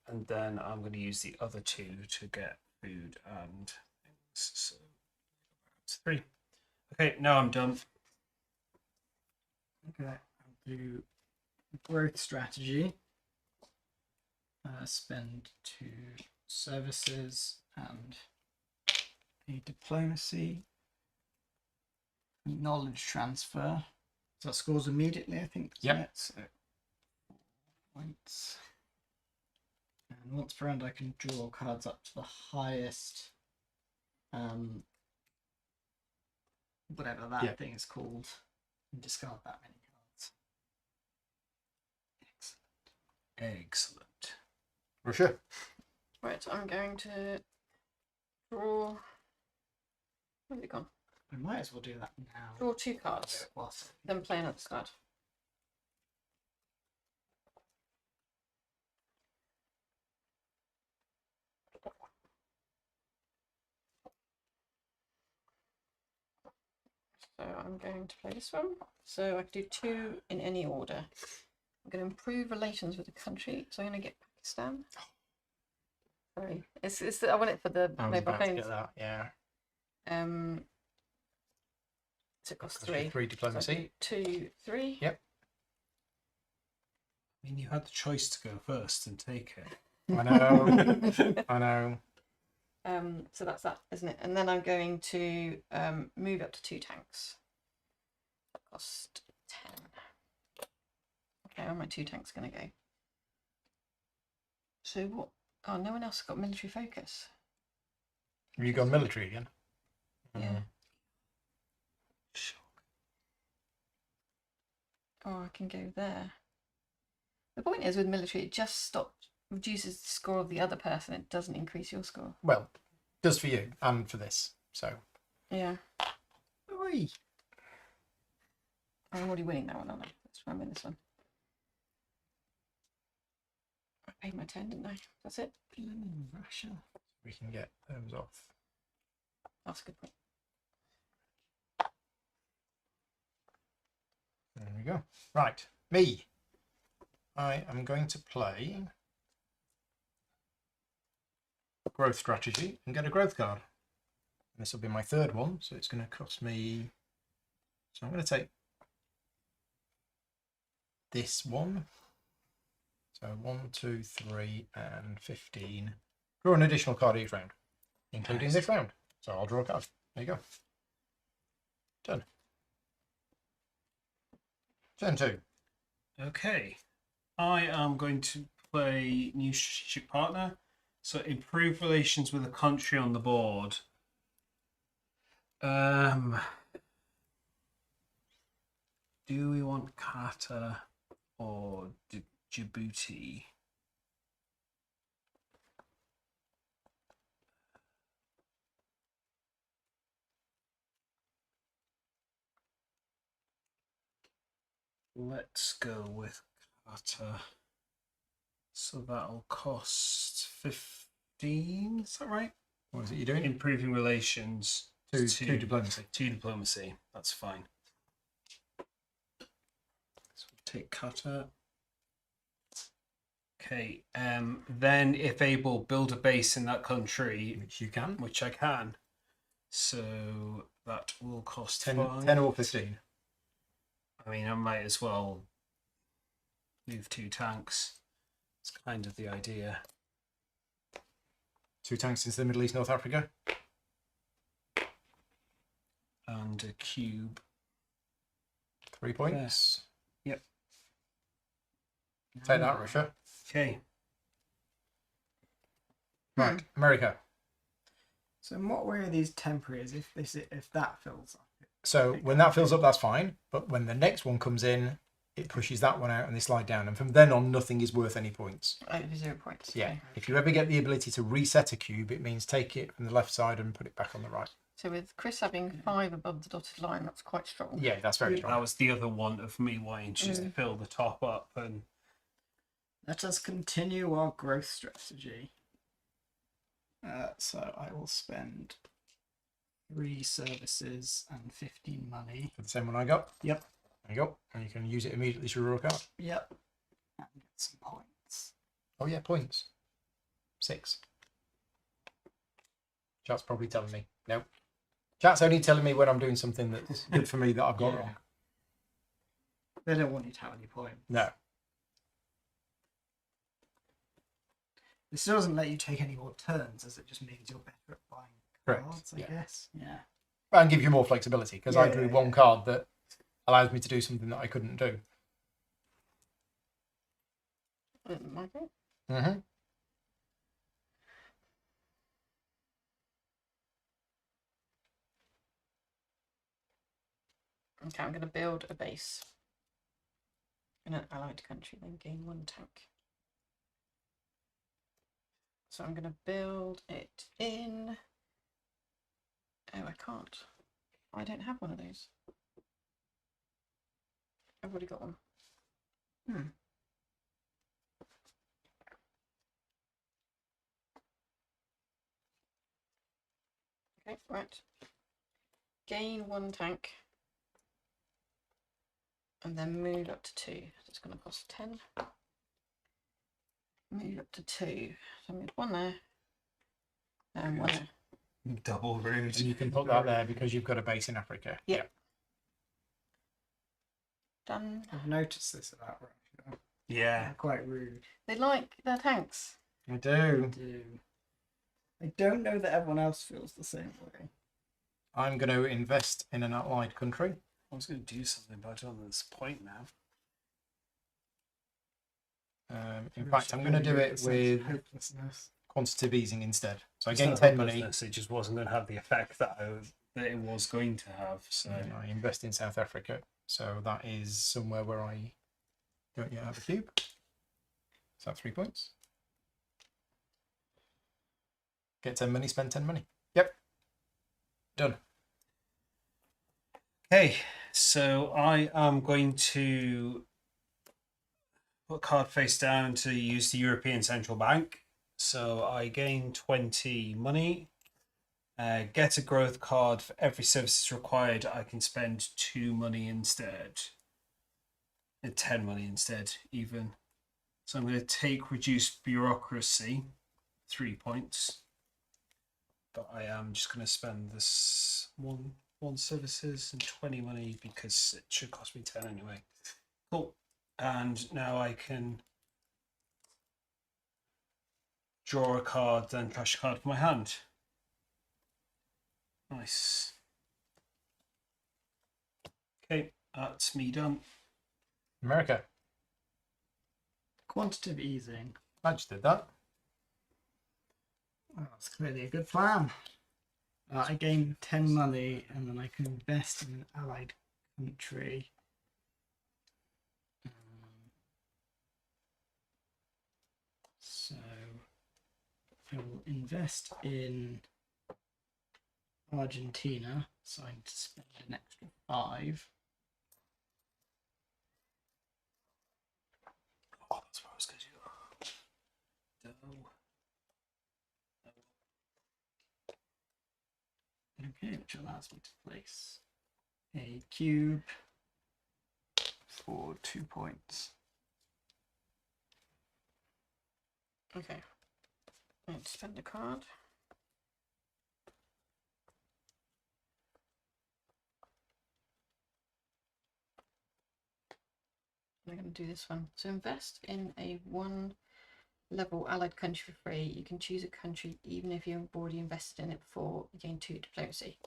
And then I'm going to use the other 2 to get food and things. So it's 3. Okay, now I'm done. Okay, I'll do growth strategy. Spend 2 services and a diplomacy. Knowledge transfer. So that scores immediately, I think. Yep. So 4 points. And once per round, I can draw cards up to the highest. Whatever that thing is called, and discard that many cards. Excellent. Russia. Right, I'm going to draw. Where's it gone? We might as well do that now. Draw 2 cards, Whilst then play another card. So I'm going to play this one. So I can do 2 in any order. I'm going to improve relations with the country. So I'm going to get Pakistan. Sorry, it's I want it for the I was mobile about to phones. get that. Yeah. So it costs Cost you 3. 3 diplomacy. So I do 2, 3. Yep. I mean, you had the choice to go first and take it. I know. I know. So that's that, isn't it? And then I'm going to move up to 2 tanks. That cost 10. Okay, where are my 2 tanks going to go? So what? Oh, no one else got military focus. Have you gone military again? Yeah. Shock. Oh, I can go there. The point is with military, it just reduces the score of the other person. It doesn't increase your score. Well, does for you and for this. So Yeah. Oi. I'm already winning that one, aren't I? Let's try and win this one. I paid my 10, didn't I? That's it. Russia. we can get those off. That's a good point. There we go. Right, me. I am going to play growth strategy and get a growth card. And this will be my third one, so it's going to cost me. So I'm going to take this one. So 1, 2, 3, and 15. Draw an additional card each round, including Nice. this round. So I'll draw a card. There you go. Done. Turn 2. Okay. I am going to play new strategic partner. So improve relations with a country on the board. Do we want Qatar or Djibouti? Let's go with Qatar. So that'll cost 15. Is that right? What is it you're doing? Improving relations. Two diplomacy. 2 diplomacy. That's fine. So we'll take Qatar. Okay. Then, if able, build a base in that country, Which you can. which I can. So that will cost 10, 5. 10 or 15. I mean, I might as well move 2 tanks. It's kind of the idea. 2 tanks into the Middle East, North Africa. And a cube. 3 points. Yep. Take that, Russia. Okay. Right, America. So in what way are these temporary? As if that fills up? So when that fills up, that's fine. But when the next one comes in, it pushes that one out and they slide down. And from then on, nothing is worth any points. Over 0 points. Yeah. Okay. If you ever get the ability to reset a cube, it means take it from the left side and put it back on the right. So with Chris having 5 above the dotted line, that's quite strong. Yeah, that's very That strong. was the other one of me wanting to just fill the top up and Let us continue our growth strategy. So I will spend 3 services and 15 money. For the same one I got. Yep. There you go. And you can use it immediately to draw a card. Yep. And get some points. Oh yeah, points. 6. Chat's probably telling me. No. Chat's only telling me when I'm doing something that's good for me that I've got Yeah. wrong. They don't want you to have any points. No. This still doesn't let you take any more turns, as it just means you're better at buying Correct, cards, I yeah. guess. Yeah. And give you more flexibility because I Yeah, drew yeah, one yeah. card that allows me to do something that I couldn't do. Michael? Mm-hmm. Okay, I'm going to build a base in an allied country, then gain 1 tank. So I'm going to build it in. Oh, I can't. I don't have one of those. I've already got one. Okay, right. Gain 1 tank. And then move up to 2. It's going to cost 10. Move up to 2. So I moved 1 there. And 1 there. double rude. And you can put that there because you've got a base in Africa. Yeah. Done. I've noticed this about Russia. Yeah. They're quite rude. They like their tanks. I do. They do. I don't know that everyone else feels the same way. I'm going to invest in an allied country. I was going to do something, but I don't know this point now. In fact, I'm going to do it with hopelessness. quantitative easing instead. So I It's gain not 10 money. hopelessness, It just wasn't going to have the effect that that it was going to have. So And I invest in South Africa. So that is somewhere where I don't yet have a cube. So that's 3 points. Get 10 money, spend 10 money. Yep. Done. okay, so I am going to put card face down to use the European Central Bank. So I gain 20 money. Get a growth card for every services required. I can spend 2 money instead. 10 money instead, even. So I'm going to take reduced bureaucracy, 3 points. But I am just going to spend this one services and 20 money because it should cost me 10 anyway. Cool. And now I can draw a card, then trash a card from my hand. Nice. Okay, that's me done. America. Quantitative easing. I just did that. Well, that's clearly a good plan. I gain 10 money and then I can invest in an allied country. So I will invest in Argentina, so I need to spend an extra 5. Oh, that's what I was going to do. Okay, which allows me to place a cube for 2 points. Okay. I need to spend a card. I'm going to do this one. So invest in a 1 level allied country for free. You can choose a country even if you've already invested in it before. You gain 2 diplomacy.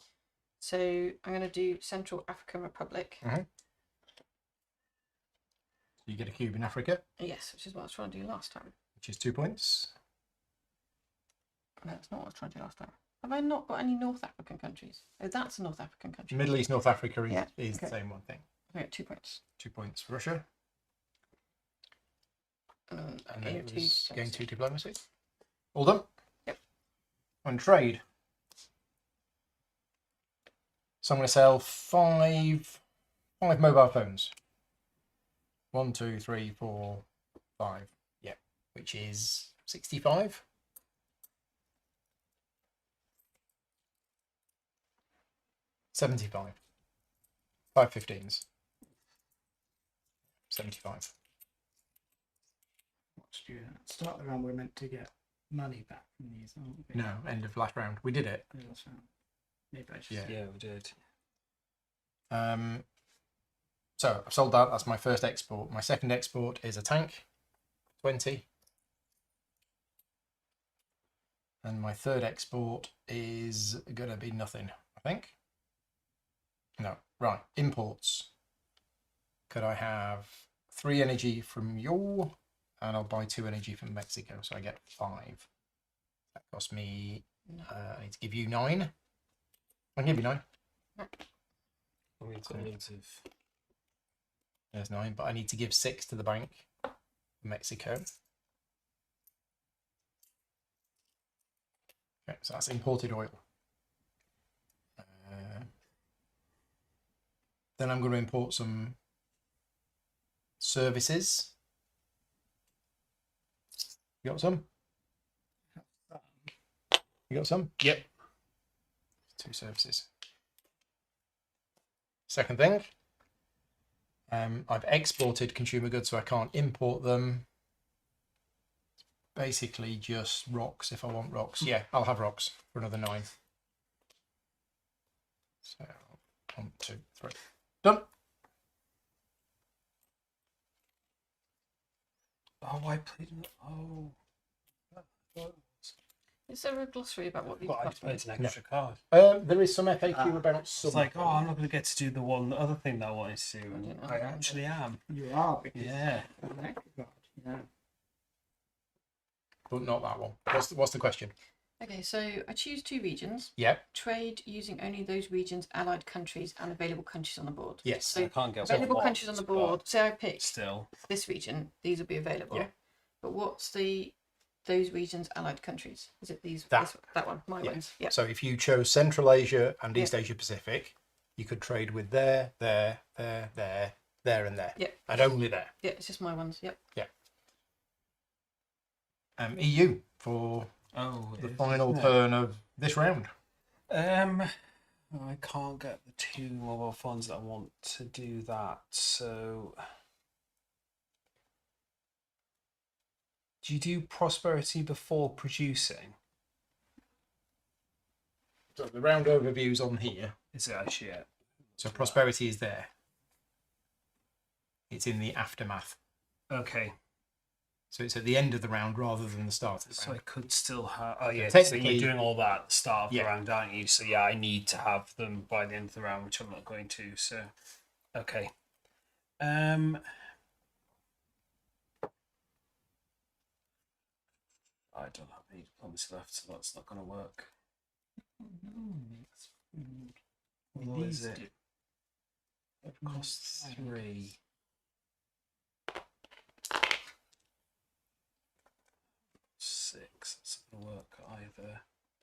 So I'm going to do Central African Republic. You get a cube in Africa, Yes, which is what I was trying to do last time. which is 2 points. No, that's not what I was trying to do last time. Have I not got any North African countries? Oh, that's a North African country. Middle East, North Africa is, Yeah, is the okay. same one thing. I get 2 points. 2 points for Russia. And then gain it 2 was gain diplomacy. 2 diplomacy. All done? Yep. On trade. So I'm going to sell five mobile phones. 1, 2, 3, 4, 5. Yeah, which is 65. $75. 5 15s. 75. Let's do that. Start the round, we're meant to get money back from these, aren't we? No, end of last round. We did it. Yeah, that's right. Maybe I just... Yeah. Yeah, we did. So I've sold that. That's my first export. My second export is a tank, 20. And my third export is going to be nothing, I think. No, right. Imports. Could I have 3 energy from you? And I'll buy 2 energy from Mexico, so I get 5. That cost me. I need to give you 9. I can give you 9. I mean, cumulative. There's 9, but I need to give 6 to the bank. Mexico. Okay, so that's imported oil. Then I'm going to import some services. You got some? You got some? Yep. 2 services. Second thing, I've exported consumer goods, so I can't import them. It's basically just rocks if I want rocks. Yeah, I'll have rocks for another 9. So 1, 2, 3. Done. Oh, I played. Oh. Is there a glossary about what you've Well, I got? played an extra card. There is some FAQ about some. It's like, oh, I'm not going to get to do the one other thing that I wanted to do. I didn't know I that. actually am. You are, because... Yeah. Yeah. but not that one. What's the question? Okay, so I choose 2 regions. Yep. Trade using only those regions, allied countries, and available countries on the board. Yes. So I can't get available what, countries on the board. but Say I pick Still, this region, these will be available. Yeah. But what's those regions, allied countries? Is it these? That. That one. My Yeah. ones. Yeah. So if you chose Central Asia and East Yeah. Asia Pacific, you could trade with there, and there. Yeah. And only there. Yeah. It's just my ones. Yep. EU for the final turn of this round. I can't get the 2 mobile phones that I want to do that. So, do you do prosperity before producing? So the round overview's on here. Is it actually it? So prosperity is there. It's in the aftermath. Okay, So it's at the end of the round rather than the start of the so round. I could still have. Oh yeah, so Technically- you're doing all that at the start of Yeah. the round, aren't you? So yeah, I need to have them by the end of the round, which I'm not going to. So, okay. I don't have any diplomacy left, so that's not going to work. What is it? It costs 3. Six. That's not going to work either.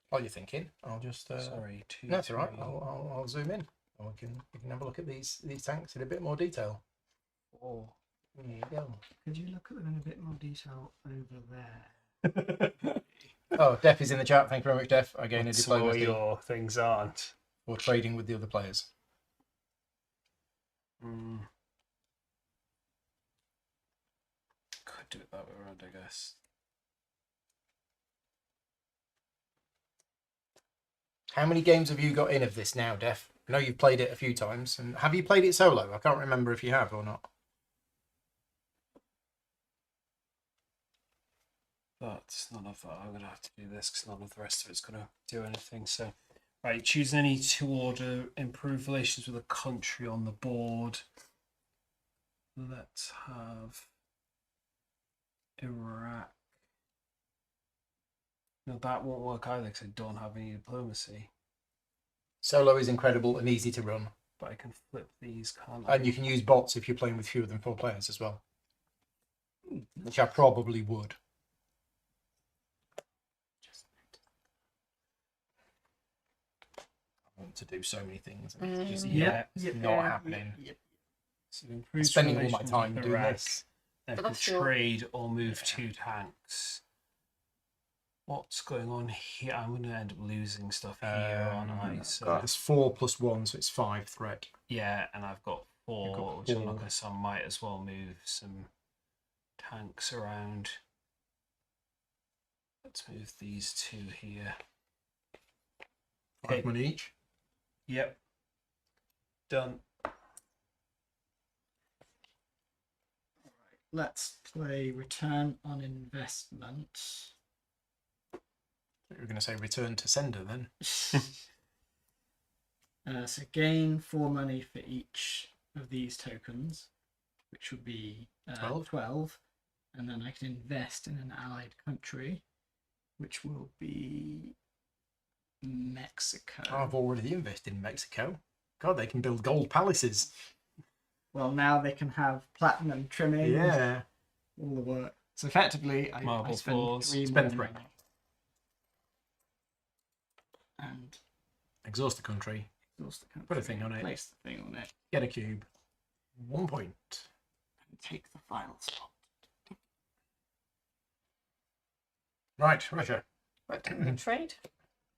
While you're thinking, I'll just. Sorry, 2. No, that's all right. 3, I'll zoom in. And we can have a look at these tanks in a bit more detail. 4. There you go. Could you look at them in a bit more detail over there? Oh, Def is in the chat. Thank you very much, Def. Again, a So all diplomacy your things aren't. or trading with the other players. Could do it that way around, I guess. How many games have you got in of this now, Def? I know you've played it a few times. And have you played it solo? I can't remember if you have or not. But none of that. I'm going to have to do this because none of the rest of it's going to do anything. So, right, choose any 2 order, improve relations with a country on the board. Let's have Iraq. No, that won't work either because I don't have any diplomacy. Solo is incredible and easy to run. But I can flip these, can't I? And you can use bots if you're playing with fewer than 4 players as well. Which I probably would. I want to do so many things. And it's just not happening. So improve Spending all my relations time with doing Iraq. this. Then But can that's still- trade or move 2 tanks. What's going on here? I'm going to end up losing stuff here, aren't I? So It's 4 + 1, so it's 5 threat. yeah, and I've got 4, You've got which I'm not 4. going to. So I might as well move some tanks around. Let's move these 2 here. 5 Okay. money each. Yep. Done. Let's play return on investment. You're going to say return to sender then. So gain 4 money for each of these tokens, which would be 12. And then I can invest in an allied country, which will be Mexico. I've already invested in Mexico. God, they can build gold palaces. Well, now they can have platinum trimming. Yeah. All the work. So effectively, I Marble spend floors. 3 Spend more 3. money. And Exhaust the country. exhaust the country. Put a thing on it. Place the thing on it. Get a cube. 1 point. And take the final spot. Right, Russia. Right, can we trade?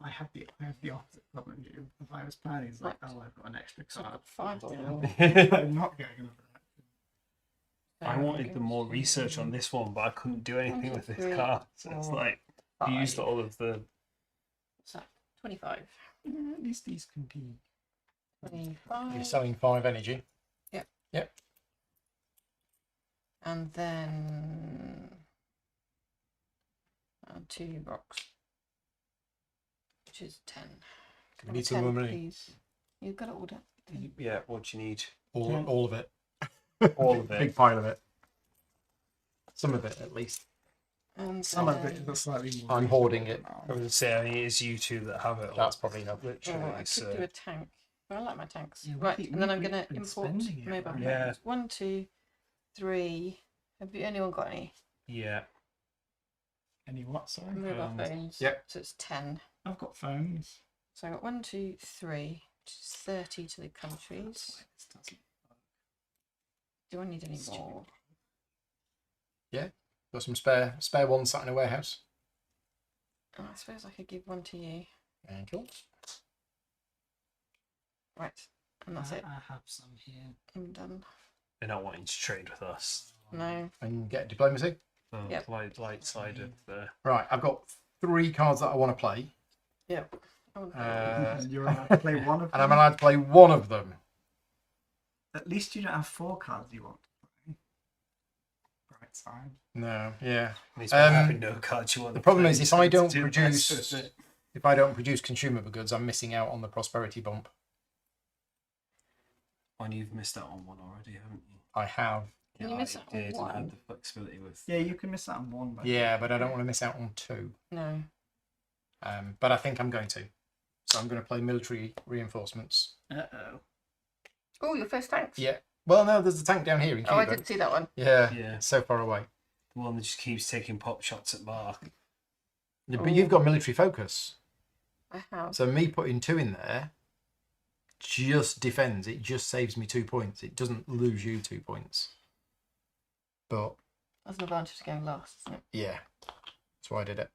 I have the opposite problem. You. If I was planning, it's like, oh, I've got an extra So I've card. got 5 down. I'm not going another I wanted the more research on this one, but I couldn't do anything with this card. So it's like you used all of the. What's that? 25. At least these can be. 25. You're selling 5 energy. And then 2 rocks, which is 10. We need some more money. Please. You've got to order. Yeah, what do you need? All of it. All of it. Big pile of it. Some of it, at least. And Some of it is slightly more. I'm hoarding it. I was going to say, I mean, it's you two that have it all. That's probably enough. Literally, I could so. do a tank. Well, I like my tanks. Yeah, Right, and then I'm we've going to been import spending it, mobile right? Yeah. phones. 1, 2, 3. Have you anyone got any Yeah. Any what? Sorry. mobile Phones. phones? Yep. So it's 10. I've got phones. So I got 1, 2, 3, which is 30 to the countries. This doesn't work. Do I need any Stupid. more? Got some spare ones sat in a warehouse. Oh, I suppose I could give one to you. Thank you. Right, and that's it. I have some here. I'm done. They're not wanting to trade with us. No. And get diplomacy. The Yep. light side of the. Right, I've got 3 cards that I want to play. Yep. Oh, You're allowed to play one of And them. I'm allowed to play one of them. At least you don't have 4 cards you want to play. Bright side. No, yeah. Means by having no cards you want The to problem play, is you if I need to don't do the produce best with it. if I don't produce consumable goods, I'm missing out on the prosperity bump. And you've missed out on one already, haven't you? I have. Can you miss I out on did and one? had the flexibility with. Yeah, you can miss out on one. Yeah, but I don't want to miss out on 2. no. But I think I'm going to. So I'm going to play military reinforcements. Uh-oh. Oh, your first tanks? Yeah. Well, no, there's a tank down here in Oh, I Cuba. didn't see that one. Yeah, Yeah. it's so far away. The one that just keeps taking pop shots at Mark. Yeah, but you've got military focus. I have. So me putting 2 in there just defends. It just saves me 2 points. It doesn't lose you 2 points. But That's an advantage of going last, isn't it? yeah, that's why I did it.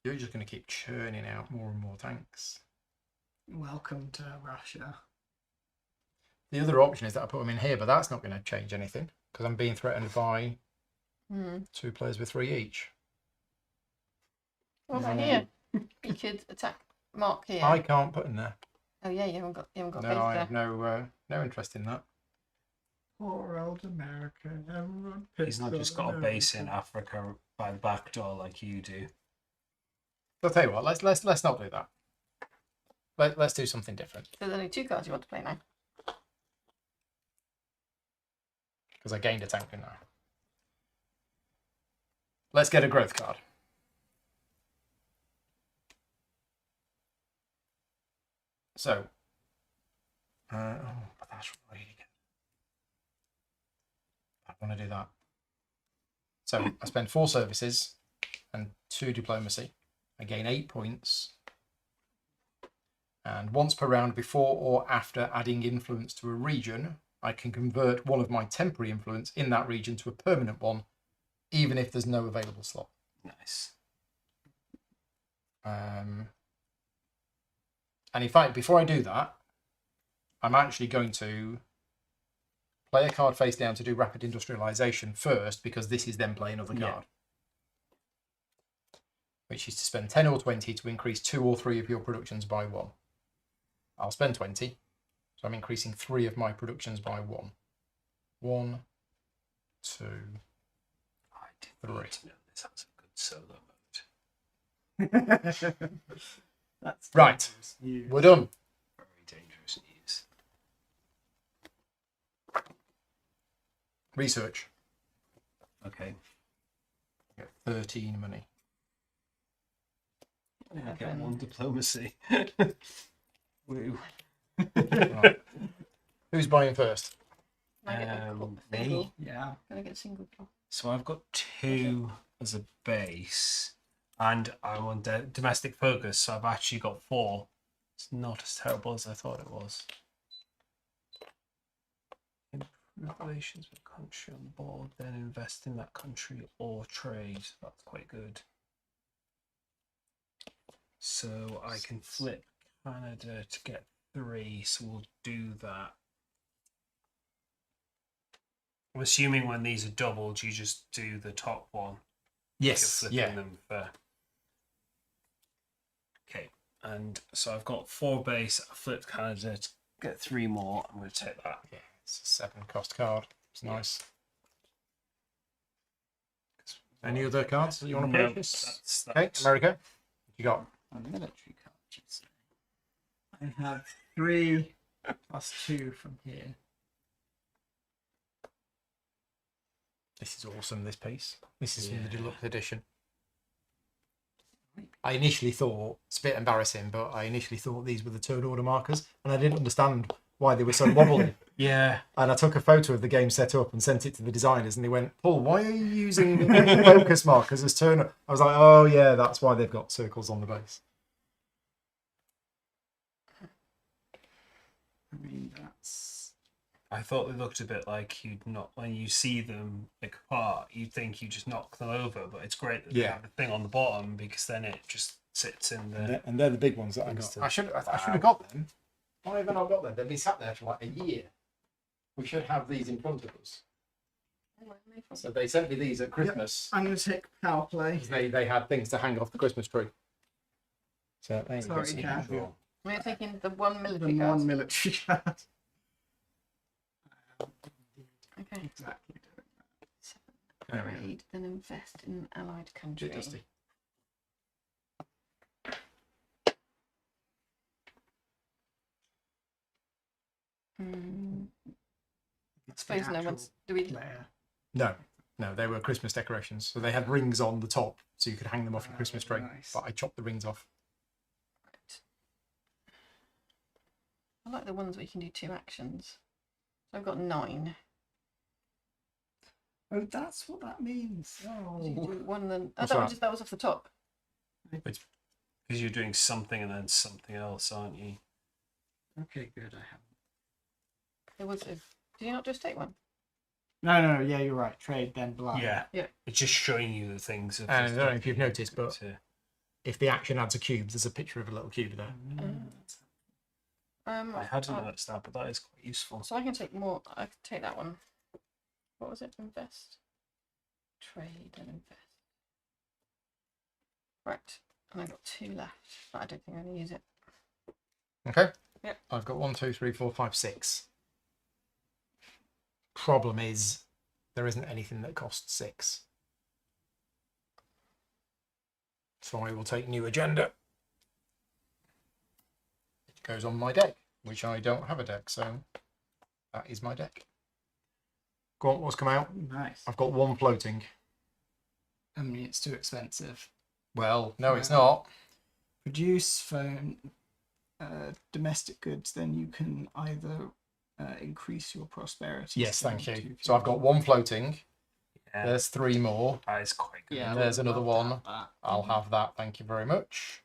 You're just going to keep churning out more and more tanks. Welcome to Russia. The other option is that I put them in here, but that's not going to change anything because I'm being threatened by 2 players with 3 each. What about here? You could attack Mark here. I can't put in there. Oh yeah, you haven't got No, base I there. have no interest in that. Poor old America. Everyone He's not just got a base in Africa by the back door like you do. I'll tell you what. Let's not do that. Let's do something different There's only 2 cards you want to play now. because I gained a tank in there. Let's get a growth card. So, but that's really good. I want to do that. So I spend 4 services and 2 diplomacy. I gain 8 points. And once per round, before or after adding influence to a region, I can convert one of my temporary influence in that region to a permanent one, even if there's no available slot. Nice. And in fact, before I do that, I'm actually going to play a card face down to do rapid industrialization first, because this is then play another card. Which is to spend 10 or 20 to increase 2 or 3 of your productions by 1. I'll spend 20, so I'm increasing 3 of my productions by 1. 1, 2, I did 3. need to know this has a good solo mode. That's Right. dangerous news. We're done. Very dangerous news. Research. Okay. Get 13 money. I get 1 diplomacy. Woo. Right. Who's buying first? Can I get a Me. single? Yeah. Can I get a single? So I've got 2 as a base, and I want domestic focus, so I've actually got 4. It's not as terrible as I thought it was. Improve relations with a country on the board, then invest in that country or trade. That's quite good. So I can flip Canada to get 3, so we'll do that. I'm assuming when these are doubled, you just do the top one. Yes. You're flipping them for. Okay, and so I've got 4 base. I flipped Canada to get 3 more. I'm going to take that. Yeah, it's a 7 cost card. It's nice. Any other cards that you want to No, purchase? that's Okay, America. What you got? A military card, you'd say. I have 3 +2 from here. This is awesome, this piece. This is from the Yeah. deluxe edition. I initially thought, it's a bit embarrassing, but I initially thought these were the third order markers, and I didn't understand why they were so wobbly. Yeah. And I took a photo of the game set up and sent it to the designers, and they went, Paul, why are you using focus markers as turn? I was like, oh yeah, that's why they've got circles on the base. I mean, that's... I thought they looked a bit like you'd not, when you see them like apart, you'd think you just knock them over, but it's great that they Yeah. have the thing on the bottom because then it just sits in the. And they're the big ones that I got. Instant. I should have got them. Why have I not got them? They've been sat there for like a year. We should have these in front of us. So they sent me these at Christmas. I'm going to take power play. 'Cause they had things to hang off the Christmas tree. So there you go. Sorry, Kat. We're taking the one The military card. non-military card. Okay. Exactly. Trade, then invest in an allied country. Bit dusty. I suppose no one's. Do we? Player. No, they were Christmas decorations. So they had rings on the top, so you could hang them off your Christmas tree. Nice. But I chopped the rings off. I like the ones where you can do 2 actions. So I've got 9. Oh, that's what that means. So you Oh. do one then. Oh, What's that, was that? just, that was off the top. Because you're doing something and then something else, aren't you? Okay, good. I have. It was. Did you not just take one? No. Yeah, you're right. Trade, then blind. Yeah. Yeah. It's just showing you the things. Of And I don't know if you've noticed, but to- if the action adds a cube, there's a picture of a little cube there. I hadn't noticed that, but that is quite useful. So I can take more. I can take that one. What was it? Invest. Trade and invest. Right. And I've got 2 left, but I don't think I'm going to use it. Okay. Yep. I've got 1, 2, 3, 4, 5, 6. Problem is, there isn't anything that costs 6. So I will take new agenda. It goes on my deck, which I don't have a deck, so that is my deck. Go on, what's come out? Nice. I've got 1 floating. I mean, it's too expensive. Well, no, it's not. Produce phone domestic goods, then you can either increase your prosperity. Yes, skill thank to you. So I've got 1 floating. Yeah, There's 3 more. that is quite good. Yeah, There's I'd another love to one. have that. I'll have that. Thank you very much.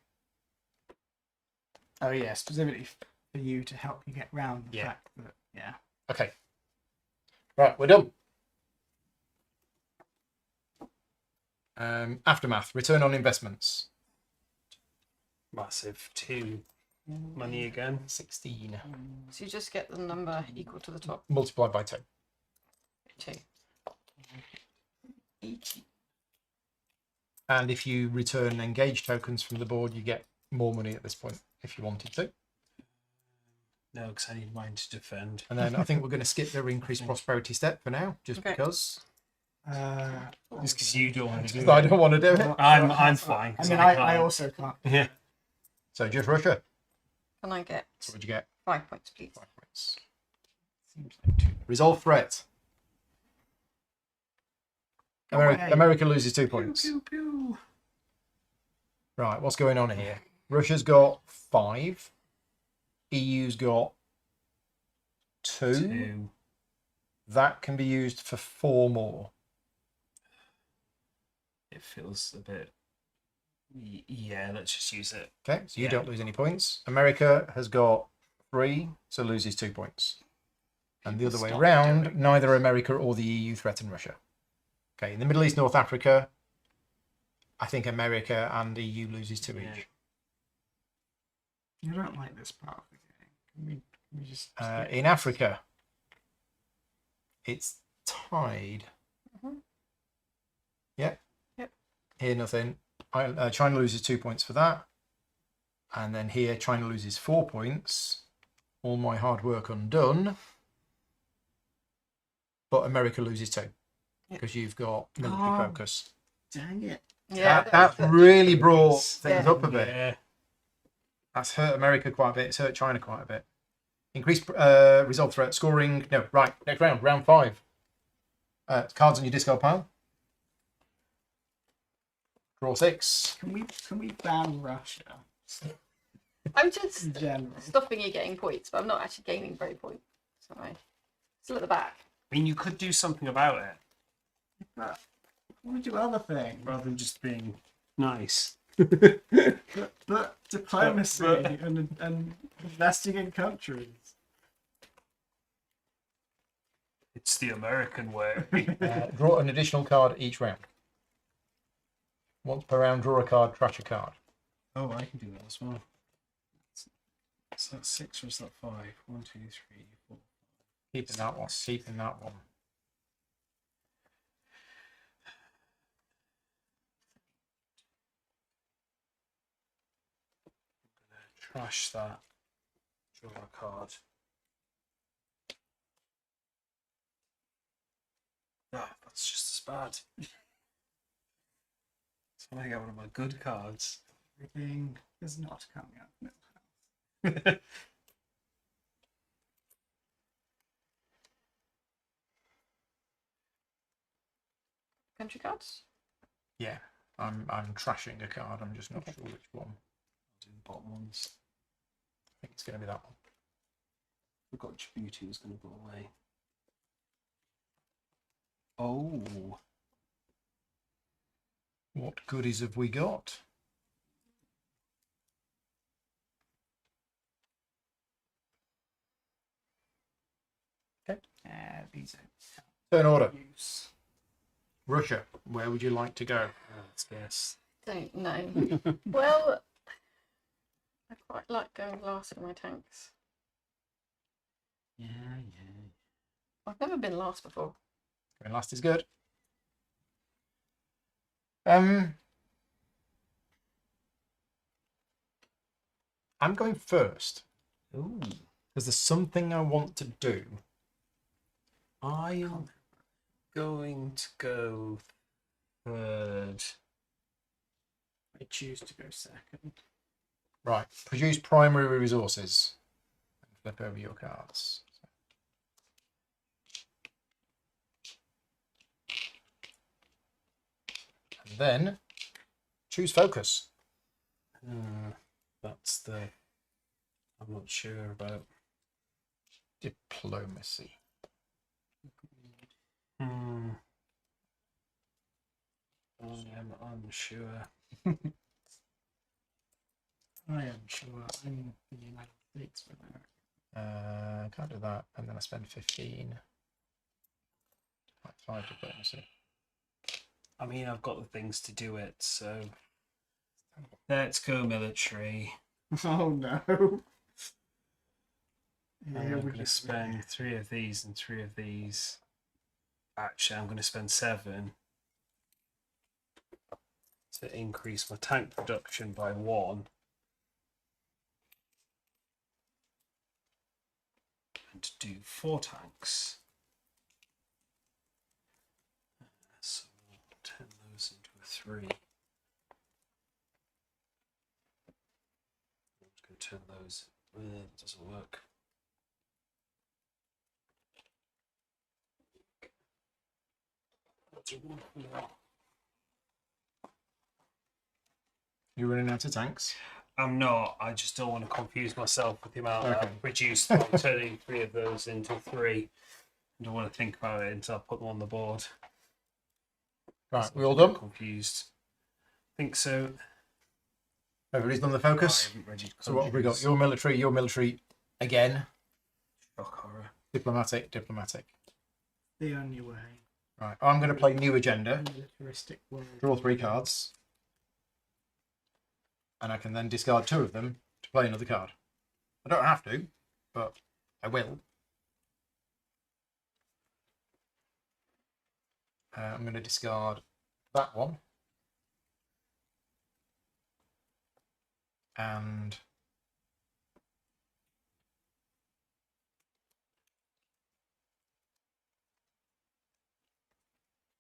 Oh yeah, specifically for you to help you get round the Yeah. fact that Okay. Right, we're done. Aftermath. Return on investments. Massive 2 money again. 16. So you just get the number equal to the top. Multiplied by 2. 2. And if you return engage tokens from the board, you get more money at this point if you wanted to. No, because I need mine to defend. And then I think we're going to skip the increased prosperity step for now, just Okay. because. Just because you don't want to do Because I it. don't want to do it. I'm fine. I 'cause mean, I can't. also can't. Yeah. So just Russia. Can I get What would you get? 5 points, please? 5 points. Seems like 2. Resolve threat. Away. America loses 2 points. Pew, pew. Right, what's going on here? Russia's got 5. EU's got 2. 2. That can be used for 4 more. It feels a bit. Yeah, let's just use it. Okay, so you Yeah. don't lose any points. America has got 3, so loses 2 points. And the other way Stop around, doing neither America or the EU threaten Russia. Okay, in the Middle East, North Africa, I think America and EU loses 2 Yeah. each. You don't like this part of the game. Can we just In Africa, it's tied. Mhm. Yeah. Yep. Here, nothing. China loses 2 points for that. And then here, China loses 4 points. All my hard work undone. But America loses 2. Because you've got military Oh. focus. Dang it. Yeah. That really brought things Yeah. up a bit. Yeah. That's hurt America quite a bit. It's hurt China quite a bit. Increase resolve threat scoring. No, right. Next round, round 5. Cards on your discard pile. Draw 6. Can we ban Russia I'm just in general? stopping you getting points, but I'm not actually gaining very points. Sorry. Still at the back. I mean, you could do something about it But we do other things. rather than just being nice. But diplomacy and investing in countries. It's the American way. Draw an additional card each round. Once per round, draw a card, trash a card. Oh, I can do that as well. So that's 6 or is that 5? 1, 2, 3, 4. Keeping that one. Keeping that one. Trash that. Draw a card. Ah, that's just as bad. So I get one of my good cards. Everything is not coming up. No. Country cards? Yeah, I'm trashing a card. I'm just not sure which one. I'll do the bottom ones. I think it's going to be that one. Forgot Djibouti was going to go away. Oh. What goodies have we got? These are Turn order. use. Russia, where would you like to go? Let's guess. Don't know. Well, I quite like going last for my tanks. Yeah. I've never been last before. Going last is good. I'm going first Ooh. because there's something I want to do. I'm going to go third. I choose to go second. Right, produce primary resources. And flip over your cards. And then choose focus. That's the. I'm not sure about. Diplomacy. I am unsure. I am sure I'm in the United States of America. Can't do that. And then I spend 15. Like 5 diplomacy. I mean, I've got the things to do it, so. Let's go military. Oh no. I'm Here we going go. to spend 3 of these and 3 of these. Actually, I'm going to spend 7 to increase my tank production by 1. And to do 4 tanks. So we'll turn those into a 3. I'm just going to turn those. It doesn't work. You're running out of tanks. I'm not. I just don't want to confuse myself with the amount that Okay. I've reduced by turning 3 of those into 3. I don't want to think about it until I put them on the board. Right, So we all I'm done? confused. I think so. Everybody's done the I focus. haven't readied So what have we got? countries. Your military again. Shock horror. Diplomatic. The only way. Right, I'm going to play new agenda. Militaristic world. Draw 3 cards. And I can then discard 2 of them to play another card. I don't have to, but I will. I'm going to discard that one. And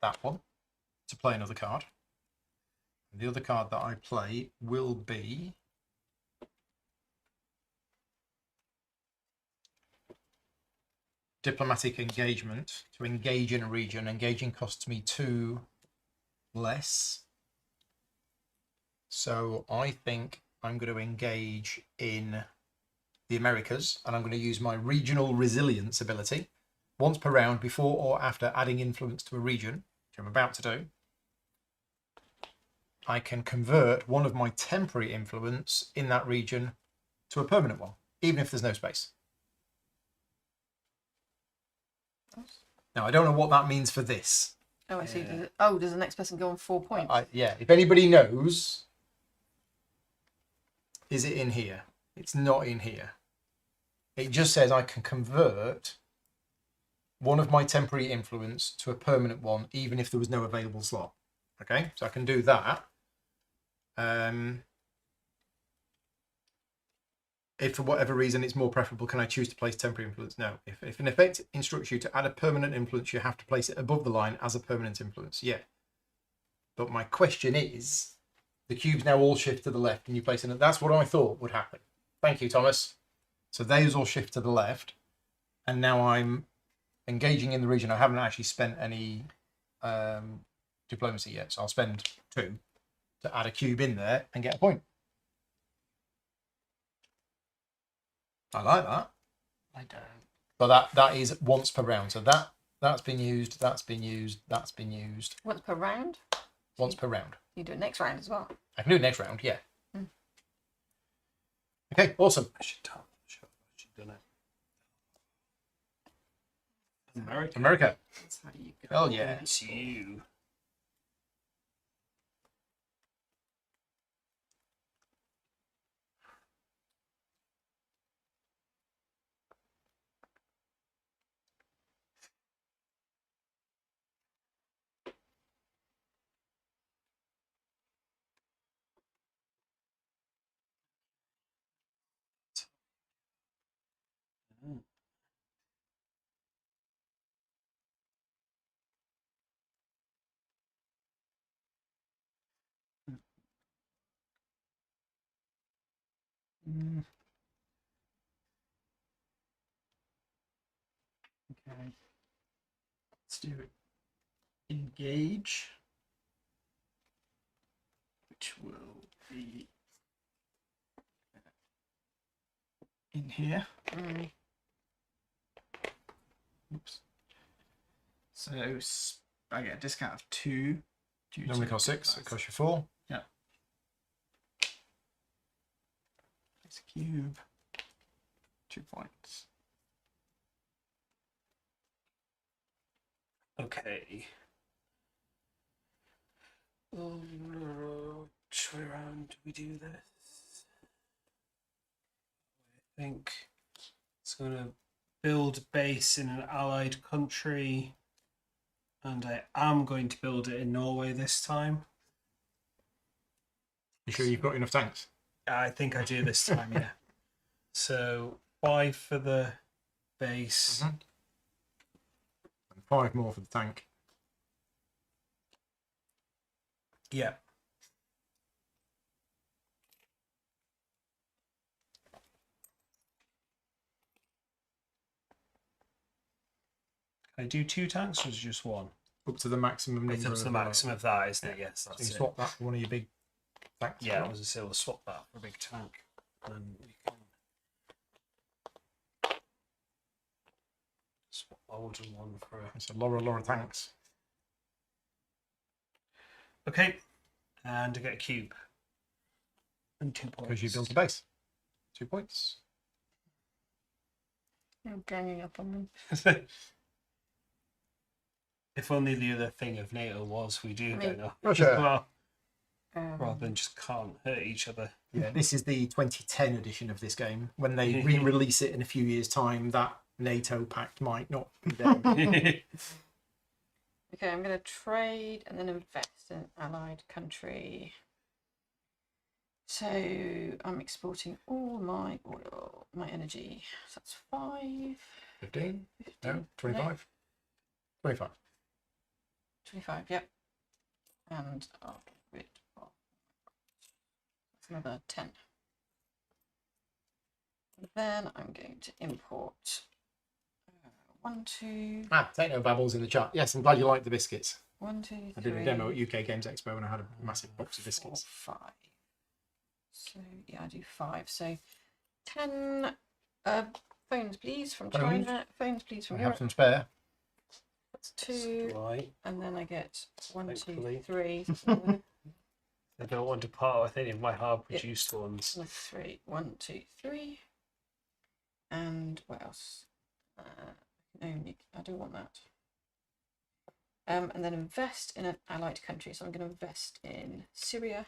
that one to play another card. And the other card that I play will be diplomatic engagement to engage in a region. Engaging costs me 2 less. So I think I'm going to engage in the Americas, and I'm going to use my regional resilience ability once per round before or after adding influence to a region, which I'm about to do. I can convert one of my temporary influence in that region to a permanent one, even if there's no space. Now, I don't know what that means for this. Oh, I see. Does the next person go on 4 points? Yeah, if anybody knows, is it in here? It's not in here. It just says I can convert one of my temporary influence to a permanent one, even if there was no available slot. Okay, so I can do that. If for whatever reason it's more preferable, can I choose to place temporary influence? No. If an effect instructs you to add a permanent influence, you have to place it above the line as a permanent influence. Yeah. But my question is, the cubes now all shift to the left and you place it. That's what I thought would happen. Thank you, Thomas. So those all shift to the left. And now I'm engaging in the region. I haven't actually spent any diplomacy yet. So I'll spend 2 to add a cube in there and get a point. I like that. I don't. But that is once per round. So that's been used, that's been used, that's been used. Once per round? Once per round. You do it next round as well. I can do it next round, yeah. Okay, awesome. I should have done it. America. America. That's how you go. Oh yeah. It's you. Mm. Okay. Let's do it. Engage, which will be in here. Oops. So I get a discount of 2. Normally cost 6, it costs you 4. Yeah. It's a cube. 2 points. Okay. Which way around do we do this? I think it's going to build a base in an allied country, and I am going to build it in Norway this time. You sure you've got enough tanks? I think I do this time, yeah. So 5 for the base. And 5 more for the tank. Yeah. Can I do 2 tanks or is it just 1? Up to the maximum number. It's up to the maximum of that, isn't it? Yes, So that's you it. swap that for one of your big tanks. Yeah, I was going to say we'll swap that for a big tank. And we can swap my wooden one for a... It's a Laura tanks. Okay. And I get a cube. And 2 points. Because you built a base. 2 points. You're ganging up on them. If only the other thing of NATO was we do go now. Russia. Well, rather than just can't hurt each other. Yeah, this is the 2010 edition of this game. When they re-release it in a few years' time, that NATO pact might not be there. Okay, I'm going to trade and then invest in an allied country. So I'm exporting all my oil, my energy. So that's 5. 15? No? 25? 25. 25, yep. And I'll get rid of that's another 10. And then I'm going to import 1, 2, Techno Babbles in the chat. Yes, I'm glad you like the biscuits. 1, 2, 3. I did a demo at UK Games Expo and I had a massive box of 4, biscuits. 5. So yeah, I do 5. So 10 phones, please, from Phones? China. Phones, please, from I have Europe. some spare. That's 2, Right. and then I get 1, 2, Hopefully. 3. I don't want to part with any of my hard produced ones. 3. 1, 2, 3. And what else? Only I don't want that. And then invest in an allied country. So I'm going to invest in Syria.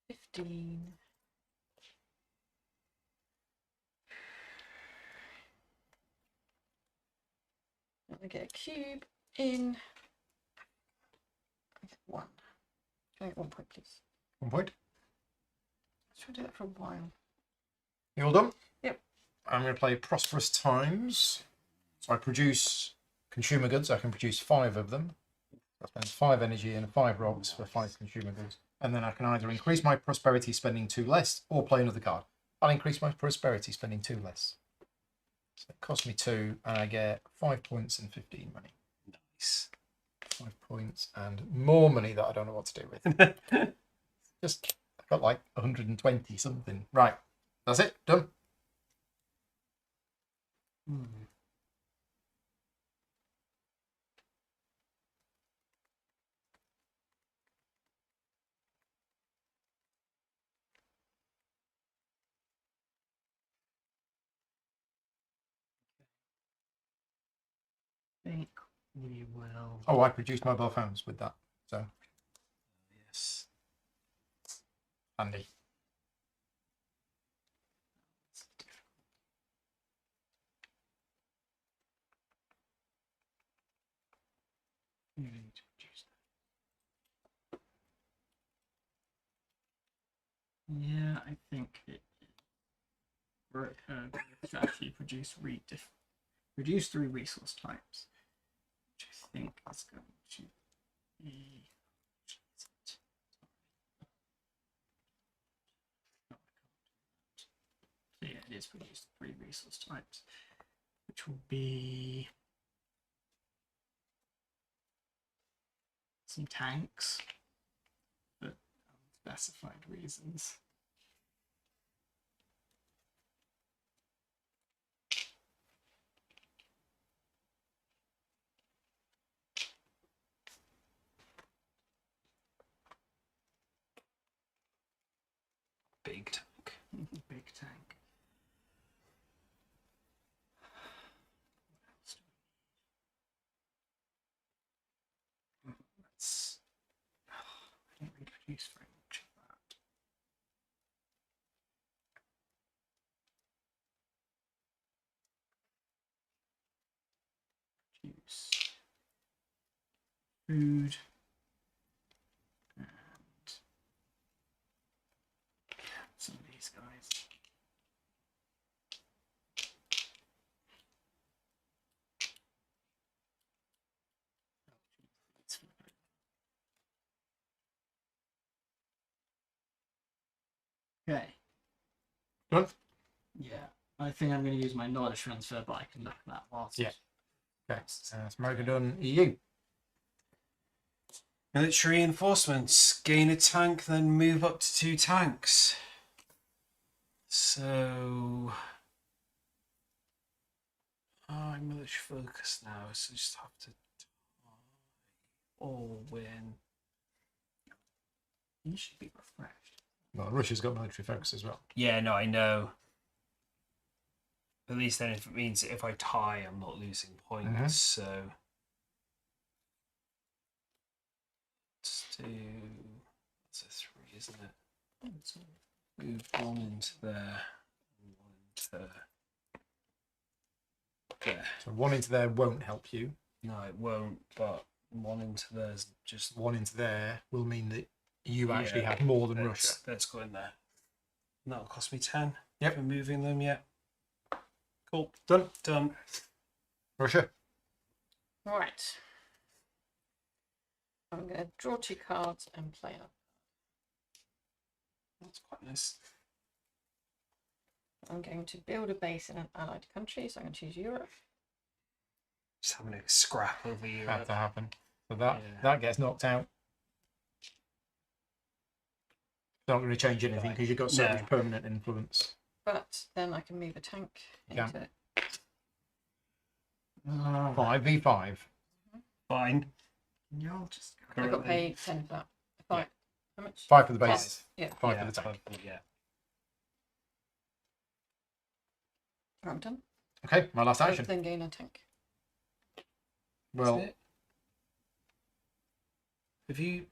15. And I get a cube in. I get 1. Can I get 1 point, please? 1 point. Let's try to do that for a while. You all done? Yep. I'm going to play Prosperous Times. So I produce consumer goods. I can produce 5 of them. I spend 5 energy and 5 rocks for 5 consumer goods. And then I can either increase my prosperity spending 2 less or play another card. I'll increase my prosperity spending 2 less. So it costs me 2 and I get 5 points and 15 money. Nice. 5 points and more money that I don't know what to do with. Just, I've got like 120 something. Right, that's it, done. I think we will. Oh, I produced mobile phones with that, so Yes. handy. We need to produce that. Yeah, I think it. Strategy produce produce 3 resource types, which I think is going to be. So yeah, it is produced 3 resource types, which will be some tanks for unspecified reasons. Big tank. Big tank. Let's. I don't really produce very much of that. Produce food and some of these guys. Okay. Done? Yeah. I think I'm going to use my knowledge transfer, but I can look at that whilst. Yeah. Okay, that's America done. EU. Military reinforcements. Gain a tank, then move up to 2 tanks. So I'm military focused now, so just have to all win. You should be refreshed. Well, Russia's got military focus as well. Yeah, no, I know. At least then if it means if I tie, I'm not losing points. So let's do. That's a 3, isn't it? Move 1 into there, and 1 into there. So 1 into there won't help you. No, it won't. But 1 into there's just 1 into there will mean that you actually Yeah, have more than Russia. Let's go in there. And that'll cost me 10. Yep. For moving them. Yeah. Cool. Done. Done. Russia. Right. I'm going to draw 2 cards and play up. That's quite nice. I'm going to build a base in an allied country, so I'm going to choose Europe. Just having a scrap over you. Had to happen. So that Yeah. that gets knocked out. Not going to change anything because you've got so No. much permanent influence. But then I can move a tank Yeah. into it. 5v5. Fine. You'll just go. I got Currently. paid 10 for that. 5. How much? 5 for the base. Yeah. 5 Yeah, for the tank. yeah. I'm done. Okay, my last action. Then gain a tank. Well, That's it. Have you?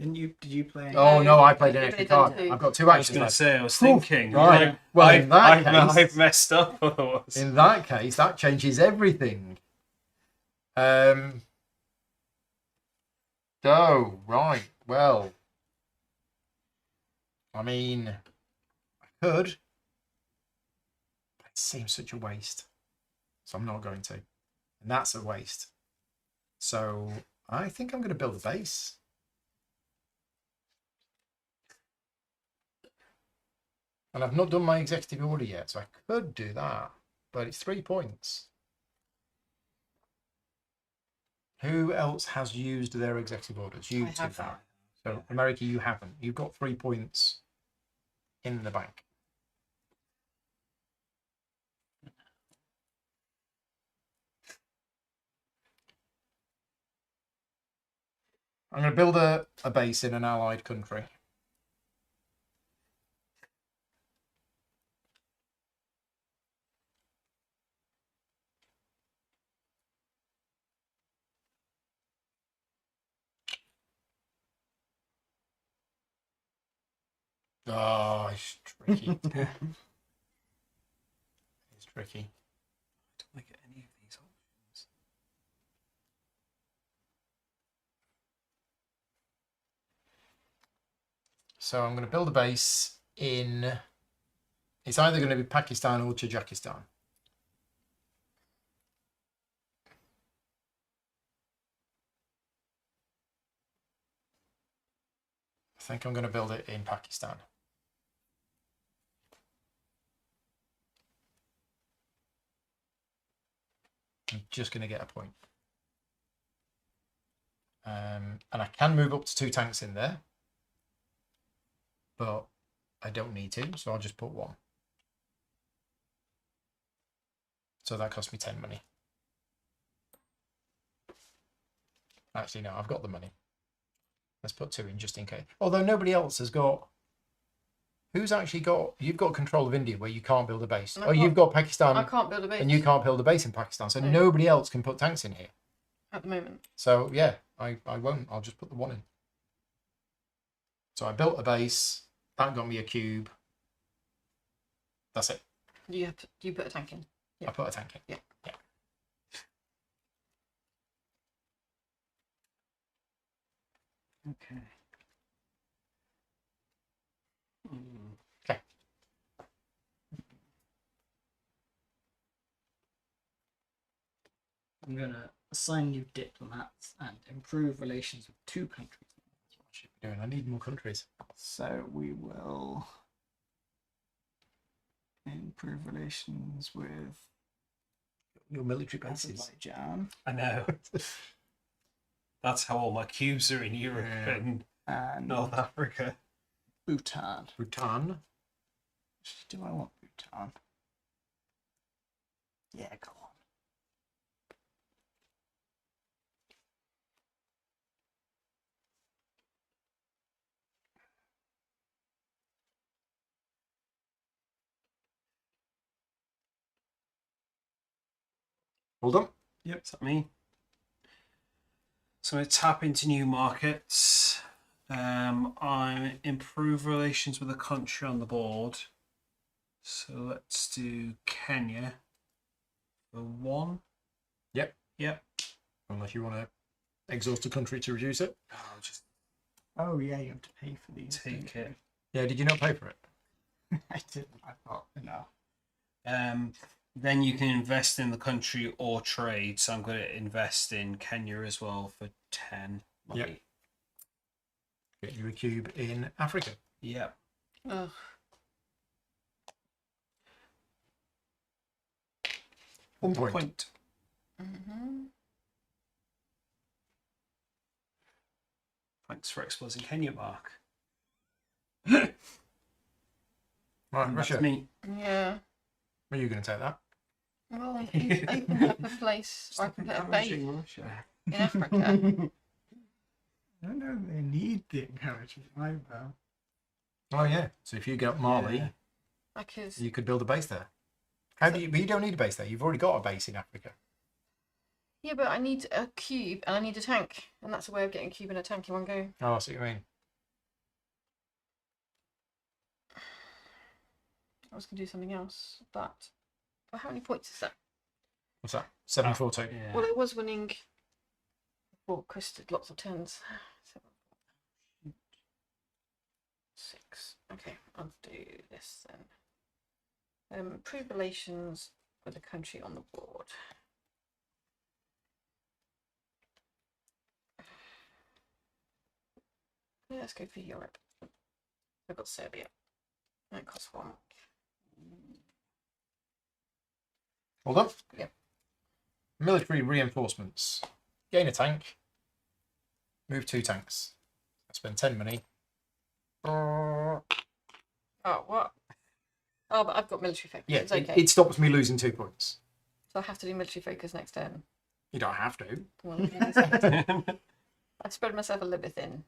Did you play? oh no, I played an You extra played them card. too. I've got 2 I was actions going to left. say. I was Phew. thinking. Right. Like, Well, in that I've case, messed up otherwise. in that case, that changes everything. Oh, right. Well, I mean, I could. But it seems such a waste. So I'm not going to. And that's a waste. So I think I'm going to build a base. And I've not done my executive order yet, so I could do that. But it's 3 points. Who else has used their executive orders? You I two have. have. So America, you haven't. You've got 3 points in the bank. I'm going to build a base in an allied country. Oh, it's tricky. It's tricky. I don't like any of these options. So I'm going to build a base in... It's either going to be Pakistan or Tajikistan. I think I'm going to build it in Pakistan. I'm just going to get a point. And I can move up to 2 tanks in there. But I don't need to, so I'll just put 1. So that cost me 10 money. Actually, no, I've got the money. Let's put 2 in just in case. Although nobody else has got... Who's actually got... You've got control of India where you can't build a base. And I Oh, you've can't- got Pakistan I can't build a base and you can't build a base in Pakistan. So No. nobody else can put tanks in here. at the moment. So yeah, I won't. I'll just put the 1 in. So I built a base. That got me a cube. That's it. You put a tank in. Yeah. I put a tank in. Yeah. Yeah. Okay. Okay. I'm gonna assign you diplomats and improve relations with 2 countries. That's what I should be doing. I need more countries. So we will improve relations with Your military bases. Azerbaijan I know. That's how all my cubes are in Europe Yeah. and and North Africa. Bhutan. Bhutan. Do I want Bhutan? Yeah, go on. Hold on. Yep, is that me? So I tap into new markets. I improve relations with a country on the board. So let's do Kenya for 1. Yep. Yep. Unless you want to exhaust a country to reduce it. I'll just Oh yeah, you have to pay for these. take don't it. Yeah, did you not pay for it? you? I didn't. I thought no. Then you can invest in the country or trade. So I'm going to invest in Kenya as well for 10 money. Yep. Get you a cube in Africa. Yep. Ugh. One point. Mm-hmm. Thanks for exposing Kenya, Mark. Right, And that's Russia. me. Yeah. Are you going to take that? Well, he's opened up a place where I can put a base Encouraging Russia. in Africa. I don't know if they need the encouragement either. Oh yeah. So if you get Mali, Yeah. Because you could build a base there. How do you? But you don't need a base there. You've already got a base in Africa. yeah, but I need a cube and I need a tank, and that's a way of getting a cube and a tank in one go. Oh, I see what you mean. I was gonna do something else, but how many points is that? What's that? 742. Yeah. Well, it was winning. Well, Chris did lots of tens. 7, 6. Okay, I'll do this then. Improve relations with the country on the board. Yeah, let's go for Europe. I've got Serbia. That costs 1. Hold up. Yep. Military reinforcements. Gain a tank. Move 2 tanks. I spend 10 money. Oh, what? Oh, but I've got military focus. Yeah, It's okay. it stops me losing 2 points. So I have to do military focus next turn. You don't have to. Well, I've spread myself a little bit thin.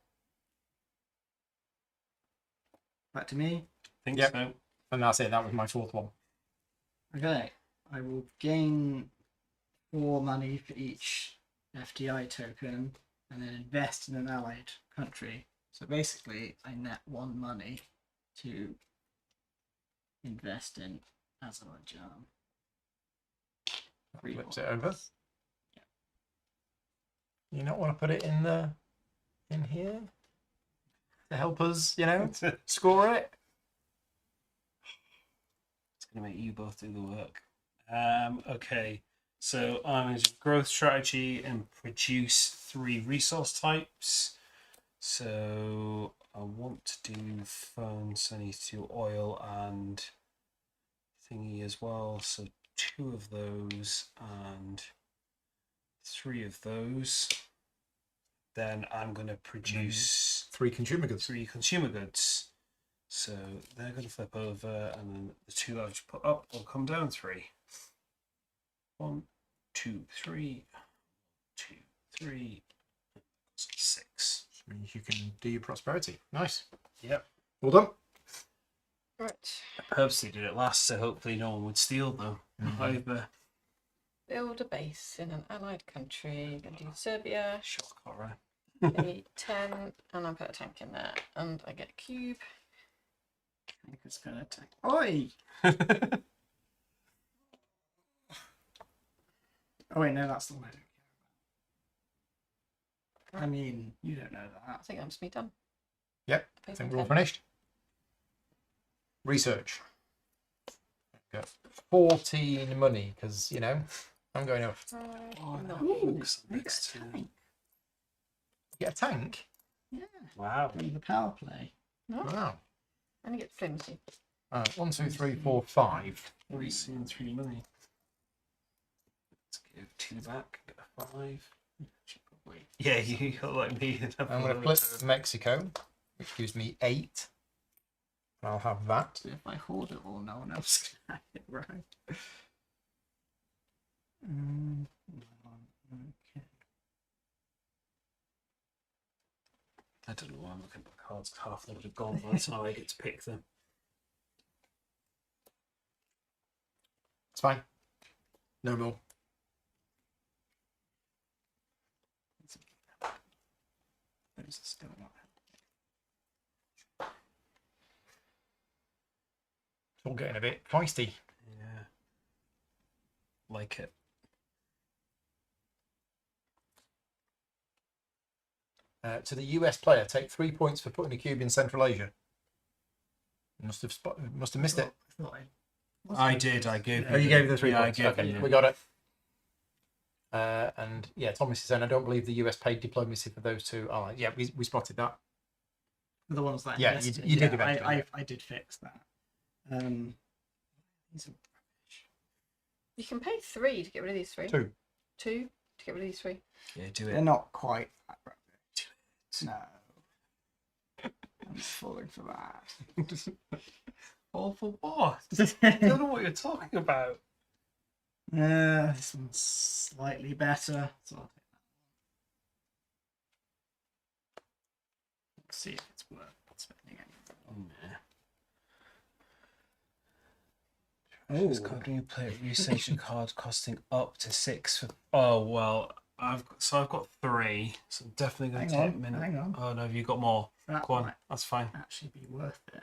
Back to me. think Yep. so. And that's it. That was my 4th one. Okay. I will gain 4 money for each FDI token and then invest in an allied country. So basically, I net 1 money to invest in Azerbaijan. Flips it over. Yeah. You not want to put it in here to help us, score it? It's going to make you both do the work. Okay, so I'm going to do growth strategy and produce 3 resource types. So I want to do phone, so I need to do oil and thingy as well. So 2 of those and 3 of those. Then I'm going to produce 3 consumer goods. 3 consumer goods. So they're going to flip over, and then the 2 that I've just put up will come down 3. 1, 2, 3, 2, 3, 6. Which means you can do your prosperity. Nice. Yep. Well done. Right. I purposely did it last, so hopefully no one would steal them. Either. Build a base in an allied country. Gonna do Serbia. Shock horror. A 10, and I put a tank in there, and I get a cube. I think it's going to attack. Oi! Oh wait, no, that's the one I don't care about. I mean, you don't know I that. think that's me done. Yep. I I think we're all finished. Research. Got 14 money because, I'm going off. Oh, that Ooh, looks we next get a to- tank. Get a tank? Yeah, Wow. from the power play. No, Wow. I only get flimsy. 1, 2, 3, 4, 5. Already seen 3 money. Let's give 2 back, get a 5. Yeah, you got like me. I'm going to flip Mexico, which gives me 8. I'll have that. So if I hoard it all, no one else can have it, right? Okay. I don't know why I'm looking at my cards. Half of them have gone by the time I get to pick them. It's fine. No more. Those are still not. It's all getting a bit feisty. Yeah. Like it. To the US player, take 3 points for putting a cube in Central Asia. Must have missed it. I thought I did. I gave. Oh, you gave the 3 Yeah, points. I gave Okay, them. we got it. And yeah, Thomas is saying I don't believe the US paid diplomacy for those 2 allies. Yeah, we spotted that. the ones that I Yeah, invested. you did eventually, yeah. I did fix that. These are You can pay 3 to get rid of these 3. 2. 2 to get rid of these 3. Yeah, do They're it. not quite that rubbish. No. I'm falling for that. All for what? I don't know what you're talking about. This one's slightly better. So I'll take that one. Let's see if it's worth spending any. This card when you play it, research a card costing up to 6 for. Oh well, I've got 3, so I'm definitely going to take a minute. Hang on. Oh no, have you got more? That Go on, might that's fine. actually be worth it.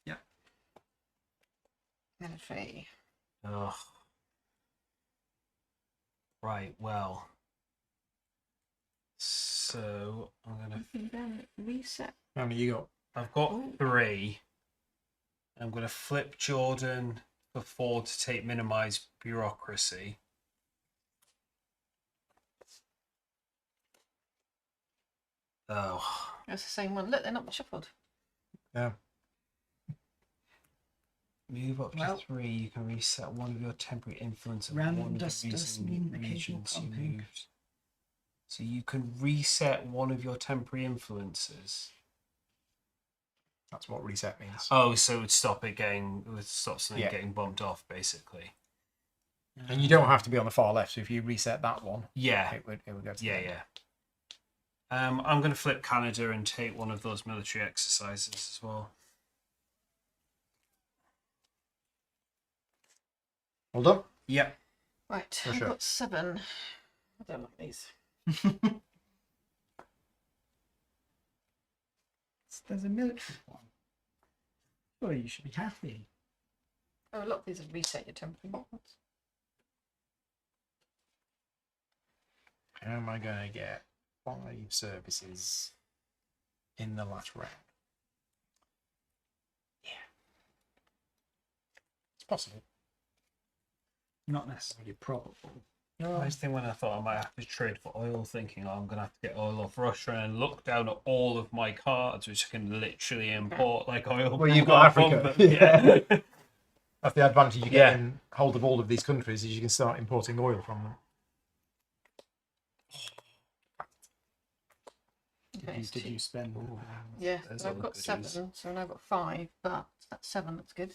Yeah. And a 3. Ugh. Right, well. So I'm gonna. And then reset. How many you got? I've got 3. I'm gonna flip Jordan for 4 to take minimize bureaucracy. Oh. That's the same one. Look, they're not shuffled. Yeah. Move up to Well- 3. You can reset one of your temporary influence of Random one of does the mean occasional regions you pumping. moved. So you can reset one of your temporary influences. That's what reset means. Oh, so it would stop something Yeah. getting bumped off, basically. And you don't have to be on the far left. So if you reset that one, Yeah, it would go to yeah, the end. yeah. I'm going to flip Canada and take one of those military exercises as well. Hold up. Yep. Right, For I've sure. got 7. I don't like these. There's a military one. Well, you should be happy. Oh, a lot of these have reset your temporary ones. How am I going to get 5 services in the last round? Yeah. It's possible. Not necessarily probable. I just think when I thought I might have to trade for oil, thinking I'm going to have to get oil off Russia, and look down at all of my cards, which I can literally import like oil. Well, you've got from Africa. them. Yeah. That's the advantage you get Yeah. in hold of all of these countries, is you can start importing oil from them. Okay, it's Did 2. you spend? Yeah, There's so all I've the got goodies. 7, so now I've got 5, but that's 7, that's good.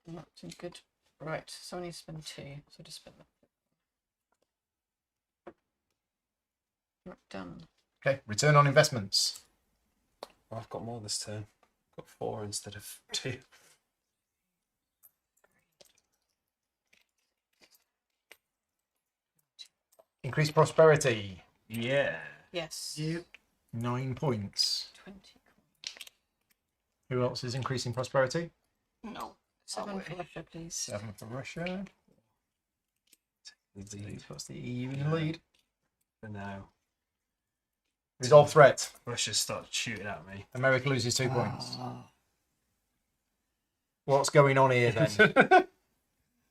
That seems good. Right, so I need to spend 2, so just spend that. Right, done. Okay, return on investments. I've got more this turn. I've got 4 instead of 2. Increase prosperity. Yeah. Yes. You 9 points. 20. Who else is increasing prosperity? No. 7 for Russia, please. 7 for Russia. The lead What's the EU in the lead? for now. Resolve threat. Russia starts shooting at me. America loses 2 points. Ah. What's going on here then?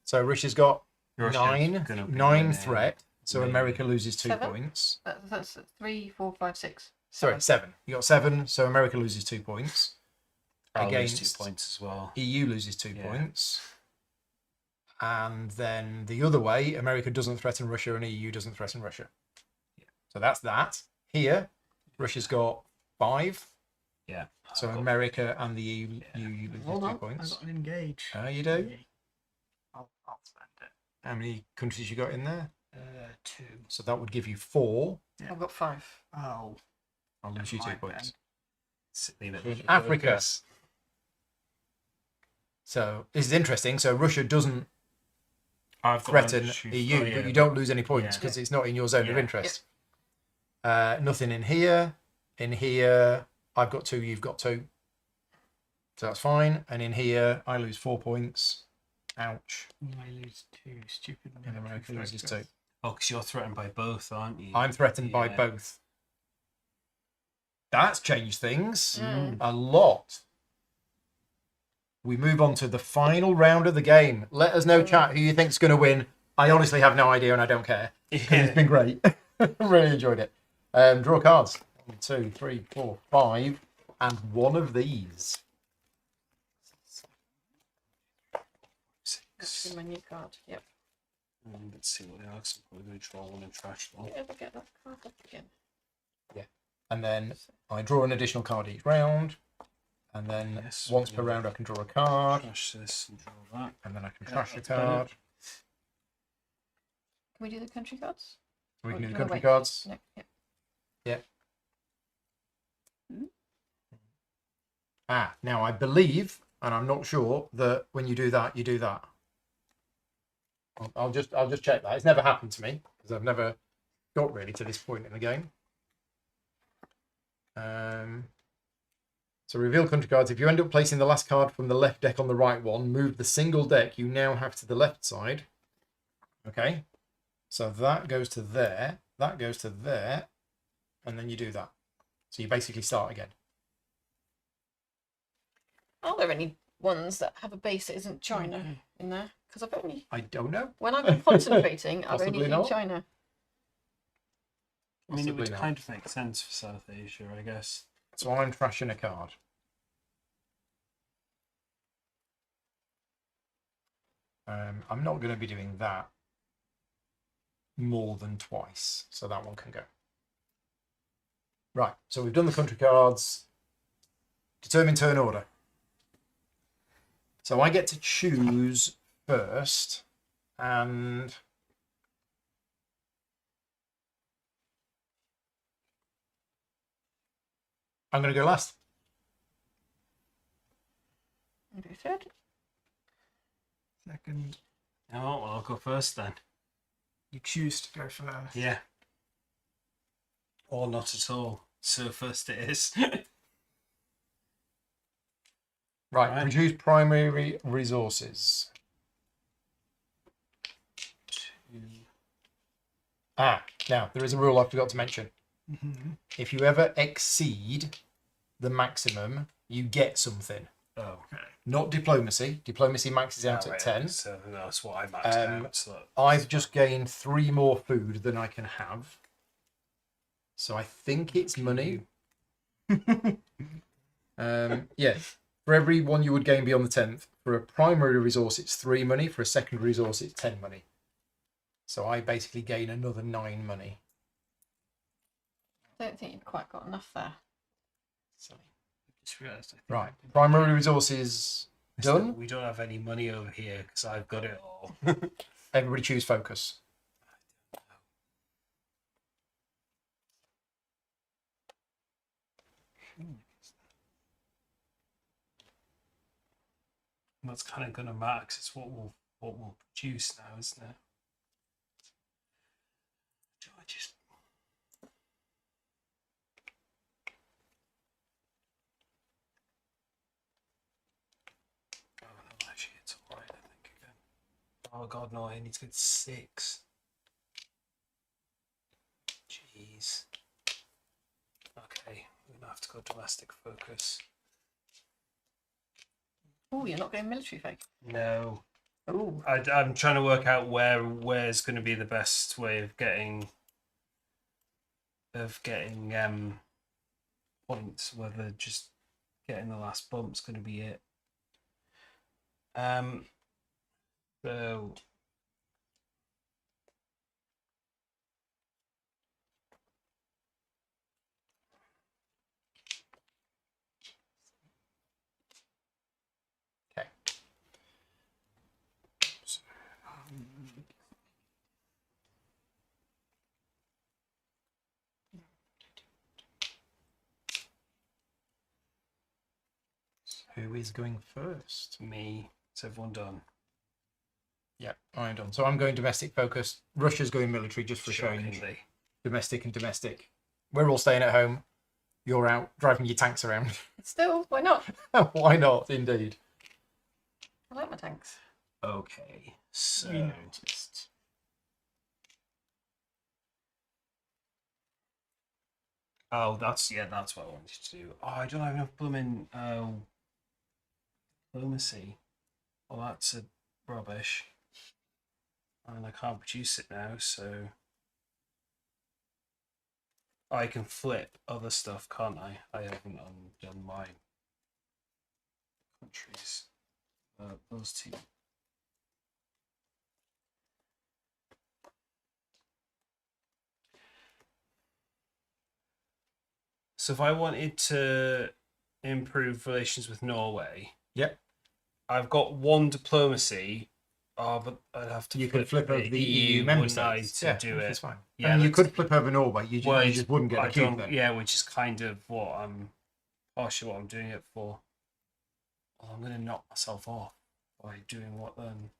So Russia's got Russia's 9 gonna be 9 winning. threat. So Winning. America loses 2 7? points. That's 3, 4, 5, 6. Sorry, 7. You got 7, so America loses 2 points. I'll lose Against 2 points as well. EU loses 2 Yeah. points. And then the other way, America doesn't threaten Russia and EU doesn't threaten Russia. Yeah. So that's that. Here, Russia's got 5. Yeah. So I've got- America and the EU, Yeah. EU loses Hold 2 on, I've points. got an engage. You do? I'll spend it. How many countries you got in there? 2. So that would give you 4. I've got 5. Oh, I'll lose you 2 Never mind points. Leave it. In Africa. So this is interesting. So Russia doesn't I've got threaten one shoot- EU, oh, yeah, but you don't lose any points Yeah. because it's not in your zone of Yeah. interest. Nothing in here. In here, I've got 2, you've got 2. So that's fine. And in here, I lose 4 points. Ouch. I lose 2. Stupid. And America loses 2. Oh, because you're threatened by both, aren't you? I'm threatened by Yeah. both. That's changed things Mm. a lot. We move on to the final round of the game. Let us know, chat, who you think's going to win. I honestly have no idea and I don't care. 'Cause it's been great. Really enjoyed it. Draw cards. 1, 2, 3, 4, 5, and one of these. That's 6. my new card. Yep. Let's see what they are. 'Cause I'm probably going to draw one and trash one. Ever get that card up again? And then I draw an additional card each round. And then Yes, once we per do. round I can draw a card. Trash this and draw that. And then I can Yeah, trash a that's better. card. Can we do the country cards? We Or can do do the you wanna country wait? cards. No. Yep. Now I believe, and I'm not sure, that when you do that, you do that. I'll just check that. It's never happened to me because I've never got really to this point in the game. So reveal country cards. If you end up placing the last card from the left deck on the right one, move the single deck you now have to the left side. Okay. So that goes to there. That goes to there. And then you do that. So you basically start again. Are there any ones that have a base that isn't China in there? Because I've only, I don't know. when I've been concentrating, I've only Possibly seen not. China. I mean, it Possibly would not. kind of make sense for South Asia, I guess. So I'm trashing a card. I'm not going to be doing that more than twice, so that one can go. Right, so we've done the country cards. Determine turn order. So I get to choose first, and I'm going to go last. I'll do third. Second, Oh, well, I'll go first then. you choose to go first. Yeah. Or not at all. So first it is. Right, produce primary resources. Now there is a rule I forgot to mention. Mm-hmm. If you ever exceed the maximum, you get something. Oh. Not diplomacy. Diplomacy maxes out Oh, at right, 10. So that's what I maxed out. So I've just gained 3 more food than I can have. So I think it's money. Yeah. For every one you would gain beyond the 10th, for a primary resource it's 3 money. For a secondary resource it's 10 money. So I basically gain another 9 money. I don't think you've quite got enough there. just realised. I think Right. Primary resources done. We don't have any money over here because I've got it all. Everybody choose focus. That's kind of going to matter 'cause it's what we'll produce now, isn't it? Do I just... Oh no, actually it's alright, I think again. Oh god, no, I need to get 6. Jeez. Okay, we're gonna have to go domestic focus. Oh, you're not going military focus. No. Oh, I'm trying to work out where's going to be the best way of getting points. Whether just getting the last bump's going to be it. So Okay. Who is going first? me, is everyone done? Yeah, I'm done. So I'm going domestic focus. Russia's going military just for change. Shockingly. Domestic and domestic. We're all staying at home. You're out driving your tanks around. still, why not? Why not? Indeed. I like my tanks. Okay, so We noticed. that's what I wanted to do. Oh, I don't have enough blooming diplomacy. Well, that's a rubbish. And I can't produce it now, so I can flip other stuff, can't I? I haven't done my countries. Those two. So if I wanted to improve relations with Norway, Yep. I've got one diplomacy. Oh, but I'd have to. You could flip over the EU wouldn't member I, states. to Yeah, do which it. is fine. Yeah, I mean, you that's- could flip over Norway. You just wouldn't get I a cube don't- then. Yeah, which is kind of what I'm partially what I'm doing it for. Well, I'm going to knock myself off by doing what then?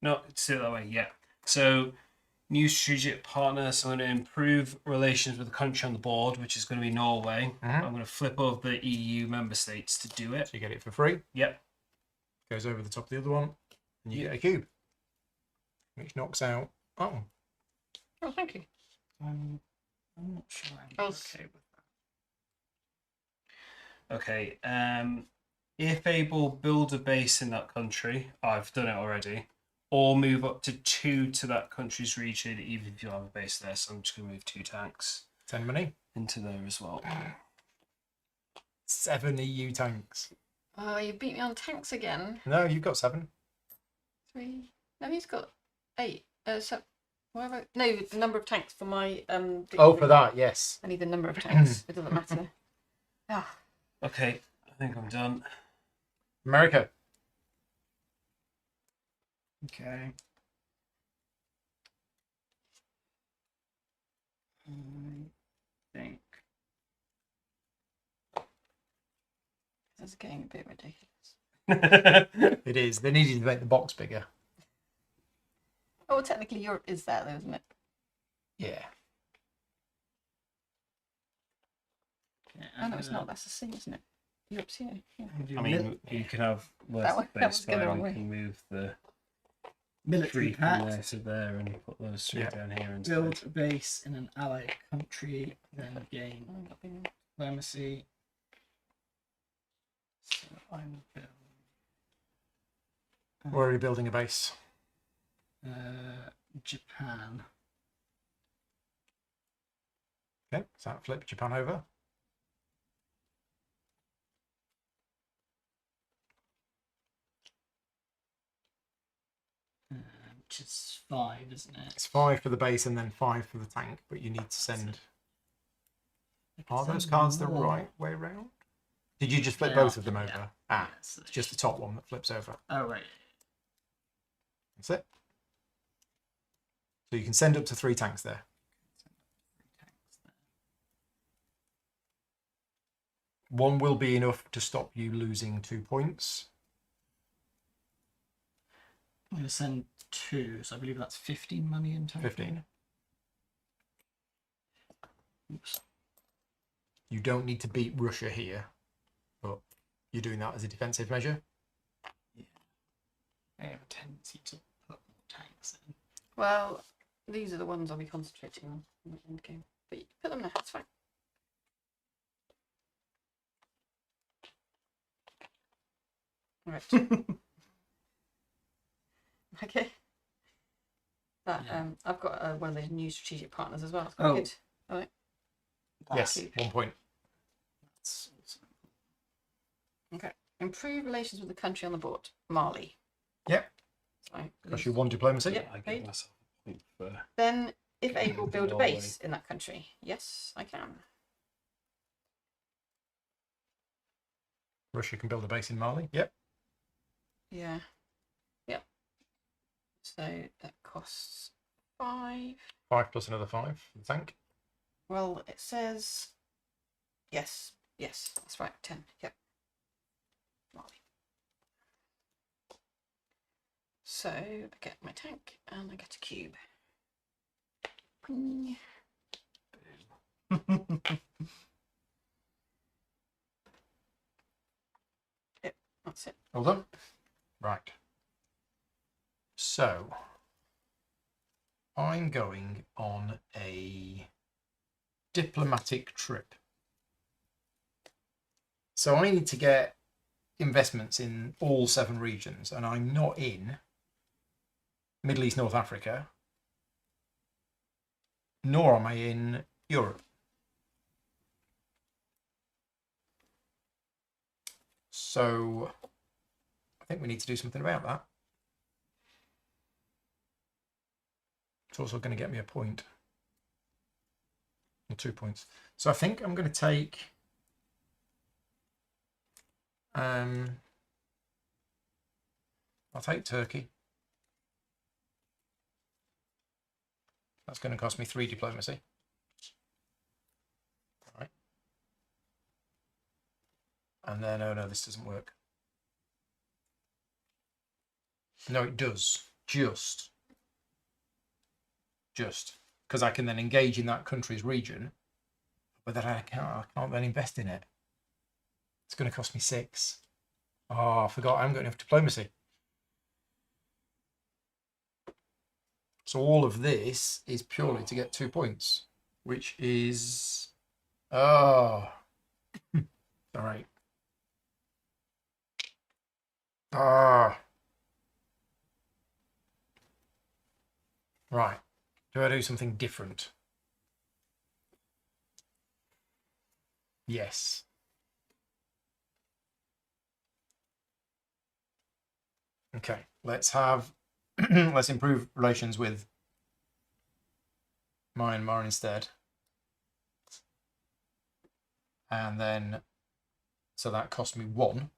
No, it's still that way. Yeah. So, new strategic partner. So I'm going to improve relations with the country on the board, which is going to be Norway. Mhm. I'm going to flip over the EU member states to do it. So you get it for free. Yep. Goes over the top of the other one, and you get a cube, which knocks out. Oh, Oh, thank you. I'm not sure I'm Oh, okay with that. Okay. If able, build a base in that country. I've done it already. Or move up to 2 to that country's region, even if you have a base there. So I'm just going to move 2 tanks 10 money. into there as well. 7 EU tanks. Oh, you beat me on tanks again. No, you've got 7. 3. No, he's got 8. So, what about... No, the number of tanks for my Oh, victory. for that, yes. I need the number of tanks. It doesn't matter. Ah, Okay, I think I'm done. America. Okay. I think this is getting a bit ridiculous. It is. They needed to make the box bigger. Oh, well, technically Europe is there, though, isn't it? Yeah. Oh, no, it's not. That's the same, isn't it? Europe's here. Yeah. I mean, you can have less That one- that space was going the there. wrong We way. can move the military 3 from there pact. to there and put those 3 Yeah. down here. And Build a base in an allied country, then gain Oh, I've been- diplomacy. So I will build. Where are you building a base? Japan. Okay, so that flip Japan over. Which is 5, isn't it? It's 5 for the base and then 5 for the tank, but you need to send. Are those cards the right way round? Did you just flip They both are, of them over? yeah. Ah, Yes, it's just the top one that flips over. Oh, right. That's it. So you can send up to 3 tanks there. One will be enough to stop you losing 2 points. I'm going to send 2, so I believe that's 15 money in total. 15. Oops. You don't need to beat Russia here, but you're doing that as a defensive measure. I have a tendency to put more tanks in. Well, these are the ones I'll be concentrating on in the end game. But you put them there, that's fine. Right. Okay. That Yeah. I've got one of those new strategic partners as well. It's quite Oh. good. All right. Yes, Cube. 1 point. That's also Okay. Improve relations with the country on the board. Mali. Yep. Sorry. Because you 1 diplomacy. Yep. I paid. give myself a point for. Then, if able, build a Norway. base in that country. Yes, I can. Russia can build a base in Mali. Yep. Yeah. Yep. So that costs 5. 5 plus another 5 for the tank. Well, it says yes. Yes, that's right. 10. Yep. Mali. So I get my tank and I get a cube. Ping. Yep, that's it. Well done. Right. So, I'm going on a diplomatic trip. So I need to get investments in all 7 regions, and I'm not in Middle East, North Africa, nor am I in Europe. So I think we need to do something about that. It's also going to get me a point. Or 2 points. So I think I'm going to take I'll take Turkey. That's going to cost me 3 diplomacy. All right. And then, oh no, this doesn't work. No, it does. Just. Because I can then engage in that country's region, but then I can't then invest in it. It's going to cost me 6. Oh, I forgot I haven't got enough diplomacy. So all of this is purely to get 2 points, which is... Oh. All right. Ah. Right. Do I do something different? Yes. Okay. Let's have... let's improve relations with Myanmar instead. And then... So that cost me 1.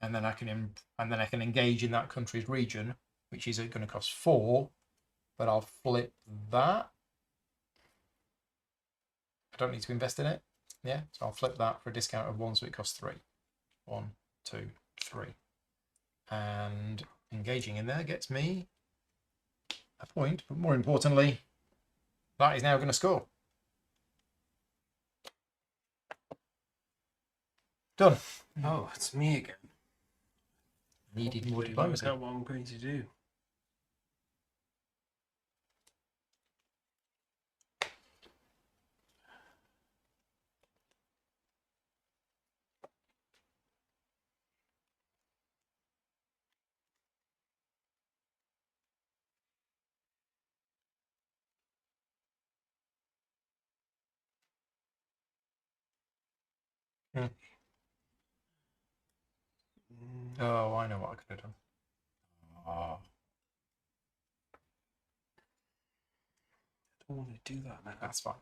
And then I can engage in that country's region, which is going to cost 4. But I'll flip that. I don't need to invest in it. Yeah, so I'll flip that for a discount of 1, so it costs 3. 1, 2, 3. And engaging in there gets me a point, but more importantly, that is now going to score. Done. Oh, it's me again. Needed more Work diplomacy. out what I'm going to do. Hmm. Oh, I know what I could have done. Oh. I don't want to do that now. That's fine.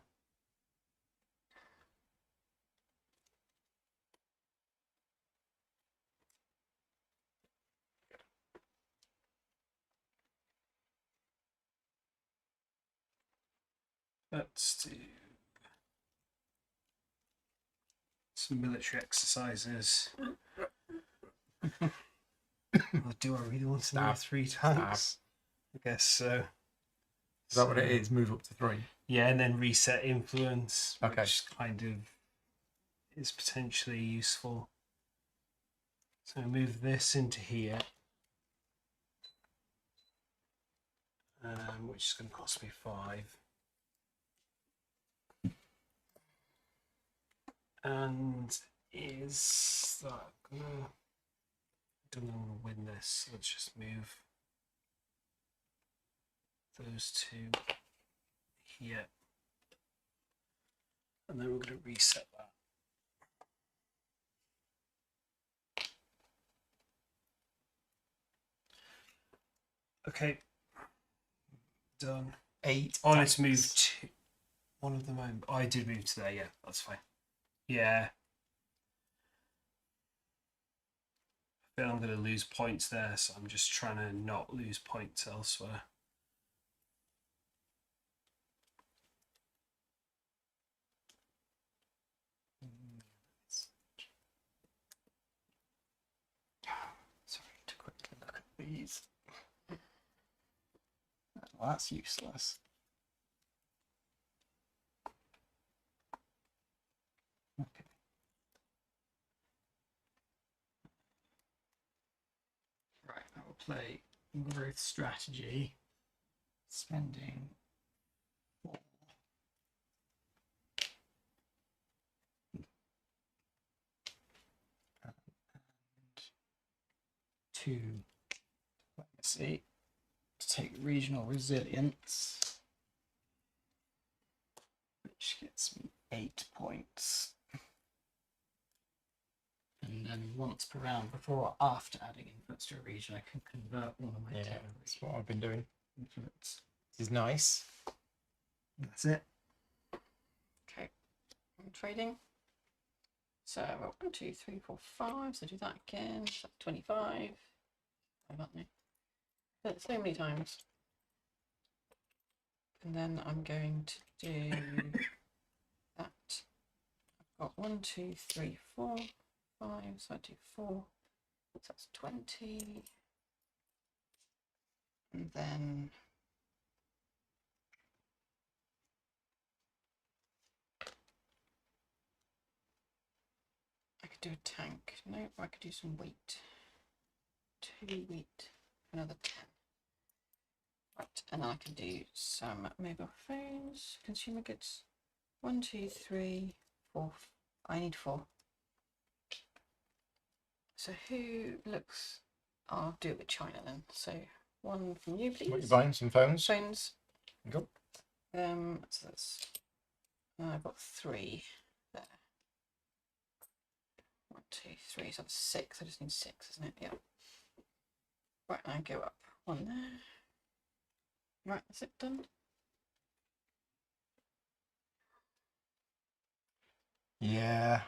Let's do some military exercises. Or do I really want to move 3 tanks? I guess so. Is that what it is? Move up to 3. Yeah, and then reset influence, Okay. which kind of is potentially useful. So move this into here, which is going to cost me 5. And is that gonna... I don't want to win this. Let's just move those 2 here. And then we're going to reset that. Okay. Done. 8. Oh, let's move to one of them. I did move to there, yeah, that's fine. Yeah. I feel I'm going to lose points there, so I'm just trying to not lose points elsewhere. Sorry to quickly look at these. Well, that's useless. Okay. Right, I will play growth strategy. Spending 4. And 2 diplomacy to take regional resilience, which gets me 8 points. And then once per round, before or after adding inputs to a region, I can convert one of my Yeah, 10 that's what I've been doing. inputs. This is nice. That's it. Okay, I'm trading. So I've got 1, 2, 3, 4, 5. So do that again. So 25. I don't know. That's so many times. And then I'm going to do that. I've got 1, 2, 3, 4, 5. So I do 4. So that's 20. And then I could do a tank. No, I could do some wheat. 2 wheat, another 10. Right, and then I can do some mobile phones, consumer goods. 1, 2, 3, 4. I need 4. So who looks? I'll do it with China then. So 1 from you, please. What are you buying? Some phones? Phones. Go. So that's. I've got 3 there. 1, 2, 3. So that's 6. I just need 6, isn't it? Yeah. Right, now go up 1 there. Right, that's it done. Yeah.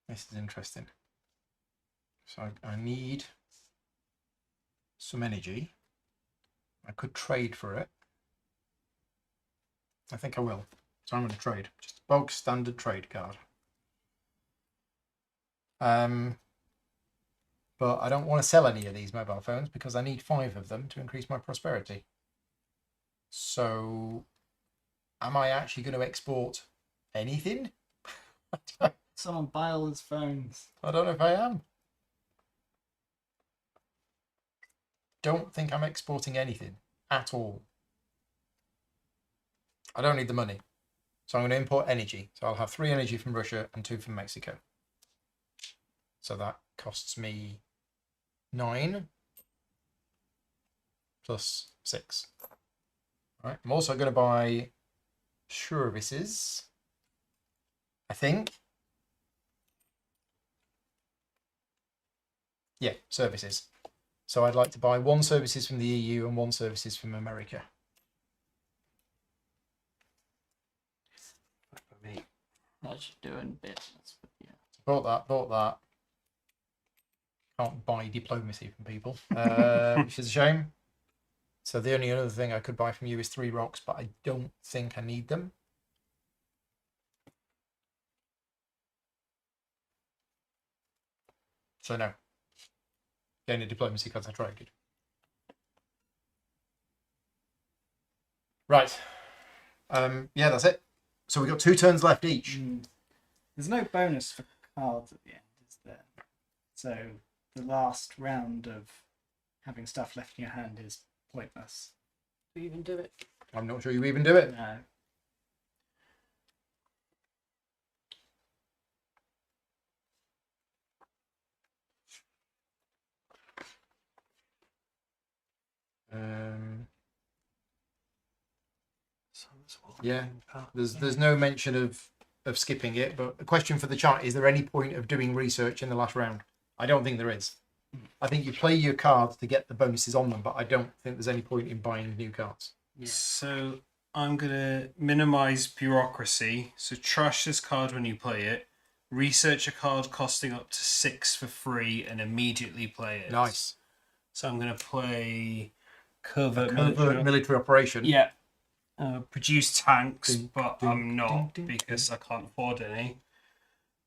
This is interesting. So I need some energy. I could trade for it. I think I will. So I'm going to trade. Just a bog standard trade card. But I don't want to sell any of these mobile phones because I need 5 of them to increase my prosperity. So am I actually going to export anything? Someone buy all his phones. I don't know if I am. Don't think I'm exporting anything at all. I don't need the money. So I'm going to import energy. So I'll have 3 energy from Russia and 2 from Mexico. So that costs me 9 plus 6. All right. I'm also going to buy services, I think. Yeah, services. So I'd like to buy 1 services from the EU and 1 services from America. For me. That's doing business, but yeah. Bought that. Can't buy diplomacy from people, which is a shame. So the only other thing I could buy from you is 3 rocks, but I don't think I need them. So no. Gain a diplomacy because I traded. Right. Yeah, that's it. So we've got 2 turns left each. There's no bonus for cards at the end, is there? So the last round of having stuff left in your hand is pointless. Do you even do it? I'm not sure you even do it. No. Yeah, there's no mention of skipping it, but a question for the chat: is there any point of doing research in the last round? I don't think there is. I think you play your cards to get the bonuses on them, but I don't think there's any point in buying new cards. Yeah. So I'm going to minimize bureaucracy. So trash this card when you play it. Research a card costing up to 6 for free and immediately play it. Nice. So I'm going to play covert military operation. Yeah. Produce tanks, Ding, but ding, I'm not ding, ding, because I can't afford any.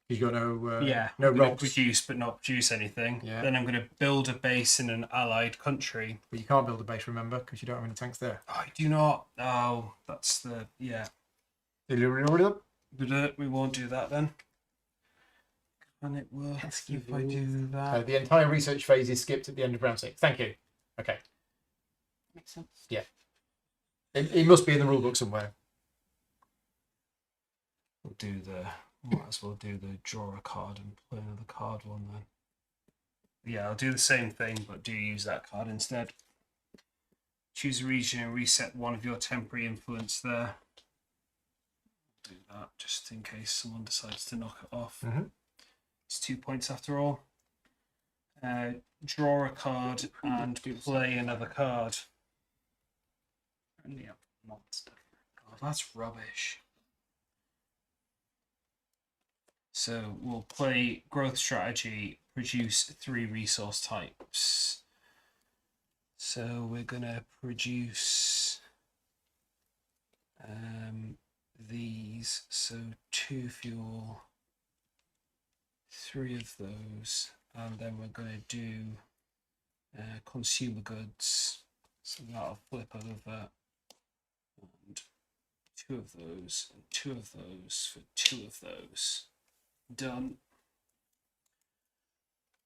You got no No I'm gonna rocks. Produce but not produce anything. Yeah. Then I'm going to build a base in an allied country. But you can't build a base, remember, because you don't have any tanks there. I do not. Oh, that's the We won't do that then. And it will if I do that. The entire research phase is skipped at the end of round 6. Thank you. Okay. Makes sense. Yeah. It must be in the rulebook somewhere. Might as well do the draw a card and play another card one then. Yeah, I'll do the same thing, but do use that card instead. Choose a region and reset one of your temporary influence there. do that just in case someone decides to knock it off. Mhm. It's 2 points after all. Draw a card and play another card. Only a monster. Oh, that's rubbish. So we'll play growth strategy, produce 3 resource types. So we're gonna produce these. So 2 fuel, 3 of those, and then we're gonna do consumer goods. So that'll flip over. And 2 of those, and 2 of those for 2 of those. Done.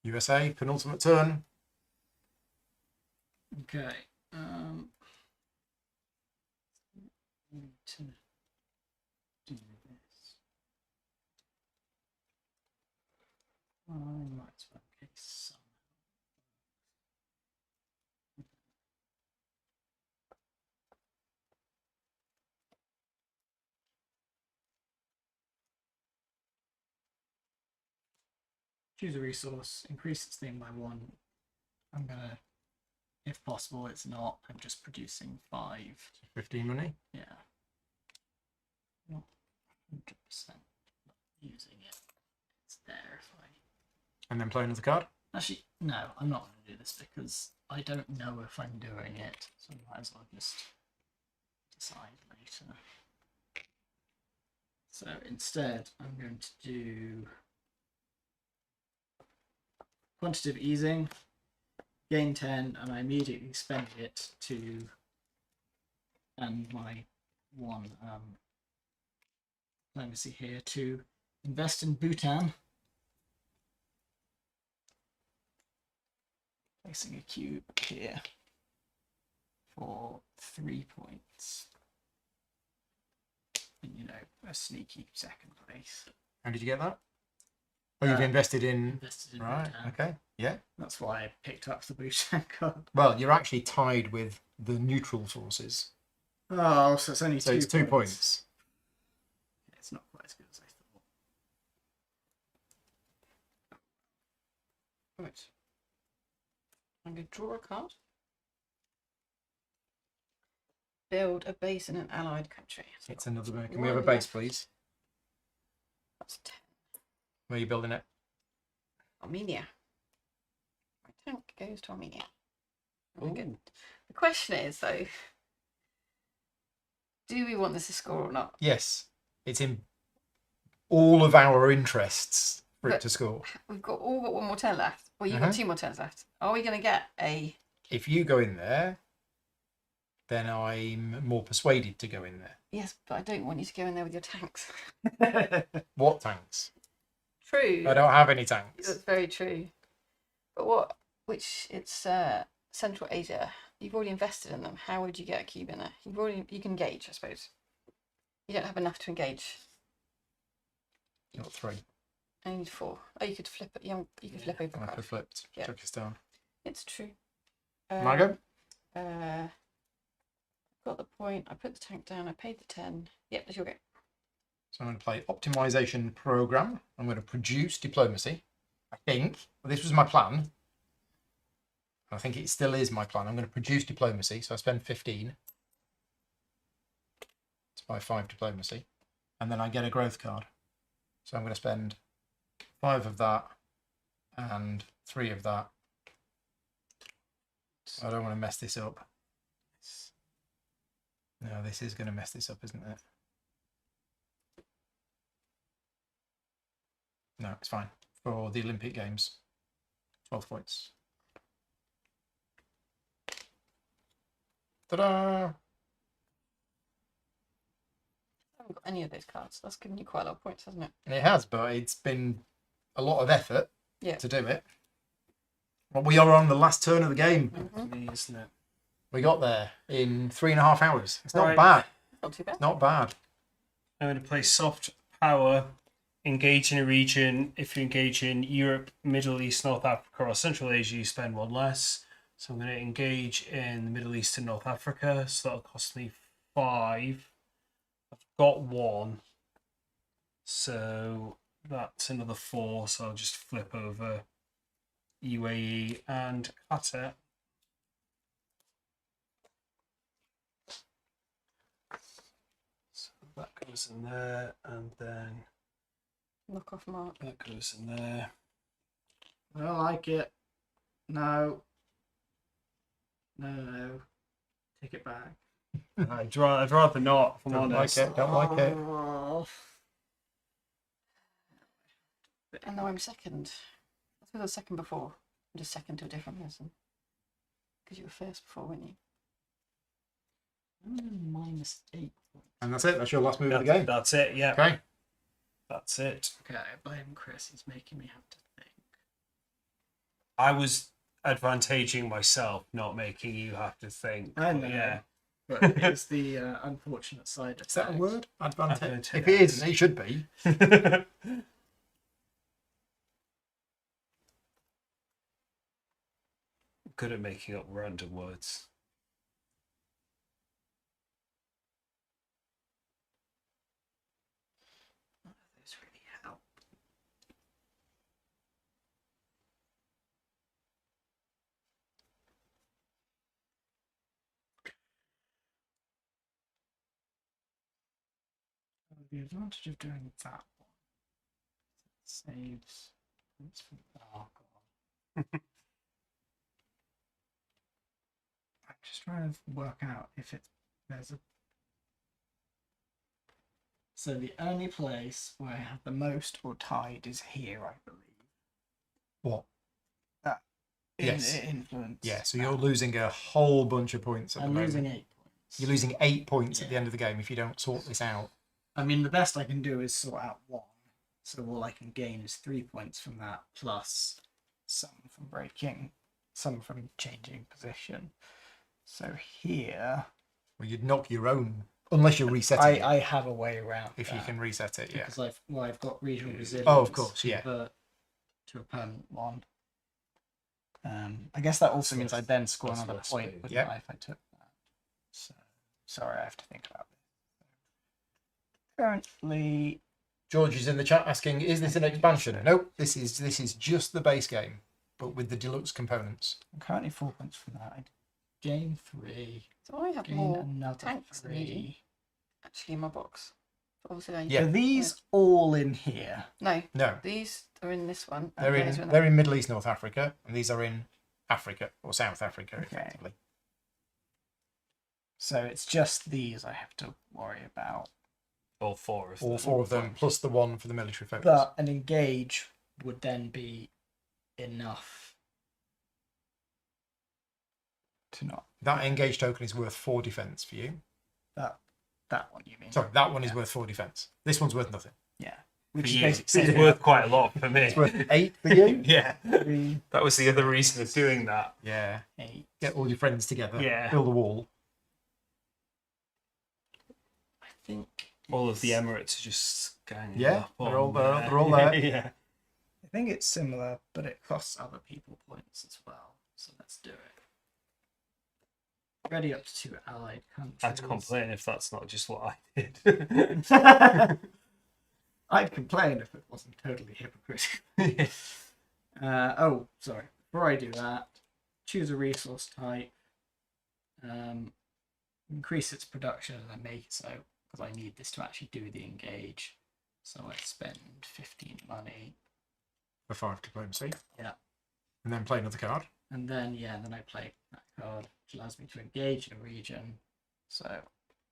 USA, penultimate turn. Okay. Need to do this. I might as well get some. Choose a resource, increase its thing by 1. I'm gonna, if possible, it's not. I'm just producing 5. 15 money. Yeah. Not 100% using it. It's there if I. And then play another card. Actually, no, I'm not going to do this because I don't know if I'm doing it. So I might as well just decide later. So instead, I'm going to do quantitative easing, gain 10, and I immediately spend it to, and my 1 diplomacy here, to invest in Bhutan. Placing a cube here for 3 points. And, you know, a sneaky second place. How did you get that? Oh, you've invested in. Invested in Right. Bhutan. Okay. Yeah. That's why I picked up the Bhutan card. Well, you're actually tied with the neutral sources. Oh, so it's only So 2 it's 2 points. It's not quite as good as I thought. Right. I'm going to draw a card. Build a base in an allied country. So It's another. Can one we have a base, left. please? That's 10. Where are you building it? Armenia. My tank goes to Armenia. Ooh. Good. The question is, though, do we want this to score or not? Yes. It's in all of our interests for it But- to score. We've all got 1 more turn left. Well, you've got 2 more turns left. Are we going to get a... If you go in there, then I'm more persuaded to go in there. Yes, but I don't want you to go in there with your tanks. What tanks? True. I don't have any tanks. That's very true. But it's Central Asia. You've already invested in them. How would you get a cube in there? You can engage, I suppose. You don't have enough to engage. Not 3. I need 4. Oh, you could flip it. You could flip over a I card. could flipped. Yeah. Turkestan. It's true. Can I go? Got the point. I put the tank down. I paid the 10. Yep, that's your go. So I'm going to play optimization program. I'm going to produce diplomacy. I think. Well, this was my plan. I think it still is my plan. I'm going to produce diplomacy. So I spend 15 to buy 5 diplomacy. And then I get a growth card. So I'm going to spend 5 of that and 3 of that. I don't want to mess this up. No, this is going to mess this up, isn't it? No, it's fine. For the Olympic Games, 12 points. Ta-da! I haven't got any of those cards. That's given you quite a lot of points, hasn't it? It has, but it's been a lot of effort Yeah. to do it. Well, we are on the last turn of the game. Mm-hmm. Me, isn't it? We got there in 3.5 hours. It's not Right. bad. Not too bad. Not bad. I'm going to play soft power. Engage in a region. If you engage in Europe, Middle East, North Africa, or Central Asia, you spend 1 less. So I'm going to engage in the Middle East and North Africa. So that'll cost me 5. I've got 1. So that's another 4. So I'll just flip over UAE and Qatar. So that goes in there, and then Knock off mark. that goes in there. I don't like it. No. No. Take it back. I'd rather not, if I'm Don't like honest. it. Don't like it. Oh. And now I'm second. I thought I was second before. I'm just second to a different person. Because you were first before, weren't you? -8. And that's it. That's your last move of the game. That's it, yeah. Okay. That's it. Okay, I blame Chris. He's making me have to think. I was advantaging myself, not making you have to think. I know. Yeah. But it's the unfortunate side of Is that a word? Advantage. Advantage. If it isn't, it should be. Good at making up random words. None of those really help. The advantage of doing that one saves points from oh god. I'm just trying to work out if there's a so the only place where I have the most or tied is here, I believe. What? Yes. Yes. Influence. Yeah, so you're losing a whole bunch of points at I'm the losing moment. 8 points. You're losing 8 points at the Yeah. end of the game if you don't sort this out. I mean, the best I can do is sort out 1. So all I can gain is 3 points from that, plus some from breaking, some from changing position. So here, Well, you'd knock your own, unless you're resetting it. I have a way around If you that, can reset it, yeah. because I've got regional resilience. Oh, of course, yeah. To a permanent one. I guess that also means I'd then score That's another less point, speed. wouldn't Yep. I, if I took that? So, sorry, I have to think about this. Currently, George is in the chat asking, is this an expansion? Nope, this is just the base game, but with the deluxe components. I'm currently 4 points from that. I gain 3, So I have gain more another tanks than you do, 3. actually, in my box. Obviously, I Yeah. Are these all in here? No, No, these are in this one. they're and those are in in they're in Middle East, North Africa, and these are in Africa or South Africa, Okay. effectively. So it's just these I have to worry about. All 4 of them. All 4 of them, plus the one for the military focus. But an engage would then be enough to not That engage token is worth 4 defense for you. that one. You mean? Sorry, that one is Yeah. worth 4 defense. This one's worth nothing. Yeah, For which is you. basically It's worth quite a lot for me. It's worth 8 for you. Yeah. 3, That was the other reason of doing that. Yeah. 8. Get all your friends together. Yeah. Build a wall. I think All of the it's- Emirates are just ganging Yeah, up they're on all there, there. they're all there. Yeah. I think it's similar, but it costs other people points as well. So let's do it. Ready up to 2 allied countries. I'd complain if that's not just what I did. I'd complain if it wasn't totally hypocritical. Oh, sorry. Before I do that, choose a resource type. Increase its production as I make it so, because I need this to actually do the engage. So I spend 15 money, For 5 diplomacy. Yeah. And then play another card. and then then I play that card, which allows me to engage in a region. So,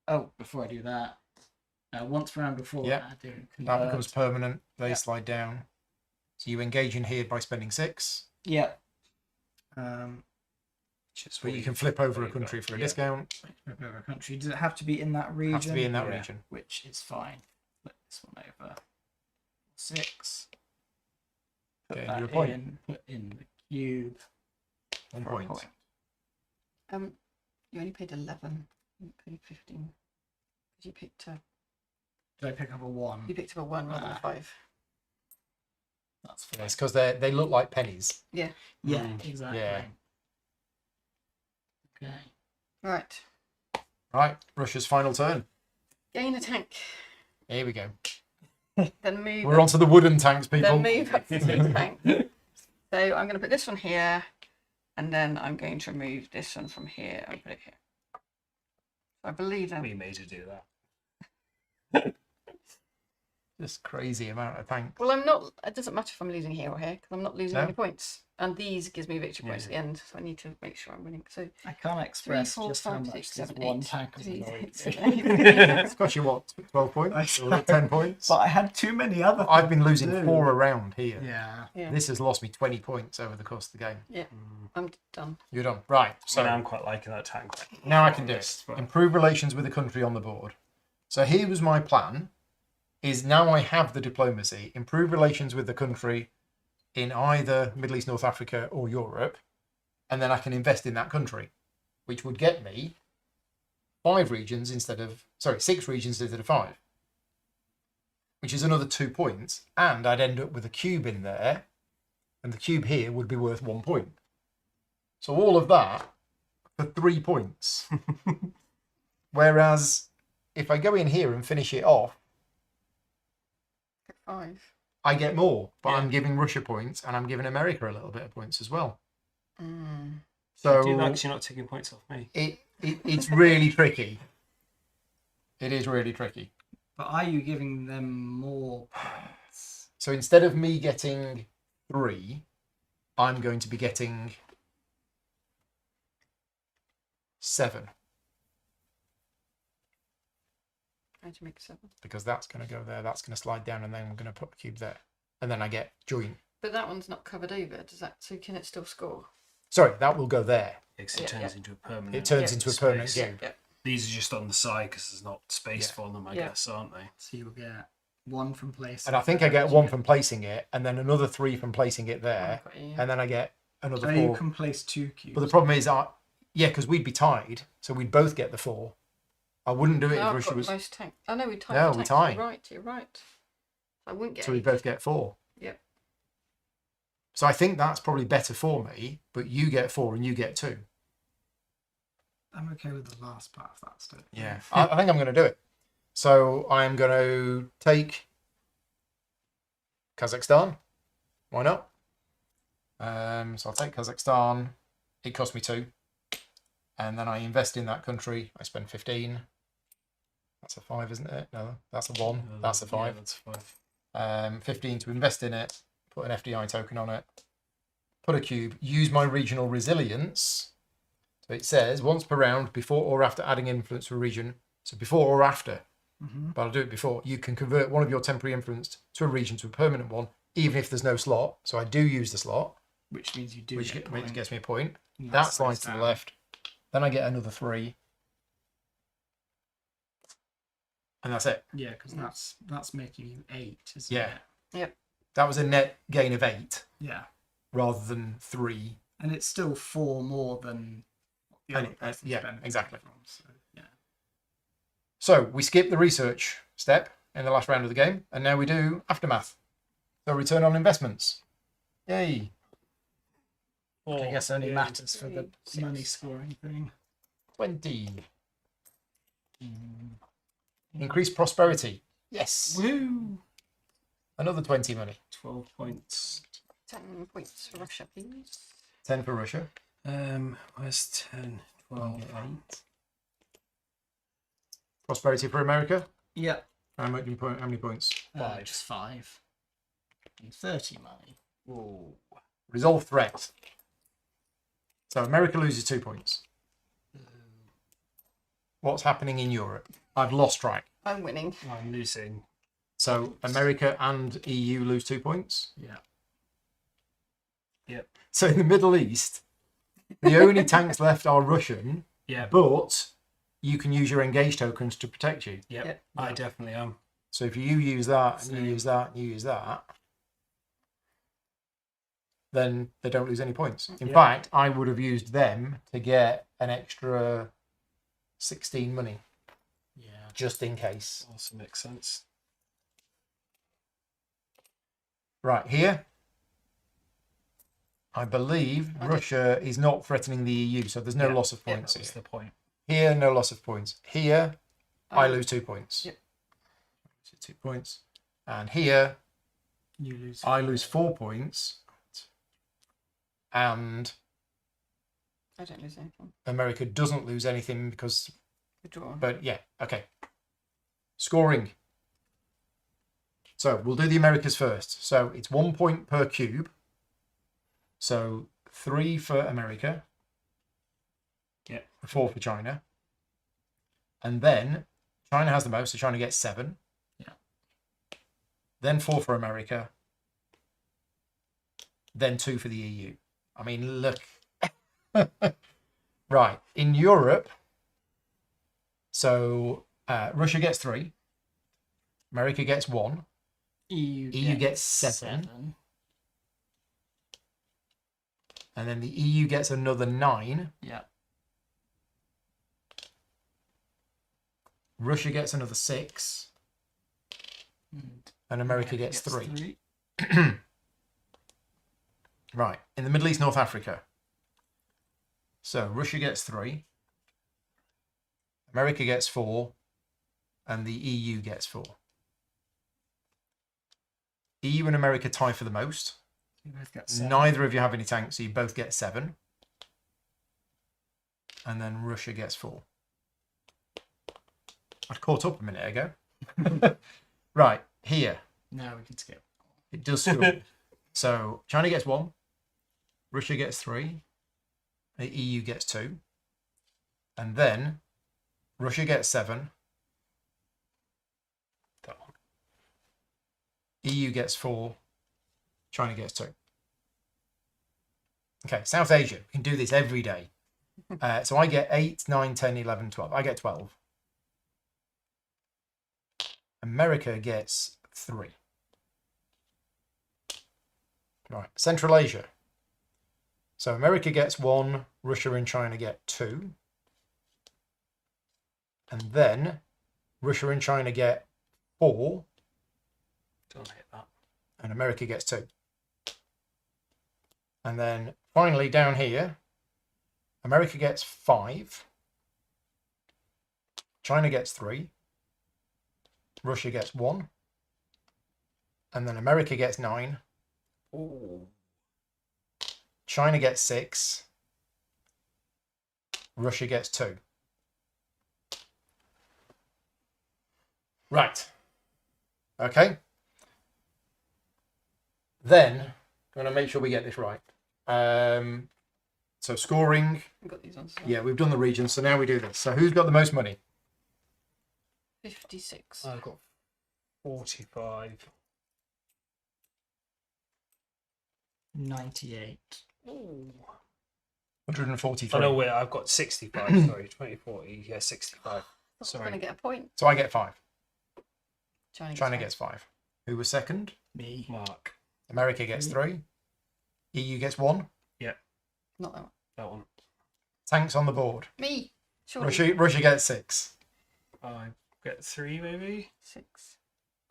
oh, before I do that, once per round before Yep. I do That convert. becomes permanent. They Yeah. slide down. So you engage in here by spending 6. Yeah. But you can flip over a country for a Yeah. discount. Flip over a country. Does it have to be in that region? Have to be in that Yeah. region. Which is fine. Flip this one over. 6. Put Okay, that your point. in. Put in the cube. 1 for a point. You only paid 11. You paid 15. Because you picked a Did I pick up a 1? you picked up a 1 rather than a 5. That's fine. Yes, because they look like pennies. Yeah, exactly. Yeah. Okay. Right. Right, Russia's final turn. Gain a tank. Here we go. Then move. We're onto the wooden tanks, people. Then move up to 3 tanks. So I'm going to put this one here, and then I'm going to remove this one from here and put it here. I believe We them. made her do that. Just crazy amount of tanks. Well, I'm not. It doesn't matter if I'm losing here or here because I'm not losing No. any points. And these gives me victory points at Yeah. the end, so I need to make sure I'm winning. So I can't 3, express 4, just how 5, much 6, this 7, one 8. tank has 3, annoyed 6, me. 7, 8. It's cost you what? 12 points? Or 10 points? But I had too many other. I've been things losing to do. 4 around here. Yeah. Yeah, This has lost me 20 points over the course of the game. I'm done. You're done. Right. So So I'm quite liking that tank. now I can do it. But Improve relations with the country on the board. So here was my plan. Is now I have the diplomacy. Improve relations with the country in either Middle East, North Africa or Europe. And then I can invest in that country, which would get me 6 regions instead of 5, which is another 2 points. And I'd end up with a cube in there, and the cube here would be worth 1 point. So all of that for 3 points. Whereas if I go in here and finish it off, 5. I get more, but Yeah. I'm giving Russia points and I'm giving America a little bit of points as well. Mm. So do that 'cause you're not taking points off me. it's really tricky. It is really tricky. But are you giving them more points? So instead of me getting 3, I'm going to be getting 7 How do you make 7? because that's going to go there, that's going to slide down, and then I'm going to put the cube there, and then I get joint. But that one's not covered over. Does that? So can it still score? Sorry, that will go there. Because it Yeah, turns yeah. into a permanent. It turns Yeah. into a permanent Space. cube. Yeah. These are just on the side because there's not space Yeah. for them, I Yeah. guess, aren't they? So you'll get 1 from placing. And I think I get 1 from placing it, and then another 3 from placing it there, I've got you. and then I get another So 4. you can place 2 cubes. But the problem is, because we'd be tied, so we'd both get the 4. I wouldn't do it No, if I've Russia got was. most tank. Oh no, we tied. No, the we tanks. tie. You're right. You're right. I wouldn't get. So we 8. both get 4. Yep. So I think that's probably better for me, but you get 4 and you get 2. I'm okay with the last part of that still. Yeah. I think I'm going to do it. So I'm going to take Kazakhstan. Why not? So I'll take Kazakhstan. It cost me 2. And then I invest in that country. I spend 15. That's a 5, isn't it? No, that's a 1. That's a Yeah, 5. that's 5. 15 to invest in it. Put an FDI token on it. Put a cube. Use my regional resilience. So it says once per round, before or after adding influence to a region. So before or after. Mm-hmm. But I'll do it before. You can convert one of your temporary influence to a region to a permanent one, even if there's no slot. So I do use the slot, Which means you do which get which points. gets me a point. And That that slides to the left. Then I get another 3. And that's it. Yeah, because that's making you 8, isn't Yeah. it? That was a net gain of 8 Yeah. rather than 3. And it's still 4 more than what the other And person yeah, spent exactly. From, so, yeah. So we skip the research step in the last round of the game, and now we do aftermath. So return on investments. Yay. I guess only Yeah. matters for the 6. money scoring thing. 20. Increase prosperity. Yes. Woo! Another 20 money. 12 points. 10 points for Russia, please. 10 for Russia. Where's 10, 12, 8? Prosperity for America. Yeah. How many points? 5. Just 5. And 30 money. Whoa. Resolve threat. So America loses 2 points. What's happening in Europe? I've lost track. I'm winning. I'm losing. So America and EU lose 2 points. Yeah. Yep. So in the Middle East, the only tanks left are Russian, Yeah. but you can use your engage tokens to protect you. Yep. Yep. I definitely am. So if you use that and you Same. use that and you use that, then they don't lose any points. In Yeah. fact, I would have used them to get an extra 16 money Yeah. just in case. Also makes sense. Right here, I believe I did- Russia is not threatening the EU, so there's no Yeah. loss of Yeah, points That's here. the point. Here, no loss of points. Here, I Um, lose 2 points. Yep. 2 points. And here, You lose. I lose 4 points. And I don't lose anything. America doesn't lose anything because... Withdraw. But yeah, okay. Scoring. So we'll do the Americas first. So it's 1 point per cube. So 3 for America. Yeah. 4 for China. And then China has the most, so China gets 7. Yeah. Then 4 for America. Then 2 for the EU. I mean, look. Right. In Europe, so Russia gets 3. America gets 1. EU gets 7. And then the EU gets another 9. Yeah. Russia gets another 6. And America gets 3. Right. In the Middle East, North Africa. So Russia gets 3. America gets 4. And the EU gets 4. EU and America tie for the most. You both get 7. Neither of you have any tanks, so you both get 7. And then Russia gets 4. I'd caught up a minute ago. Right, here. No, we can skip. It does score. So China gets 1. Russia gets 3. The EU gets 2. And then Russia gets 7. That one. EU gets 4. China gets 2. Okay, South Asia. We can do this every day. So I get 8, 9, 10, 11, 12. I get 12. America gets 3. Right, Central Asia. So America gets 1, Russia and China get 2. And then Russia and China get 4, Don't hit that. and America gets 2. And then finally down here, America gets 5, China gets 3, Russia gets 1, and then America gets 9, Oh. China gets 6, Russia gets 2. Right. Okay. Then, I'm going to make sure we get this right. So scoring, We've got these ones. as well. yeah, we've done the regions, so now we do this. So who's got the most money? 56. I've got 45. 98. Oh. 143. Oh no, wait, I've got 65. Sorry, 20, 40. Yeah, 65. We're Sorry. going to get a point. So I get 5. China gets China five. gets 5. Who was second? Me. Mark. America gets 3. EU gets 1. Not that one. That one. Tanks on the board. Me. Surely. Russia gets 6. I get 3 maybe. 6.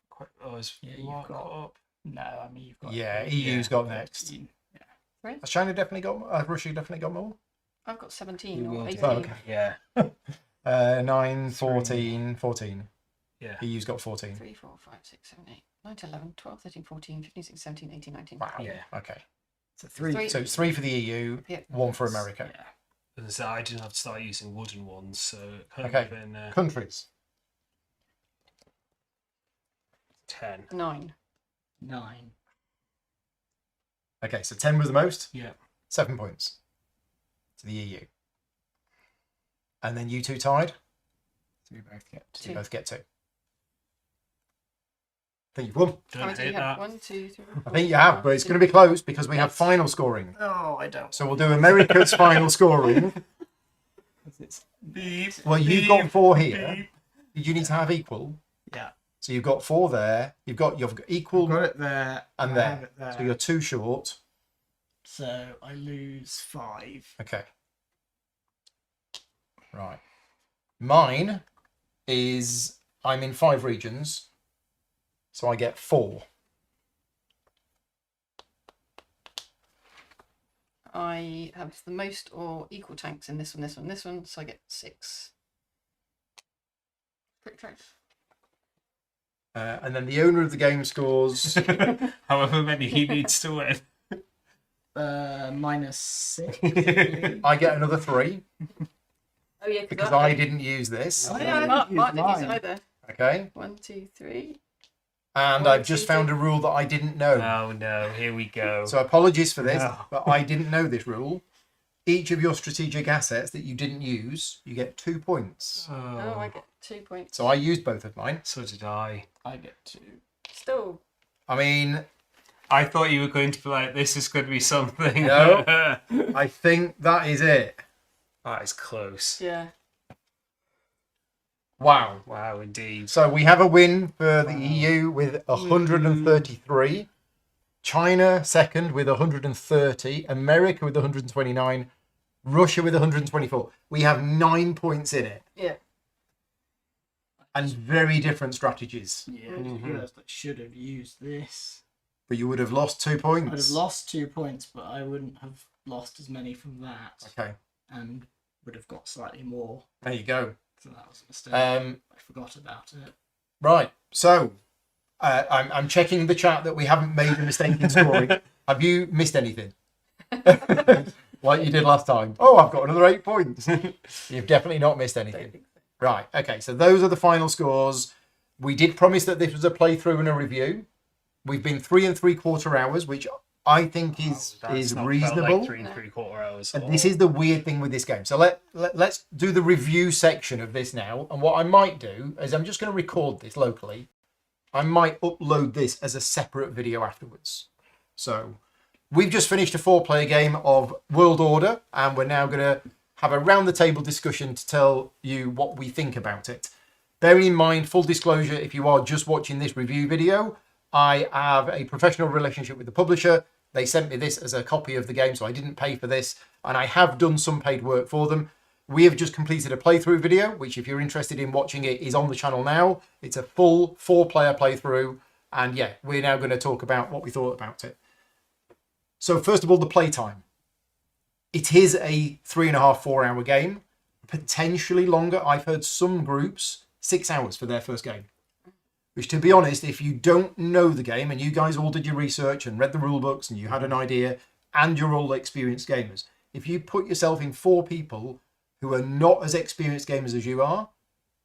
Quite. Oh, is Yeah, you've Mark got- caught up? No, I mean you've got. Yeah, eight. EU's got next. Yeah. Has China definitely got? Russia definitely got more? I've got 17 We or will do. 18. Oh, okay. Yeah. 9, 14, 14. Yeah. EU's got 14. 3, 4, 5, 6, 7, 8, 9, 10, 11, 12, 13, 14, 15, 16, 17, 18, 19. Wow. Yeah. Okay. So 3. Three. So it's 3 for the EU, Yeah. 1 for America. Yeah. And so I didn't have to start using wooden ones, so it could Okay. have been Countries. 10. 9. 9. Okay, so 10 was the most. Yeah. 7 points to the EU. And then you two tied. So we both get So you 2. both get 2. I think you've won. How Don't many do you hit have? that. 1, 2, 3, 4, I think you have, but it's going to be close because we have Yes. final scoring. Oh, I don't. So we'll do America's final scoring. It's, Beep. Well, you've beep, got 4 here. beep. You need to have equal. yeah. So you've got 4 there. You've got equal I've got it there. and I there. have it there. So you're 2 short. So I lose 5. Okay. Right. Mine is I'm in 5 regions. So I get 4. I have the most or equal tanks in this one, this one, this one, so I get 6. Quick track. And then the owner of the game scores. However many he needs to win. -6. I get another 3 Oh yeah, because I didn't use this. Oh, yeah, I Mark didn't use didn't use it mine. either. Okay. 1, 2, 3. And One, I've just two, found a rule that I didn't know. Oh no, here we go. So apologies for this, No. but I didn't know this rule. Each of your strategic assets that you didn't use, you get 2 points. Oh, I get 2 points. So I used both of mine. So did I. I get 2. Still. I mean, I thought you were going to be like, this is going to be something. No. I think that is it. That is close. Yeah. Wow. Wow, indeed. So we have a win for the EU with 133. China second with 130. America with 129. Russia with 124. We have 9 points in it. Yeah. And very different strategies. Yeah, I just realised I should have used this. But you would have lost 2 points. I'd have lost 2 points, but I wouldn't have lost as many from that. Okay. And would have got slightly more. There you go. So that was a mistake. I forgot about it. Right. So I'm checking the chat that we haven't made a mistake in scoring. Have you missed anything? Like you did last time. Oh, I've got another 8 points. You've definitely not missed anything. Right. Okay. So those are the final scores. We did promise that this was a playthrough and a review. We've been 3 3/4 hours, which I think is reasonable. Like 3 3/4 hours. And this is the weird thing with this game. So let's do the review section of this now. And what I might do is I'm just going to record this locally. I might upload this as a separate video afterwards. So we've just finished a 4-player game of World Order, and we're now going to have a round the table discussion to tell you what we think about it. Bearing in mind, full disclosure, if you are just watching this review video, I have a professional relationship with the publisher. They sent me this as a copy of the game, so I didn't pay for this, and I have done some paid work for them. We have just completed a playthrough video, which if you're interested in watching it is on the channel now. It's a full 4-player playthrough, and yeah, we're now going to talk about what we thought about it. So first of all, the playtime. It is a 3.5-4 hour game, potentially longer. I've heard some groups 6 hours for their first game. Which, to be honest, if you don't know the game and you guys all did your research and read the rule books and you had an idea and you're all experienced gamers, if you put yourself in 4 people who are not as experienced gamers as you are,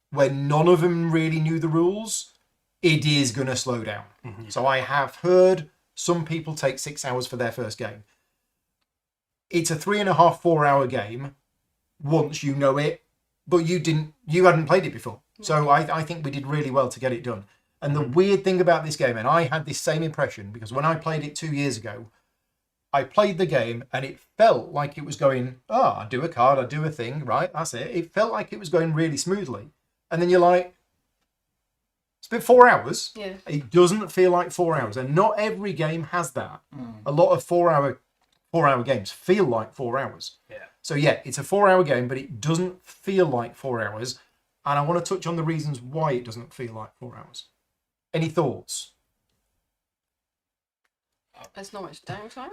where none of them really knew the rules, it is going to slow down. So I have heard some people take 6 hours for their first game. It's a 3.5-4 hour game once you know it, but you hadn't played it before. So I think we did really well to get it done. And the weird thing about this game, and I had this same impression, because when I played it 2 years ago, I played the game and it felt like it was going, I do a card, I do a thing, right, that's it. It felt like it was going really smoothly. And then you're like, it's been 4 hours. Yeah. It doesn't feel like 4 hours. And not every game has that. A lot of 4 hour games feel like 4 hours. Yeah. So yeah, it's a 4 hour game, but it doesn't feel like 4 hours. And I want to touch on the reasons why it doesn't feel like 4 hours. Any thoughts? There's not much downtime.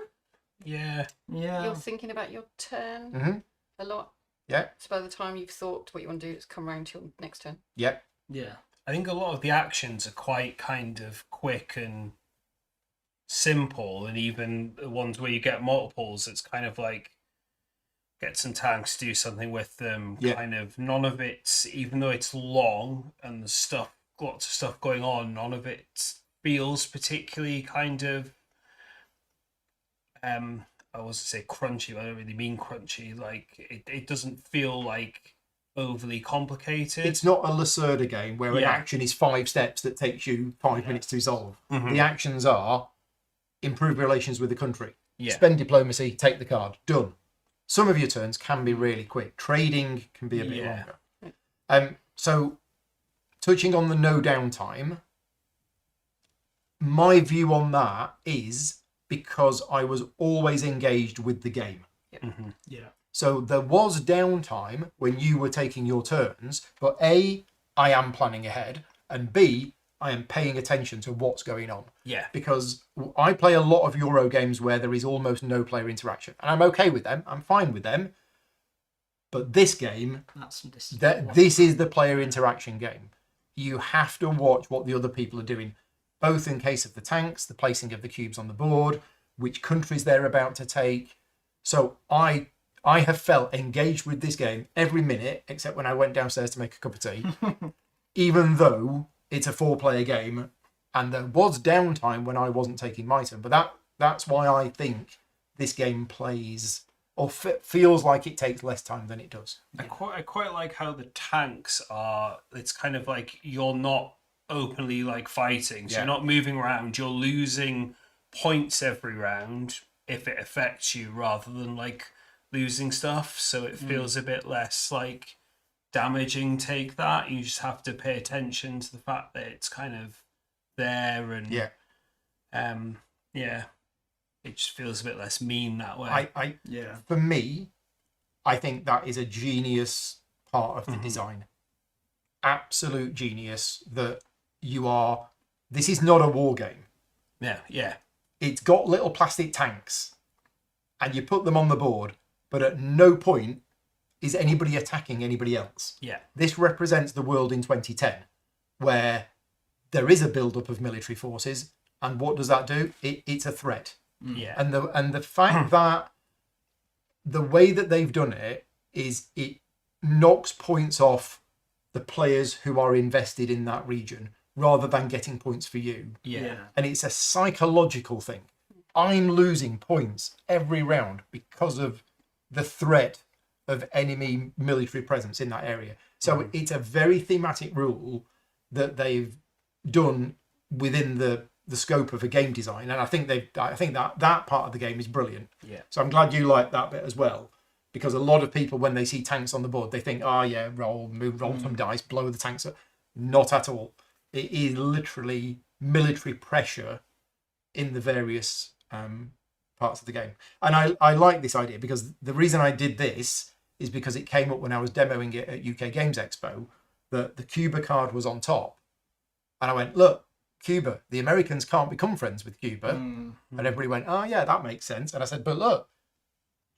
Yeah. You're thinking about your turn a lot. Yeah. So by the time you've thought what you want to do, it's come around to your next turn. Yeah. Yeah. I think a lot of the actions are quite kind of quick and simple, and even the ones where you get multiples, it's kind of like get some tanks, do something with them. Yeah. Kind of none of it, even though it's long and there's lots of stuff going on, none of it feels particularly kind of I was to say crunchy, but I don't really mean crunchy. Like it doesn't feel like overly complicated. It's not a Lacerda game where an action is 5 steps that takes you 5 minutes to solve. The actions are improve relations with the country, spend diplomacy, take the card, done. Some of your turns can be really quick. Trading can be a bit longer. So, touching on the no downtime, my view on that is because I was always engaged with the game. Yeah. So there was downtime when you were taking your turns, but A, I am planning ahead, and B, I am paying attention to what's going on. Yeah. Because I play a lot of Euro games where there is almost no player interaction. And I'm okay with them. I'm fine with them. But this game, this is the player interaction game. you have to watch what the other people are doing, both in case of the tanks, the placing of the cubes on the board, which countries they're about to take. So I have felt engaged with this game every minute, except when I went downstairs to make a cup of tea, even though it's a 4-player game, and there was downtime when I wasn't taking my turn. But that's why I think this game plays, or feels like it takes less time than it does. I quite like how the tanks are. It's kind of like you're not openly like fighting, so you're not moving around. You're losing points every round if it affects you, rather than like losing stuff. So it feels a bit less like damaging. Take that. You just have to pay attention to the fact that it's kind of there, and it just feels a bit less mean that way. For me, I think that is a genius part of the design. Absolute genius that this is not a war game. Yeah. It's got little plastic tanks and you put them on the board, but at no point is anybody attacking anybody else. Yeah. This represents the world in 2010 where there is a build-up of military forces, and what does that do? It's a threat. Yeah. And the fact that the way that they've done it is it knocks points off the players who are invested in that region rather than getting points for you. Yeah. And it's a psychological thing. I'm losing points every round because of the threat of enemy military presence in that area. So it's a very thematic rule that they've done within the scope of a game design, and I think that part of the game is brilliant. Yeah. So I'm glad you like that bit as well, because a lot of people, when they see tanks on the board, they think, roll some dice, blow the tanks up. Not at all. It is literally military pressure in the various parts of the game, and I like this idea because the reason I did this is because it came up when I was demoing it at UK Games Expo. That the Cuba card was on top, and I went, look, Cuba, the Americans can't become friends with Cuba. And everybody went, oh yeah, that makes sense. And I said, but look,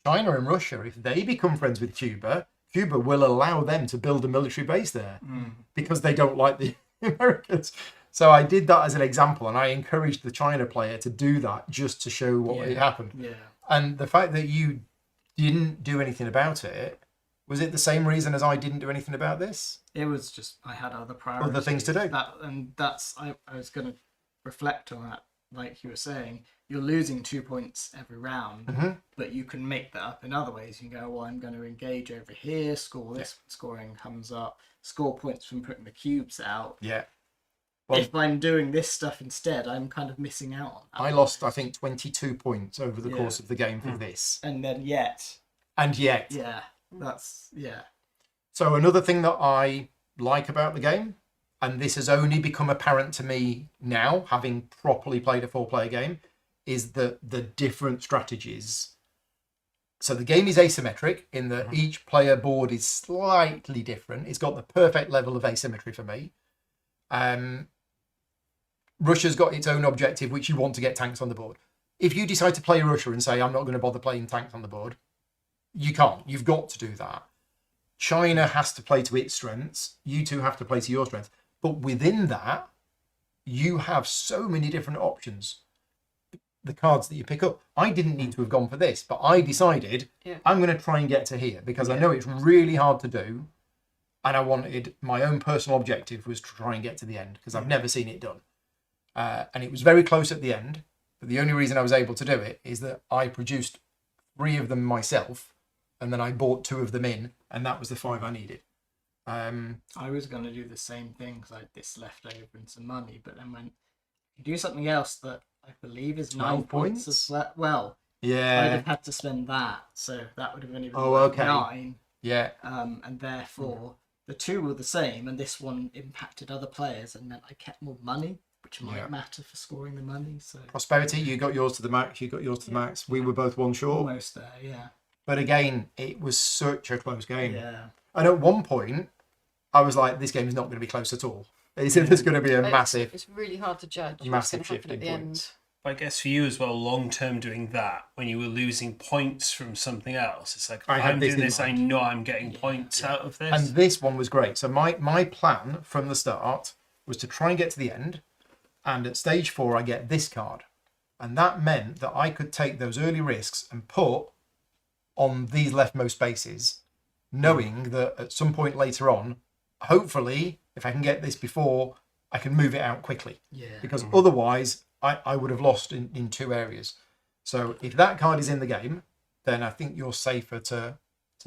China and Russia, if they become friends with Cuba, Cuba will allow them to build a military base there because they don't like the Americans. So I did that as an example, and I encouraged the China player to do that just to show what had happened. Yeah. And the fact that you didn't do anything about it, was it the same reason as I didn't do anything about this? It was just I had other priorities. Other things to do. I was going to reflect on that. Like you were saying, you're losing 2 points every round, but you can make that up in other ways. You can go, well, I'm going to engage over here, score this, scoring comes up, score points from putting the cubes out. Yeah. Well, if I'm doing this stuff instead, I'm kind of missing out on that. I lost, I think, 22 points over the course of the game for this. And yet. Yeah. So another thing that I like about the game, and this has only become apparent to me now, having properly played a 4-player game, is the different strategies. So the game is asymmetric in that each player board is slightly different. It's got the perfect level of asymmetry for me. Russia's got its own objective, which you want to get tanks on the board. If you decide to play Russia and say, I'm not going to bother playing tanks on the board, you can't. You've got to do that. China has to play to its strengths. You two have to play to your strengths. But within that, you have so many different options. The cards that you pick up. I didn't need to have gone for this, but I decided I'm going to try and get to here because I know it's really hard to do. And I wanted, my own personal objective was to try and get to the end because I've never seen it done. And it was very close at the end. But the only reason I was able to do it is that I produced 3 of them myself, and then I bought 2 of them in, and that was the 5 I needed. I was going to do the same thing because I had this left over and some money, but then when you do something else that I believe is 9 points as well, yeah, I'd have had to spend that, so that would have only been 9. Yeah. And therefore the 2 were the same, and this one impacted other players, and meant I kept more money, which might matter for scoring the money. So prosperity, you got yours to the max. You got yours to the max. We were both one short. Almost there, yeah. But again, it was such a close game. Yeah. And at one point, I was like, "This game is not going to be close at all. It's going to be a massive." It's really hard to judge massive what's going to happen at the shifting point. But I guess for you as well, long term doing that, when you were losing points from something else, it's like, I had I'm this doing in this, I mind. know I'm getting points out of this. And this one was great. So my plan from the start was to try and get to the end, and at stage 4 I get this card, and that meant that I could take those early risks and put on these leftmost spaces, knowing that at some point later on, hopefully, if I can get this before, I can move it out quickly. Yeah. Because otherwise, I would have lost in 2 areas. So if that card is in the game, then I think you're safer to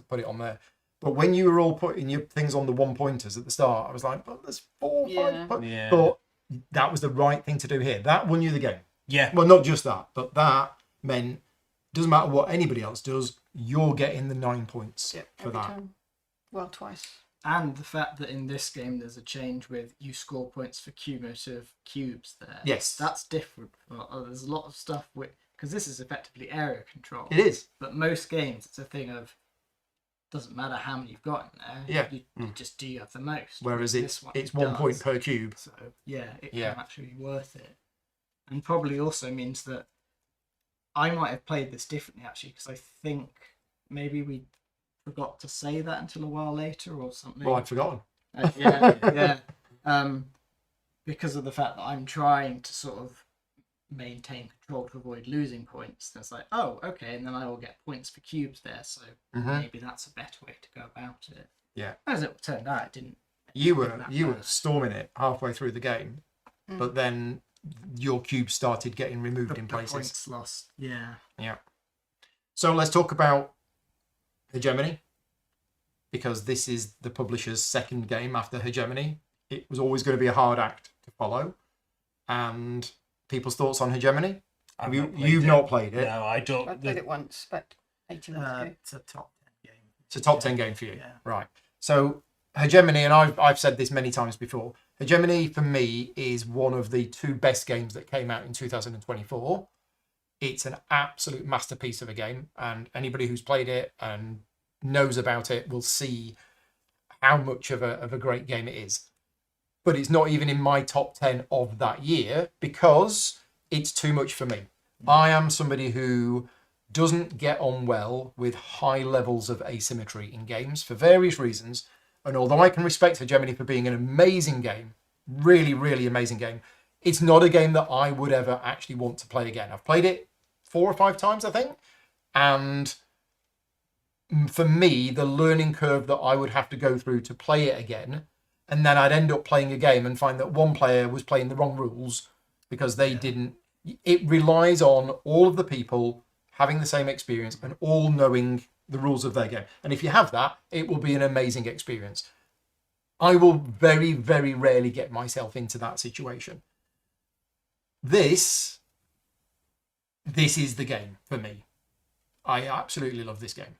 put it on there. But when you were all putting your things on the 1-pointers at the start, I was like, but there's 4 or 5 points. Yeah. But that was the right thing to do here. That won you the game. Yeah. Well, not just that, but that meant doesn't matter what anybody else does, you're getting the 9 points for Every that. time. Well, twice. And the fact that in this game there's a change with you score points for cumulative cubes there. Yes. That's different. There's a lot of stuff with, because this is effectively area control. It is. But most games it's a thing of, doesn't matter how many you've got in there. Yeah. You just do you have the most. Whereas This one it's 1 point does. per cube. So yeah, it Yeah. can actually be worth it. And probably also means that I might have played this differently actually, because I think maybe we forgot to say that until a while later or something. Well, I'd forgotten. Yeah. Because of the fact that I'm trying to sort of maintain control to avoid losing points. That's like, oh, okay, and then I will get points for cubes there, so maybe that's a better way to go about it. Yeah. As it turned out, it didn't. You were that bad. storming it halfway through the game, but then your cubes started getting removed in The places. points lost. Yeah. Yeah. So let's talk about Hegemony, because this is the publisher's second game after Hegemony. It was always going to be a hard act to follow. And people's thoughts on Hegemony? You've not played it. No, I don't. I played it once, but 18 months ago. It's a top 10 game. It's a top 10 game for you. Yeah. Right. So Hegemony, and I've said this many times before, Hegemony for me is one of the 2 best games that came out in 2024. It's an absolute masterpiece of a game, and anybody who's played it and knows about it will see how much of a great game it is. But it's not even in my top 10 of that year because it's too much for me. I am somebody who doesn't get on well with high levels of asymmetry in games for various reasons. And although I can respect Hegemony for being an amazing game, really, really amazing game, it's not a game that I would ever actually want to play again. I've played it 4 or 5 times, I think. And for me, the learning curve that I would have to go through to play it again, and then I'd end up playing a game and find that one player was playing the wrong rules because they didn't. It relies on all of the people having the same experience and all knowing the rules of their game. And if you have that, it will be an amazing experience. I will very, very rarely get myself into that situation. This is the game for me. I absolutely love this game.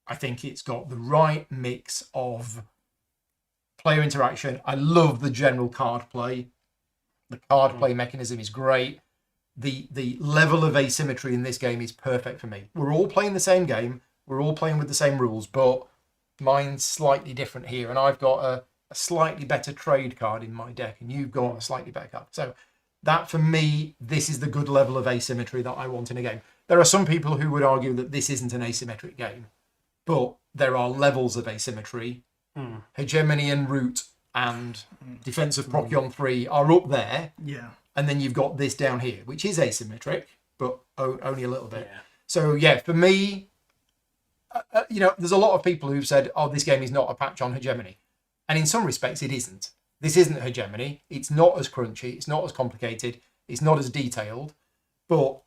I think it's got the right mix of player interaction. I love the general card play. The card play mechanism is great. The level of asymmetry in this game is perfect for me. We're all playing the same game. We're all playing with the same rules, but mine's slightly different here. And I've got a slightly better trade card in my deck, and you've got a slightly better card. So that, for me, this is the good level of asymmetry that I want in a game. There are some people who would argue that this isn't an asymmetric game, but there are levels of asymmetry. Hegemony and Root and Defense of Procyon 3 are up there. Yeah. And then you've got this down here, which is asymmetric, but only a little bit. Yeah. So, yeah, for me, there's a lot of people who've said, oh, this game is not a patch on Hegemony. And in some respects, it isn't. This isn't Hegemony. It's not as crunchy. It's not as complicated. It's not as detailed. But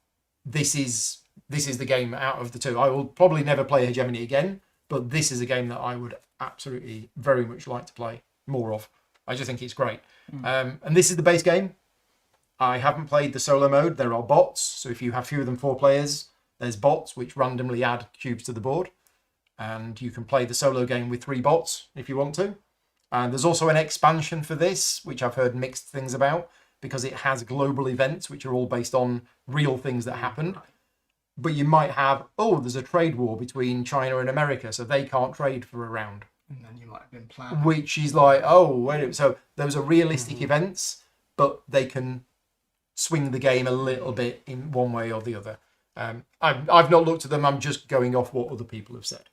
this is the game out of the 2. I will probably never play Hegemony again, but this is a game that I would absolutely very much like to play more of. I just think it's great. And this is the base game. I haven't played the solo mode. There are bots. So if you have fewer than 4 players, there's bots which randomly add cubes to the board. And you can play the solo game with 3 bots if you want to. And there's also an expansion for this, which I've heard mixed things about, because it has global events, which are all based on real things that happened. But you might have, there's a trade war between China and America, so they can't trade for a round. And then you might have been planned. Which is like, so those are realistic events, but they can swing the game a little bit in one way or the other. I've not looked at them. I'm just going off what other people have said.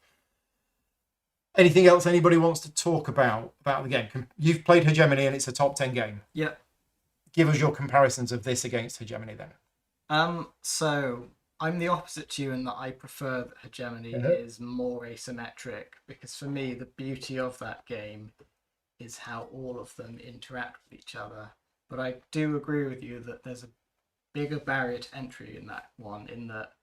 Anything else anybody wants to talk about the game? You've played Hegemony and it's a top 10 game. Yeah. Give us your comparisons of this against Hegemony then. So I'm the opposite to you in that I prefer that Hegemony is more asymmetric, because for me the beauty of that game is how all of them interact with each other. But I do agree with you that there's a bigger barrier to entry in that one, in that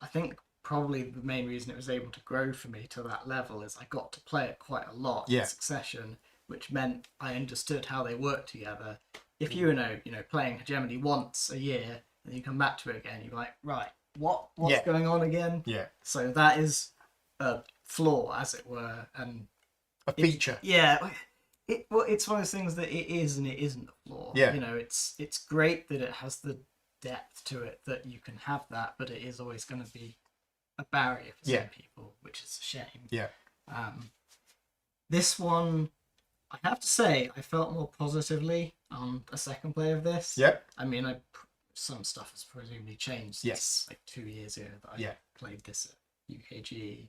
I think probably the main reason it was able to grow for me to that level is I got to play it quite a lot in succession, which meant I understood how they work together. If you know, playing Hegemony once a year and you come back to it again, you're like, right, what's going on again? Yeah. So that is a flaw, as it were, and a feature. It's one of those things that it is and it isn't a flaw. Yeah. It's great that it has the depth to it that you can have that, but it is always going to be a barrier for some people, which is a shame. Yeah. This one, I have to say, I felt more positively on a second play of this. Yeah. I mean, some stuff has presumably changed since like 2 years ago that I played this at UKG.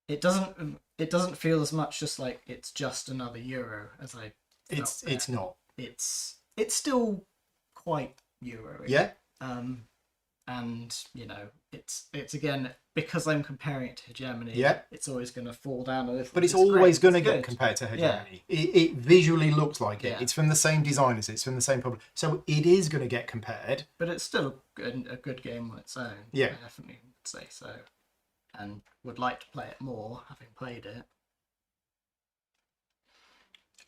It doesn't feel as much just like it's just another Euro as I felt there. It's not. It's still quite Euro. Yeah. And it's again, because I'm comparing it to Hegemony. Yeah. It's always going to fall down a little. But it's always going to get compared to Hegemony. Yeah. It visually looks like it. Yeah. It's from the same designers. It's from the same publisher. So it is going to get compared. But it's still a good game on its own. Yeah. I definitely would say so. And would like to play it more, having played it.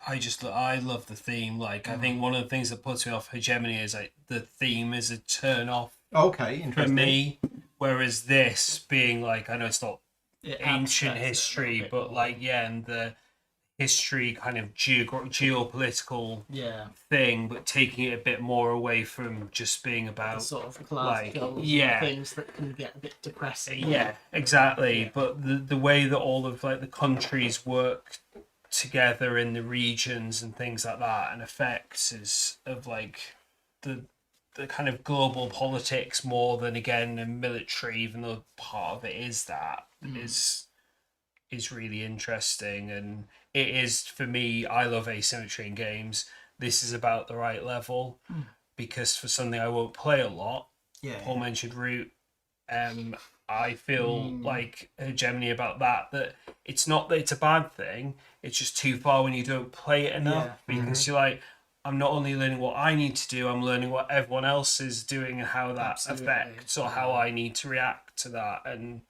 I love the theme. Like, I think one of the things that puts me off Hegemony is like the theme is a turn off Okay, for interesting. me. Whereas this being like, I know it's not It ancient abstracts it a history, little bit but more. like, and the history kind of geopolitical Yeah. thing, but taking it a bit more away from just being The about sort of class like, goals yeah. and things that can get a bit depressing. Yeah, exactly. Yeah. But the way that all of like the countries work together in the regions and things like that, and effects is of like the kind of global politics more than again a military, even though part of it is that is really interesting. And it is, for me, I love asymmetry in games. This is about the right level because for something I won't play a lot. Yeah. Paul mentioned Root. I feel like Hegemony about that it's not that it's a bad thing, it's just too far when you don't play it enough because you're like, I'm not only learning what I need to do, I'm learning what everyone else is doing and how that Absolutely. affects or how I need to react to that. And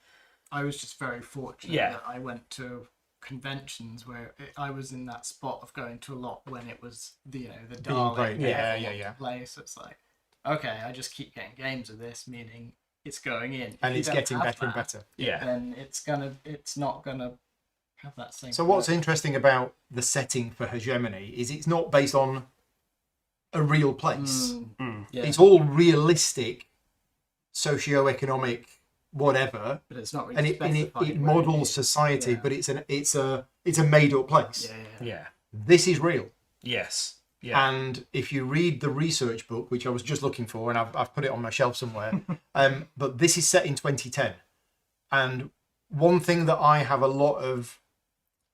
I was just very fortunate that I went to conventions where I was in that spot of going to a lot when it was the darling great. Yeah. play. So it's like, okay, I just keep getting games of this, meaning it's going in, And if it's you don't getting have better and that, better. then it's not gonna have that same. So what's quality. interesting about the setting for Hegemony is it's not based on a real place. Yeah. It's all realistic, socio-economic, whatever, But it's not really and it specified where it models is. society, Yeah. but it's a made-up place. yeah, This is real. yes, yeah, And if you read the research book, which I was just looking for, and I've put it on my shelf somewhere, but this is set in 2010. And one thing that I have a lot of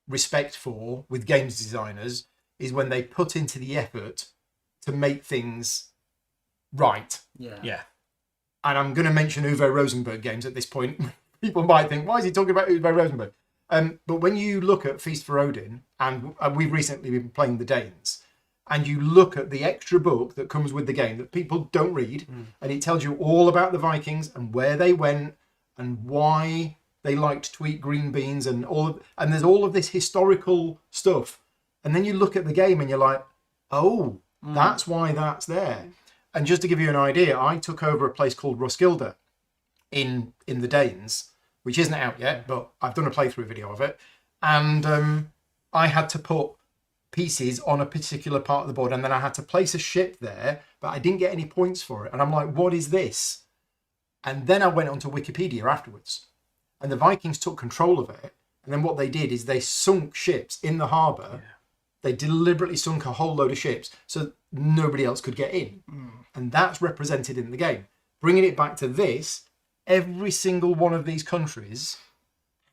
respect for with games designers is when they put into the effort to make things right. yeah. And I'm going to mention Uwe Rosenberg games at this point. People might think, why is he talking about Uwe Rosenberg? But when you look at Feast for Odin, and we've recently been playing the Danes, and you look at the extra book that comes with the game that people don't read, and it tells you all about the Vikings and where they went and why they liked to eat green beans and and there's all of this historical stuff. And then you look at the game and you're like, oh, that's why that's there. And just to give you an idea, I took over a place called Roskilde in the Danes, which isn't out yet, but I've done a playthrough video of it. And I had to put pieces on a particular part of the board, and then I had to place a ship there, but I didn't get any points for it. And I'm like, what is this? And then I went onto Wikipedia afterwards, and the Vikings took control of it. And then what they did is they sunk ships in the harbour They deliberately sunk a whole load of ships so nobody else could get in. And that's represented in the game. Bringing it back to this, every single one of these countries,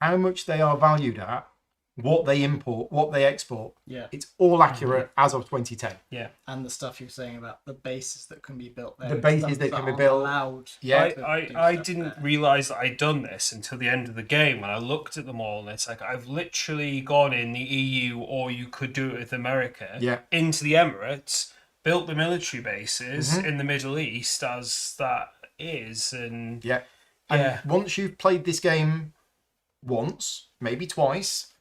how much they are valued at, what they import, what they export, it's all accurate as of 2010. Yeah. And the stuff you're saying about the bases that can be built there. The bases that can be built. Allowed. I didn't realise that I'd done this until the end of the game when I looked at them all, and it's like I've literally gone in the EU, or you could do it with America, into the Emirates, built the military bases in the Middle East as that is, and once you've played this game once, maybe twice,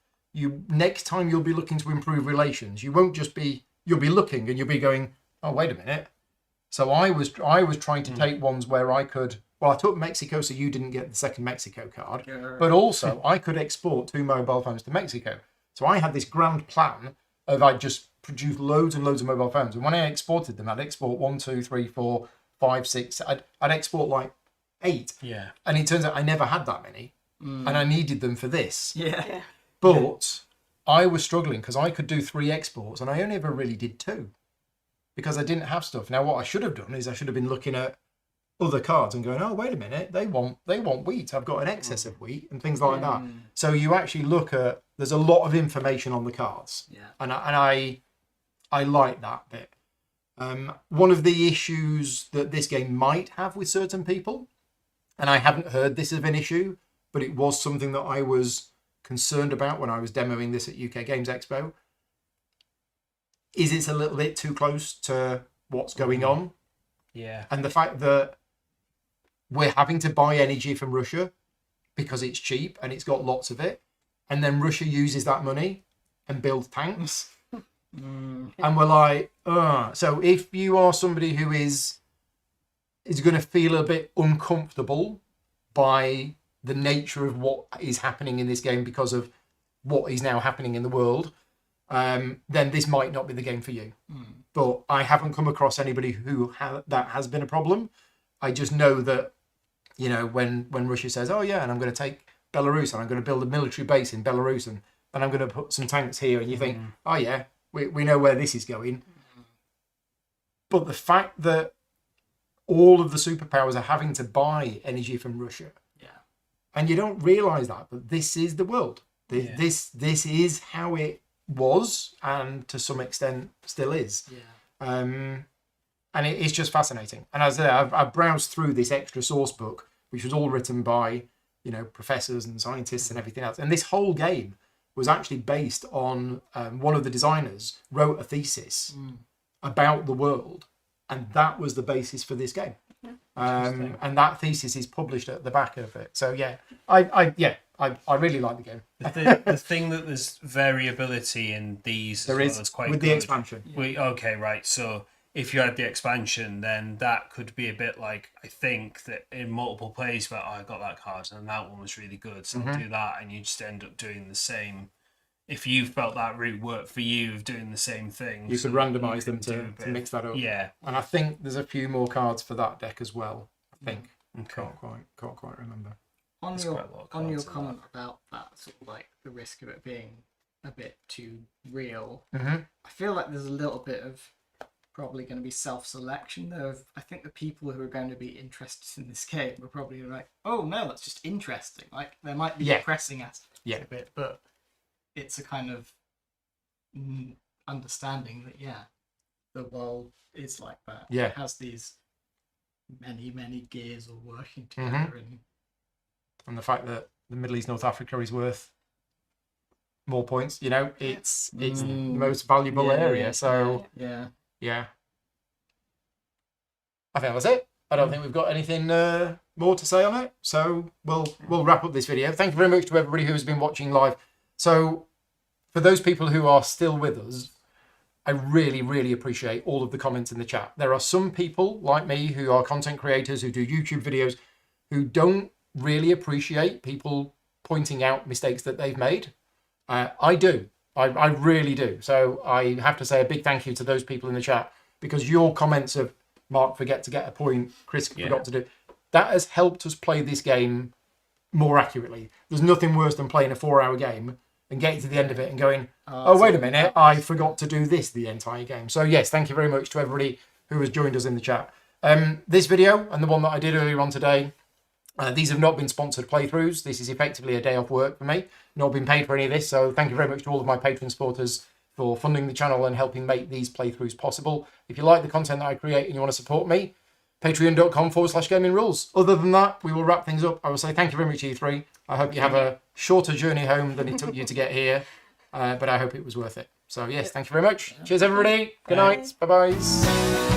next time you'll be looking to improve relations. You won't just be, you'll be looking and you'll be going, oh, wait a minute. So I was trying to take ones where I could, well, I took Mexico so you didn't get the second Mexico card, but also I could export 2 mobile phones to Mexico. So I had this grand plan of I'd just produce loads and loads of mobile phones. And when I exported them, I'd export 1, 2, 3, 4, 5, 6. I'd export like 8. Yeah. And it turns out I never had that many. And I needed them for this. Yeah. But I was struggling because I could do 3 exports and I only ever really did 2 because I didn't have stuff. Now, what I should have done is I should have been looking at other cards and going, oh, wait a minute, they want wheat. I've got an excess of wheat and things like that. So you actually look at, there's a lot of information on the cards. Yeah. And I like that bit. One of the issues that this game might have with certain people, and I haven't heard this of an issue, but it was something that I was concerned about when I was demoing this at UK Games Expo, is it's a little bit too close to what's going on. Yeah. And the fact that we're having to buy energy from Russia because it's cheap and it's got lots of it, and then Russia uses that money and builds tanks. And we're like, so if you are somebody who is going to feel a bit uncomfortable by the nature of what is happening in this game because of what is now happening in the world, then this might not be the game for you. But I haven't come across anybody who that has been a problem. I just know that, you know, when Russia says, oh yeah, and I'm going to take Belarus and I'm going to build a military base in Belarus and then I'm going to put some tanks here, and you think, oh yeah, we know where this is going. But the fact that all of the superpowers are having to buy energy from Russia, and you don't realise that, but this is the world. This is how it was, and to some extent still is. And it's just fascinating. And as I said, I've browsed through this extra source book, which was all written by, you know, professors and scientists and everything else. And this whole game was actually based on one of the designers wrote a thesis about the world, and that was the basis for this game. And that thesis is published at the back of it. So yeah, I really like the game. The thing that there's variability in these There is is quite with good. the expansion. Okay, right. So if you had the expansion, then that could be a bit like, I think that in multiple plays, but I got that card and that one was really good, so I'll do that, and you just end up doing the same. If you felt that route worked for you of doing the same thing, You could randomise them to mix that up. Yeah. And I think there's a few more cards for that deck as well. I think. Okay. Can't quite remember. On There's your quite a lot of on your cards in comment about that, sort of like the risk of it being a bit too real, Mm-hmm. I feel like there's a little bit of probably going to be self-selection though. I think the people who are going to be interested in this game are probably like, oh no, that's just interesting. Like there might be depressing aspects of it, but it's a kind of understanding that the world is like that. Yeah. It has these many gears all working together, And the fact that the Middle East, North Africa is worth more points, you know, it's the most valuable area. So yeah. I think that's it. I don't think we've got anything more to say on it. So we'll wrap up this video. Thank you very much to everybody who has been watching live. So for those people who are still with us, I really appreciate all of the comments in the chat. There are some people like me who are content creators who do YouTube videos who don't really appreciate people pointing out mistakes that they've made. I do. I really do. So I have to say a big thank you to those people in the chat, because your comments of Mark forget to get a point, Chris forgot to do, that has helped us play this game more accurately. There's nothing worse than playing a 4-hour game and getting to the end of it and going, oh, wait a minute, I forgot to do this the entire game. So yes, thank you very much to everybody who has joined us in the chat. This video and the one that I did earlier on today, these have not been sponsored playthroughs. This is effectively a day off work for me. Not been paid for any of this. So thank you very much to all of my Patreon supporters for funding the channel and helping make these playthroughs possible. If you like the content that I create and you want to support me, patreon.com/gaming rules. Other than that, we will wrap things up. I will say thank you very much, E3. I hope you have a shorter journey home than it took you to get here, but I hope it was worth it. So yes, thank you very much. Cheers, everybody. Good night. Bye-bye.